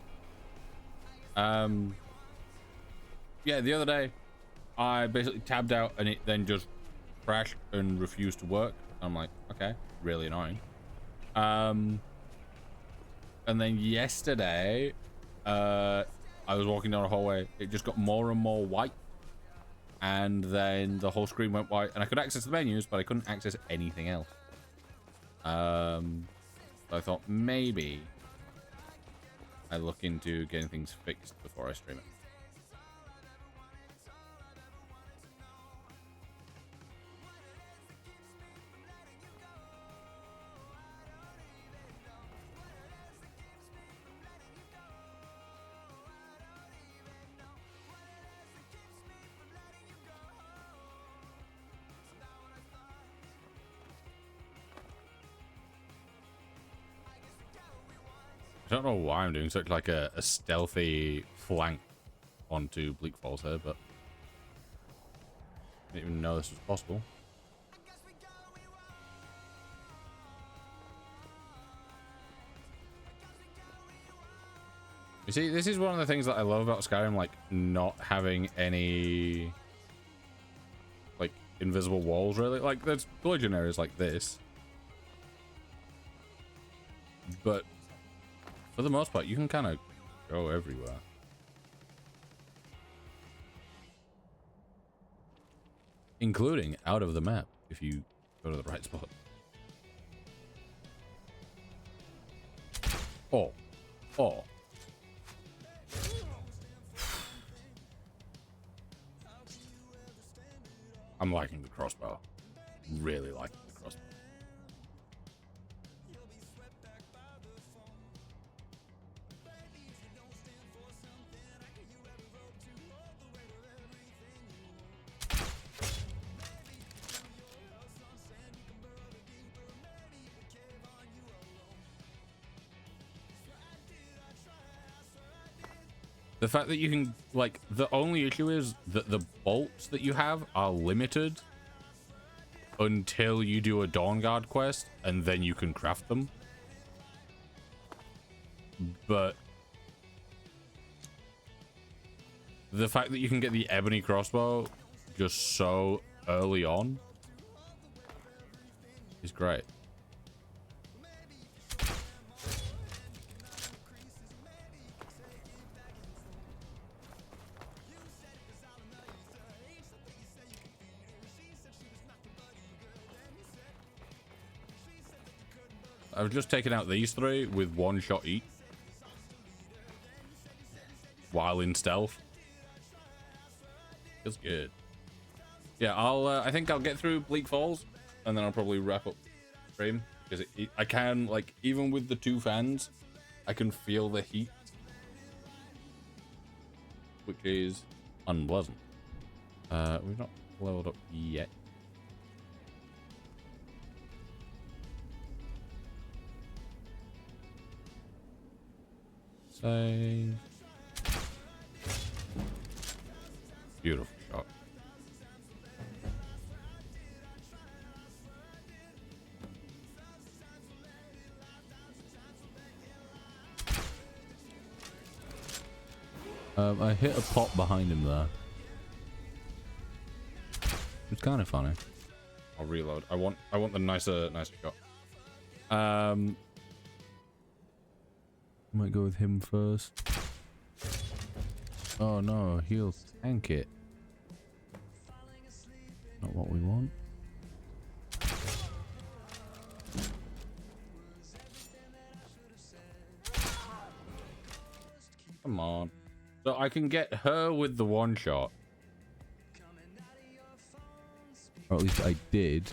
that. Yeah, the other day, I basically tabbed out and it then just crashed and refused to work. I'm like, okay, really annoying. And then yesterday, I was walking down a hallway. It just got more and more white. And then the whole screen went white. And I could access the menus, but I couldn't access anything else. So I thought maybe I look into getting things fixed before I stream it. I don't know why I'm doing such like a stealthy flank onto Bleak Falls here, but I didn't even know this was possible. You see, this is one of the things that I love about Skyrim, like not having any like invisible walls really. Like there's collision areas like this, but for the most part, you can kind of go everywhere. Including out of the map, if you go to the right spot. Oh. Oh. I'm liking the crossbow. Really liking the crossbow. The fact that you can, like, the only issue is that the bolts that you have are limited until you do a Dawn Guard quest, and then you can craft them. But the fact that you can get the ebony crossbow just so early on is great. I've just taken out these three with one shot each while in stealth. Feels good. Yeah, I think I'll get through Bleak Falls and then I'll probably wrap up stream because I can, like, even with the two fans, I can feel the heat, which is unpleasant. We've not leveled up yet. Save. Beautiful shot. I hit a pot behind him there. It's kind of funny. I'll reload. I want the nicer shot. Might go with him first. Oh no, he'll tank it. Not what we want. Come on. So I can get her with the one shot Or at least I did.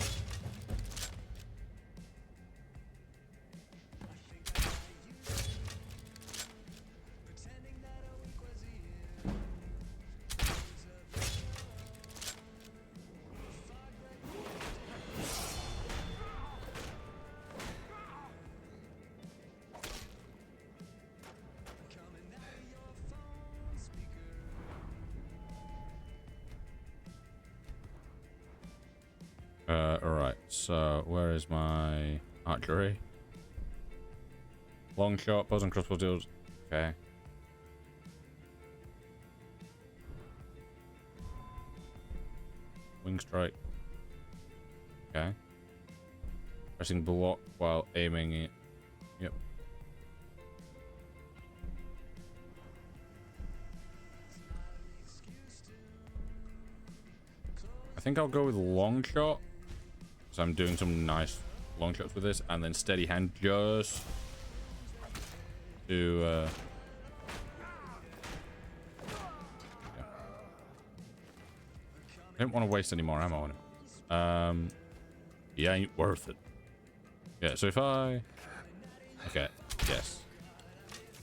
Alright, so where is my archery? Long shot, bows and crossbow deals. Okay. Wing strike. Okay. Pressing block while aiming it. Yep. I think I'll go with long shot. So I'm doing some nice long shots with this, and then steady hand just to yeah. I don't want to waste any more ammo on him. He ain't worth it. Yeah, so if I okay, yes.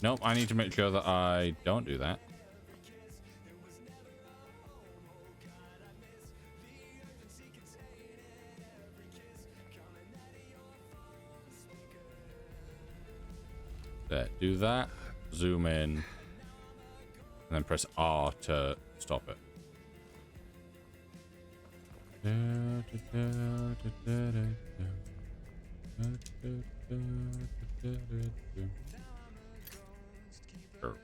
Nope, I need to make sure that I don't do that. There, do that, zoom in, and then press R to stop it. Sure.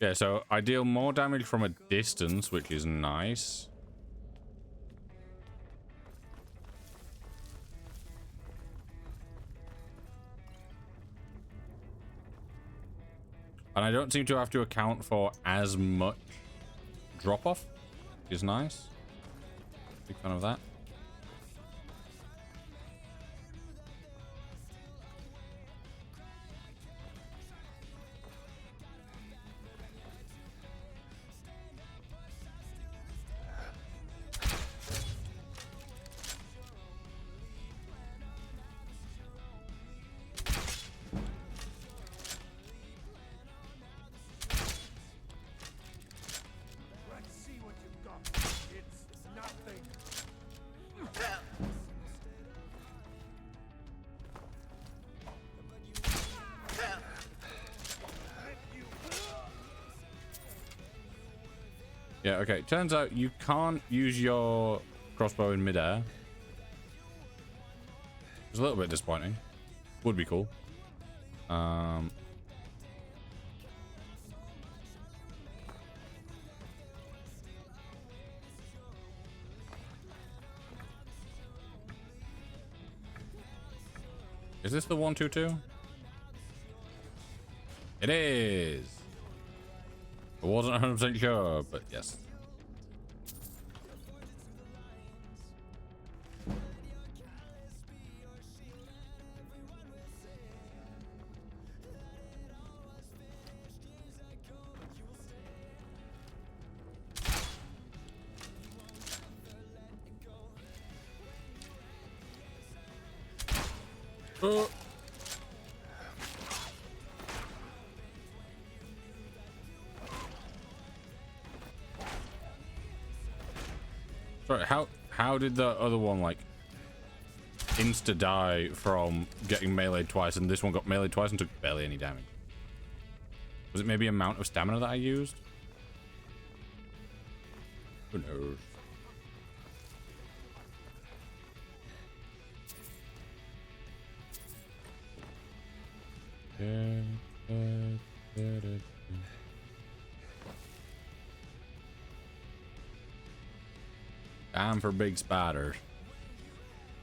Yeah, so I deal more damage from a distance, which is nice. And I don't seem to have to account for as much drop-off, which is nice. Big fan of that. Yeah, okay. Turns out you can't use your crossbow in midair. It's a little bit disappointing. Would be cool. Is this the 122? It is. I wasn't 100% sure, but yes. Oh. Sorry, how did the other one like insta die from getting meleeed twice, and this one got meleeed twice and took barely any damage? Was it maybe amount of stamina that I used? Who knows? Time for big spiders.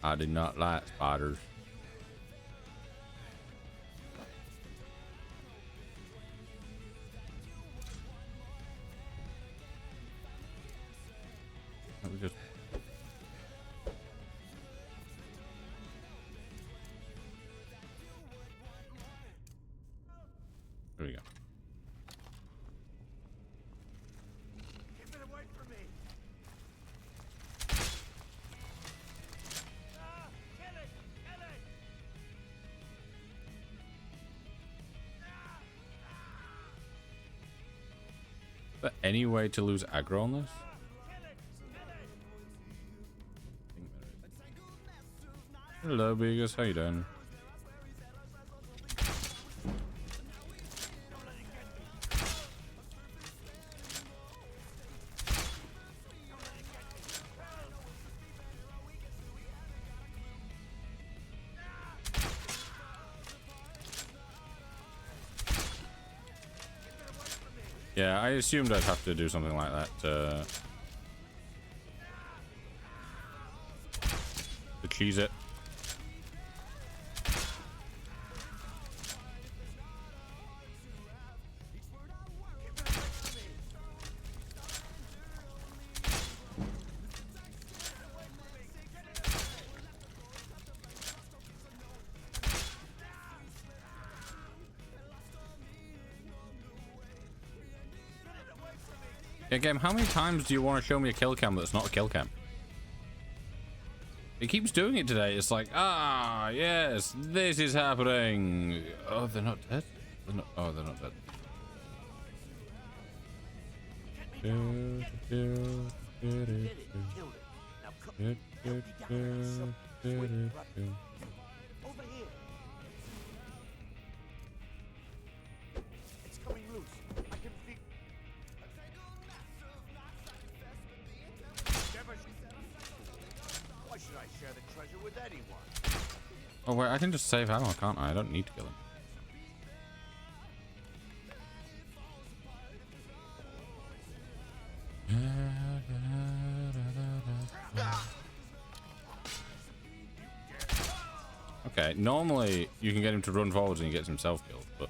I do not like spiders. Let me just... There we go. Keep it away from me. there any way to lose aggro on this? Hello, Begus. How you doing? Yeah, I assumed I'd have to do something like that to cheese it. Yeah, game, how many times do you want to show me a kill cam that's not a kill cam? It keeps doing it today. It's like, ah, yes, this is happening. Oh, they're not dead? They're not, oh, they're not dead. Over here. It's coming loose. I can feel. Why should I share the treasure with anyone? Oh wait, I can just save ammo, can't I? I don't need to kill him. Okay, normally you can get him to run forwards and he gets himself killed, but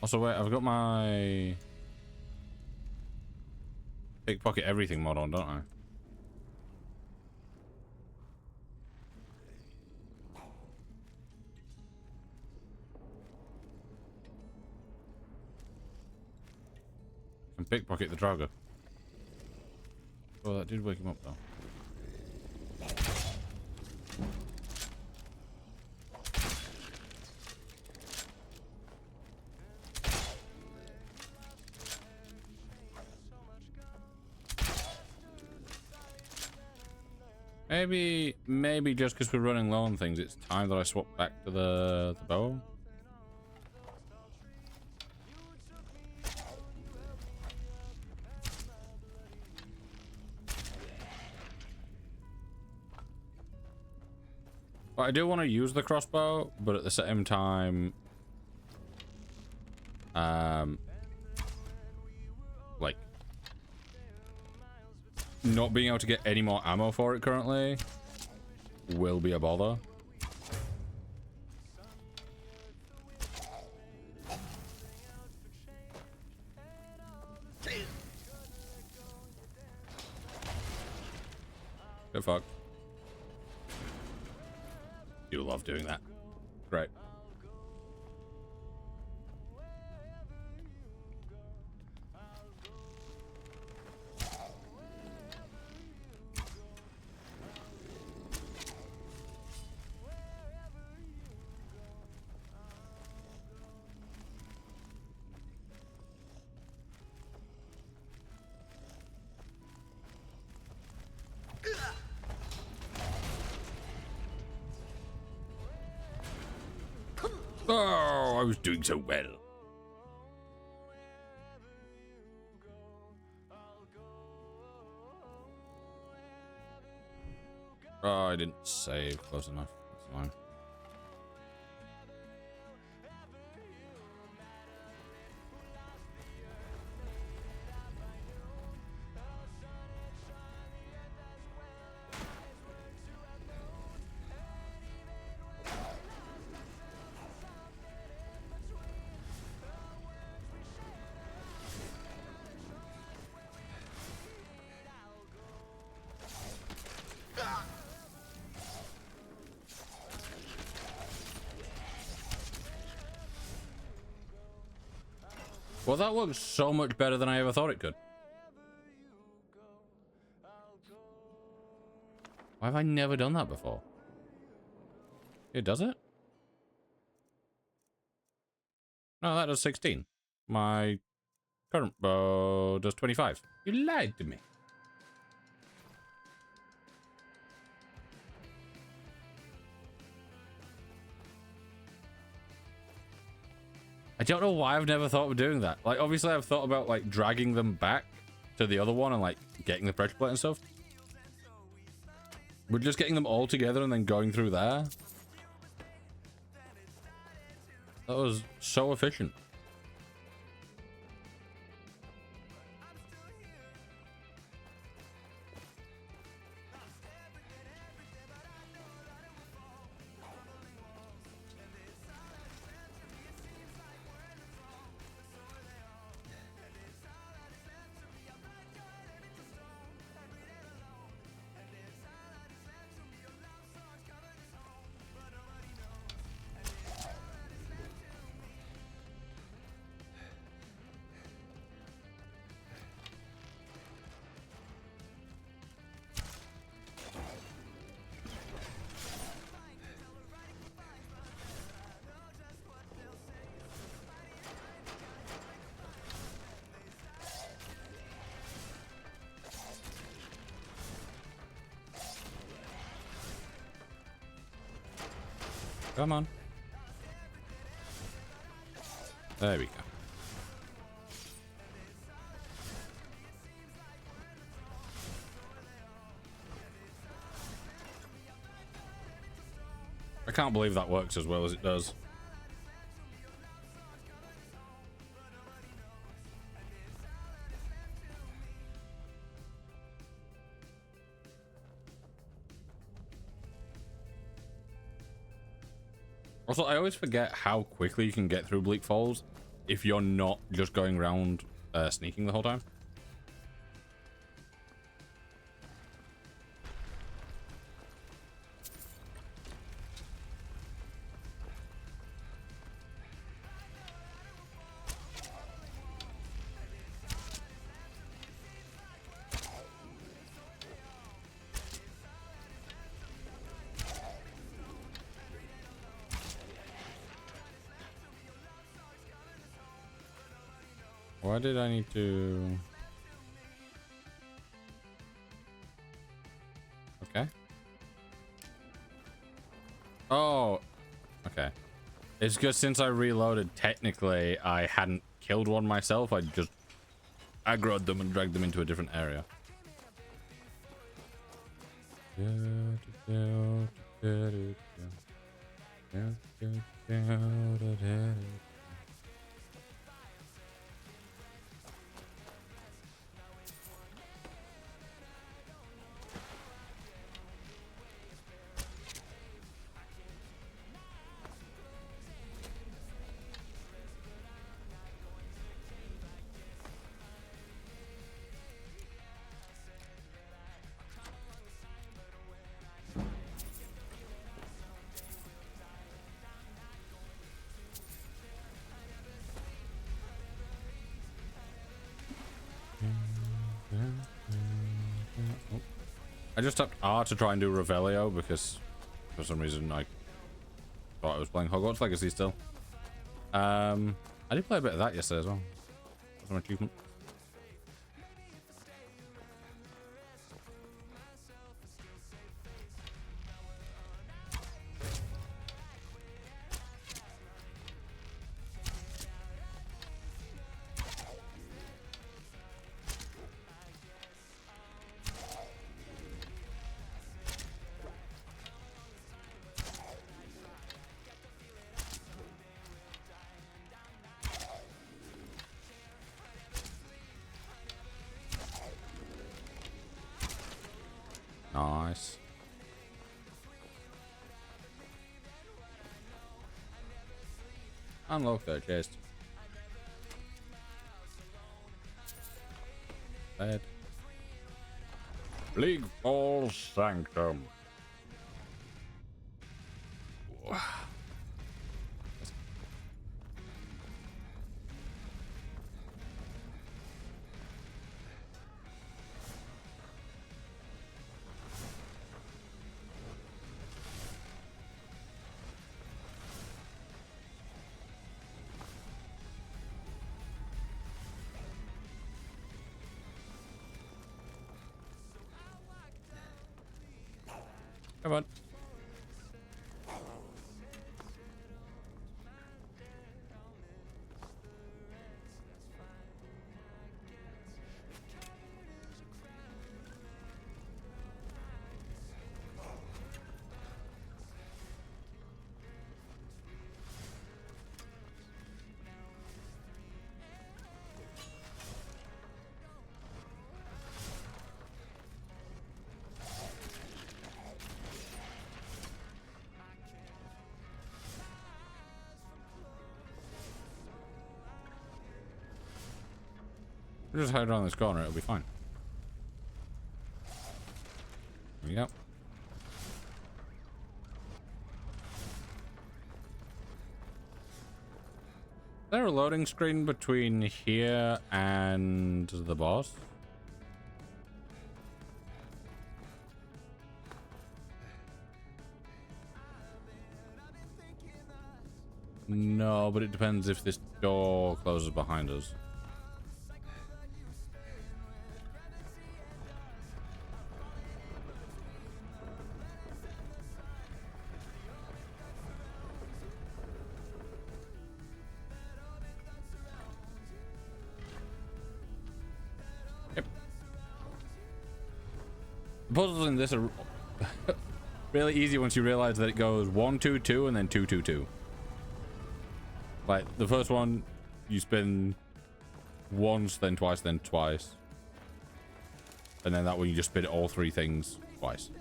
also, wait, I've got my pickpocket everything mod on, don't I? I can pickpocket the Draugr. Oh, that did wake him up though. Maybe just because we're running low on things, it's time that I swap back to the bow. But I do want to use the crossbow, but at the same time, like, not being able to get any more ammo for it currently will be a bother. Get fucked. You love doing that. Great. Oh, I was doing so well. Oh, I didn't save close enough. That's fine. Well, that looks so much better than I ever thought it could. Why have I never done that before? It does it? No, that does 16. My current bow does 25. You lied to me. I don't know why I've never thought of doing that. Like, obviously I've thought about, like, dragging them back to the other one and, like, getting the pressure plate and stuff. But just getting them all together and then going through there. That was so efficient. Come on. There we go. I can't believe that works as well as it does. Also, I always forget how quickly you can get through Bleak Falls if you're not just going around sneaking the whole time. Why did I need to... Okay. Oh, okay. It's because since I reloaded, technically, I hadn't killed one myself. I just aggroed them and dragged them into a different area. I just tapped R to try and do Revelio because for some reason I thought I was playing Hogwarts Legacy still. I did play a bit of that yesterday as well. Some achievement. Nice. Unlock that chest. Bad. Bleak Falls Sanctum. Whoa. Come on. We'll just hide around this corner, it'll be fine. There we go. Is there a loading screen between here and the boss? No, but it depends if this door closes behind us. The puzzles in this are really easy once you realize that it goes 1 2 2 and then 2 2 2. Like the first one, you spin once, then twice, and then that one you just spin all three things twice.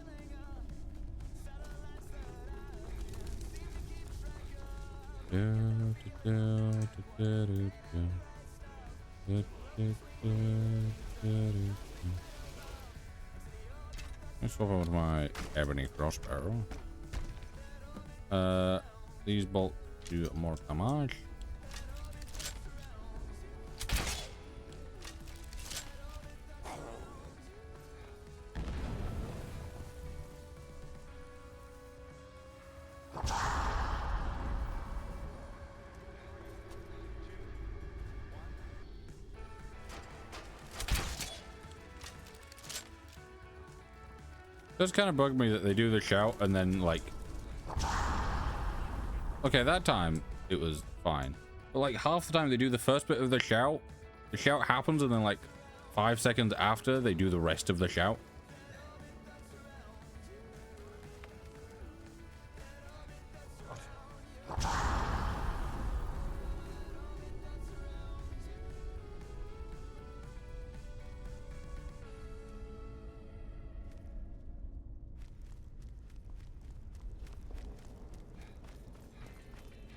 Let's swap over to my ebony crossbow. These bolts do more damage. It does kind of bug me that they do the shout and then like, okay, that time it was fine, but like half the time they do the first bit of the shout happens, and then like 5 seconds after they do the rest of the shout.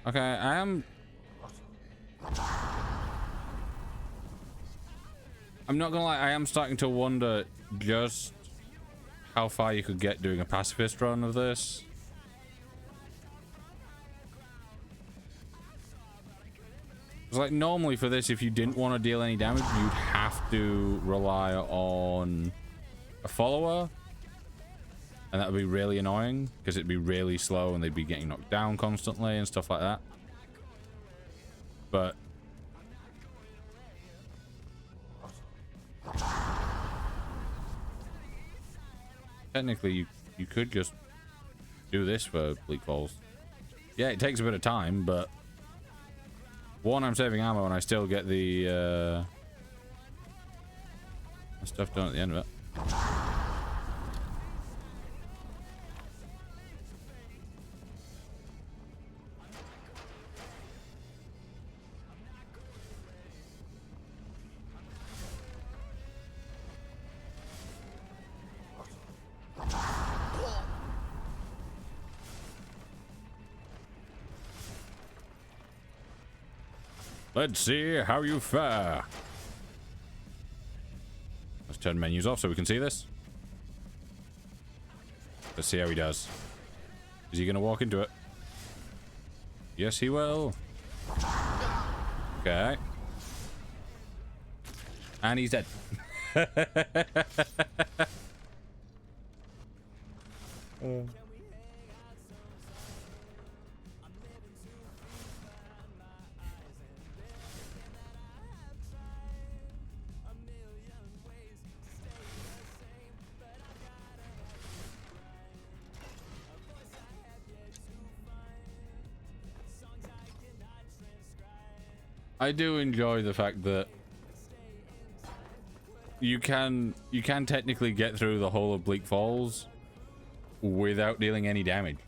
Okay, I'm not gonna lie, I am starting to wonder just how far you could get doing a pacifist run of this. It's like normally for this, if you didn't want to deal any damage, you'd have to rely on a follower. And that would be really annoying because it'd be really slow and they'd be getting knocked down constantly and stuff like that. But technically you could just do this for Bleak Falls. Yeah, it takes a bit of time, but one, I'm saving ammo and I still get the stuff done at the end of it. Let's see how you fare. Let's turn menus off so we can see this. Let's see how he does. Is he gonna walk into it? Yes, he will. Okay. And he's dead. I do enjoy the fact that you can technically get through the whole of Bleak Falls without dealing any damage.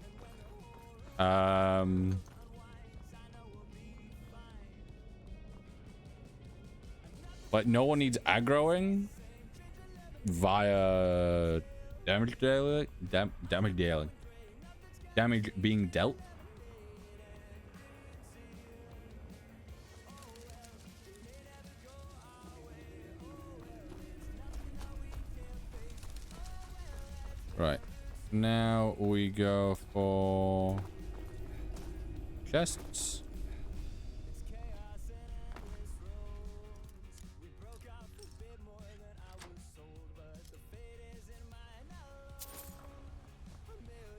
Like, no one needs aggroing via damage dealing, damage being dealt. Right, now we go for chests.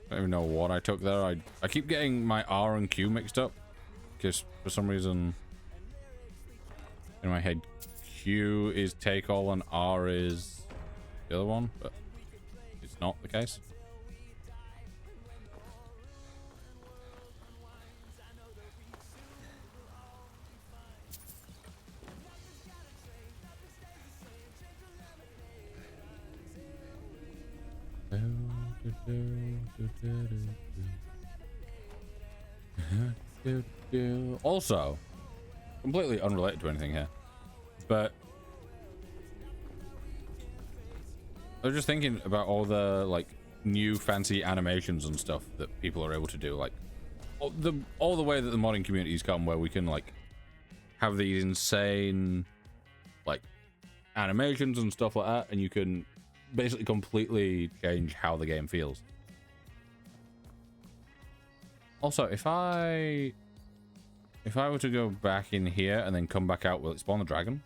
I don't even know what I took there. I keep getting my R and Q mixed up because for some reason in my head Q is take all and R is the other one, but it's not the case. Also, completely unrelated to anything here, but I was just thinking about all the like new fancy animations and stuff that people are able to do, like all the way that the modding community's come, where we can like have these insane like animations and stuff like that, and you can basically completely change how the game feels. Also, if I were to go back in here and then come back out, will it spawn the dragon?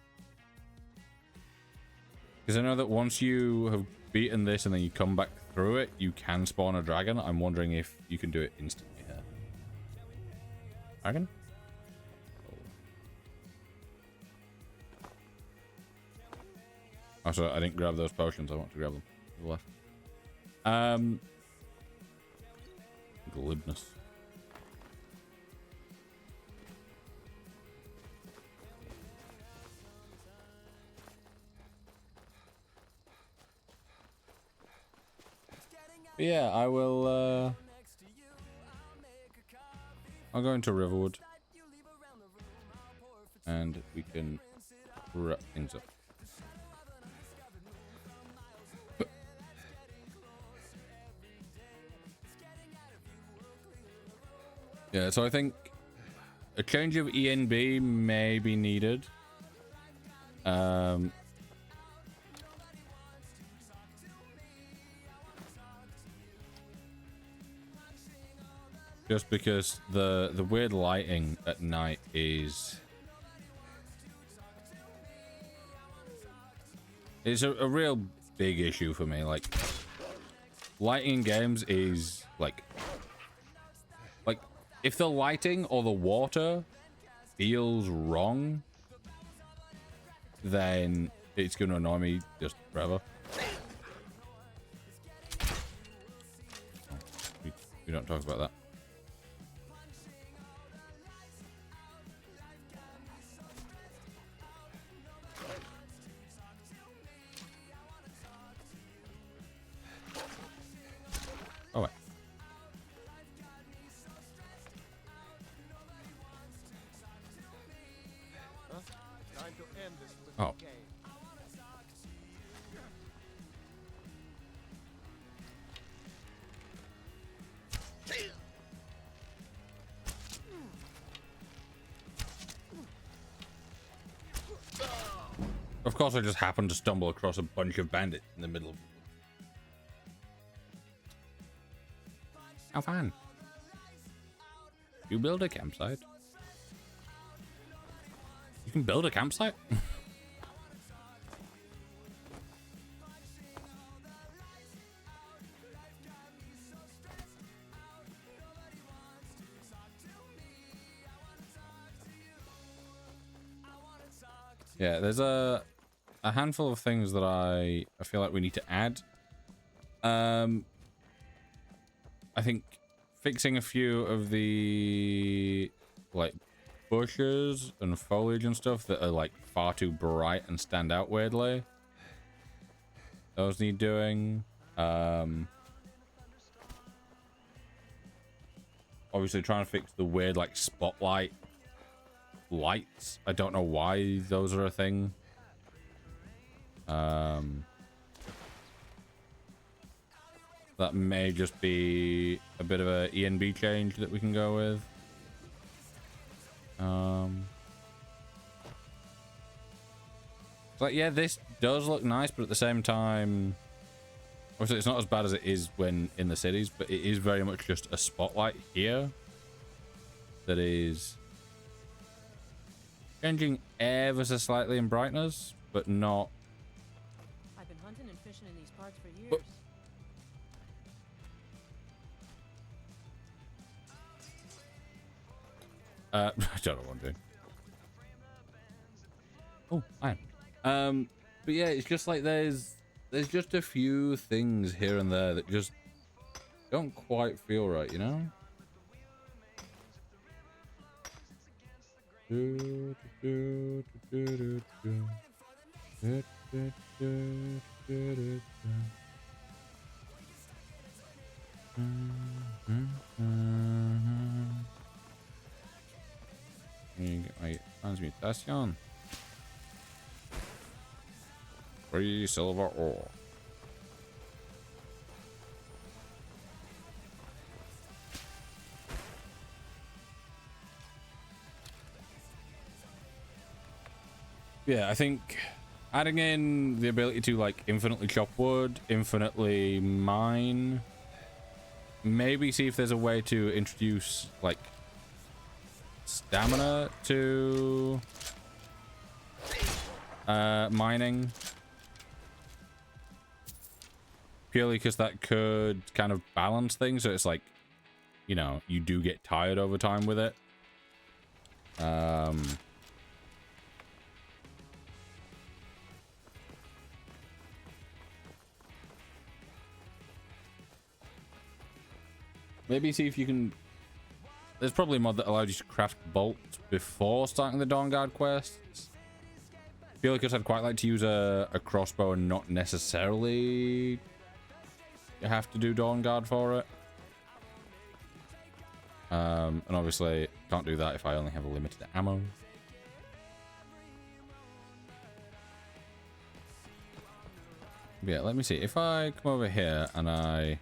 Because I know that once you have beaten this and then you come back through it, you can spawn a dragon. I'm wondering if you can do it instantly here. Dragon? Oh, so I didn't grab those potions. I want to grab them to the left. Glibness. But yeah, I will, I'll go into Riverwood and we can wrap things up. Yeah, so I think a change of ENB may be needed. Just because the weird lighting at night is... It's a real big issue for me. Like, lighting in games is like if the lighting or the water feels wrong, then it's going to annoy me just forever. We don't talk about that. Oh, wait. Time to end this Oh. little game. Of course, I just happened to stumble across a bunch of bandits in the middle of... How fun. You build a campsite? You can build a campsite? Yeah, there's a handful of things that I feel like we need to add. I think fixing a few of the like bushes and foliage and stuff that are like far too bright and stand out weirdly. Those need doing. Obviously trying to fix the weird like spotlight lights. I don't know why those are a thing. That may just be a bit of a ENB change that we can go with. It's like, yeah, this does look nice, but at the same time, obviously it's not as bad as it is when in the cities, but it is very much just a spotlight here that is changing ever so slightly in brightness, but not. I've been hunting and fishing in these parts for years. But I don't know what I'm doing. Oh, I am. But yeah, it's just like there's just a few things here and there that just don't quite feel right, you know? Get my transmutation. 3 silver ore. Yeah, I think adding in the ability to like infinitely chop wood, infinitely mine, maybe see if there's a way to introduce like stamina to mining, purely because that could kind of balance things, so it's like, you know, you do get tired over time with it. Maybe see if you can. There's probably a mod that allows you to craft bolts before starting the Dawn Guard quests. I feel like I'd quite like to use a crossbow and not necessarily have to do Dawn Guard for it. And obviously can't do that if I only have a limited ammo. But yeah, let me see. If I come over here and I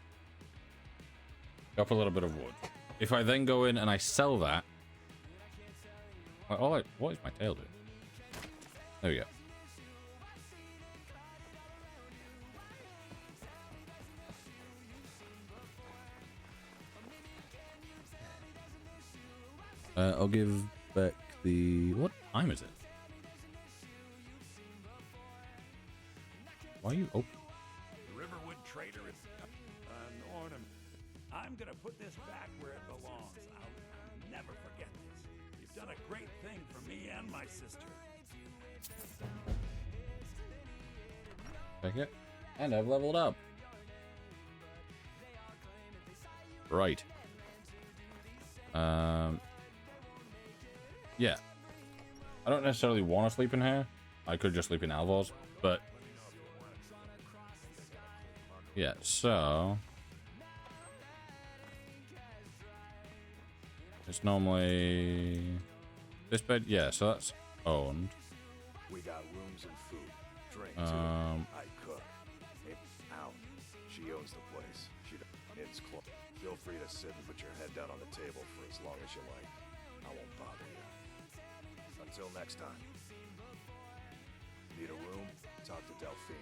chop a little bit of wood. If I then go in and I sell that, what is my tail doing? There we go. I'll give back the. What time is it? Why are you open? Riverwood trader is an ornament. I'm gonna put this back where it belongs. I'll never forget this. You've done a great thing for me and my sister. Take it. And I've leveled up. Right. Yeah. I don't necessarily want to sleep in here. I could just sleep in Alvor's, but yeah, so it's normally this bed. Yeah, so that's owned. We got rooms and food, drink too. I cook. Hey, Al, she owns the place. It's close. Feel free to sit and put your head down on the table for as long as you like. I won't bother you. Until next time. Need a room? Talk to Delphine.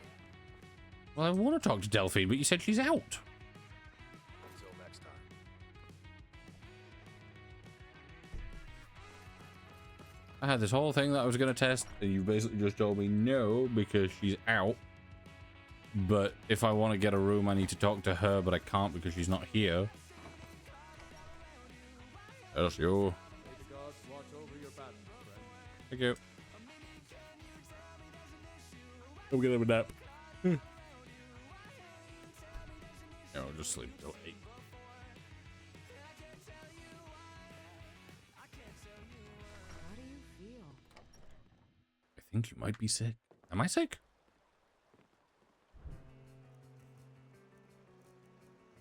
Well, I want to talk to Delphine, but you said she's out. Until next time. I had this whole thing that I was going to test, and you basically just told me no because she's out. But if I want to get a room, I need to talk to her, but I can't because she's not here. That's you. May the gods watch over your battle, friend. Thank you. I'm gonna have a nap. Yeah, I'll just sleep until 8. think you might be sick. Am I sick?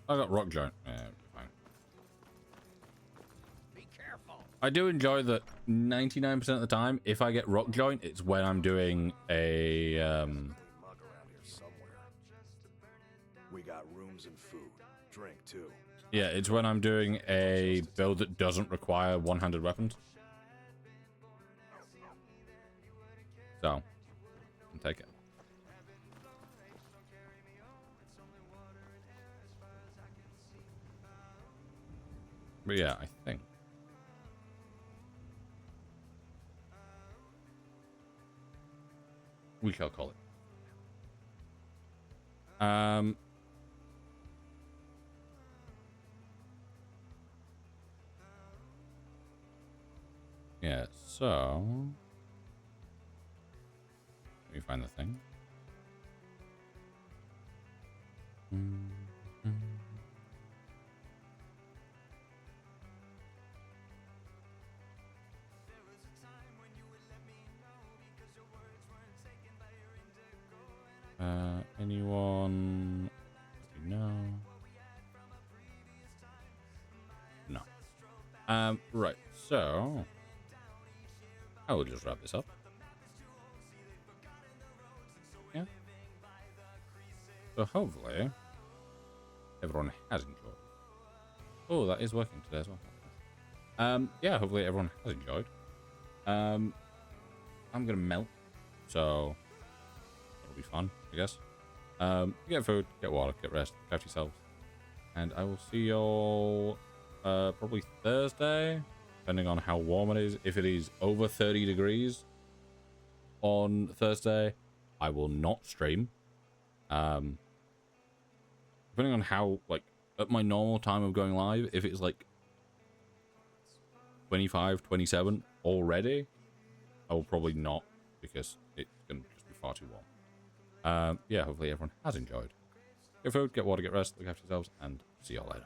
I got rock joint. Yeah, fine. Be careful. I do enjoy that 99% of the time, if I get rock joint, it's when I'm doing a Mug around here somewhere. We got rooms and food, drink too. yeah, it's when I'm doing a build that doesn't require one-handed weapons. So, I'll take it. But yeah, I think we shall call it. Yeah, so let me find the thing. Anyone? No. No. Right. So I will just wrap this up. Yeah. So hopefully everyone has enjoyed. Oh, that is working today as well. Yeah, hopefully everyone has enjoyed. I'm gonna melt, so that'll be fun, I guess. Get food, get water, get rest, look after yourselves, and I will see y'all probably Thursday, depending on how warm it is. If it is over 30 degrees on Thursday, I will not stream. Depending on how, like, at my normal time of going live, if it's like 25, 27 already, I will probably not, because it's going to just be far too warm. Yeah, hopefully everyone has enjoyed. Get food, get water, get rest, look after yourselves, and see y'all later.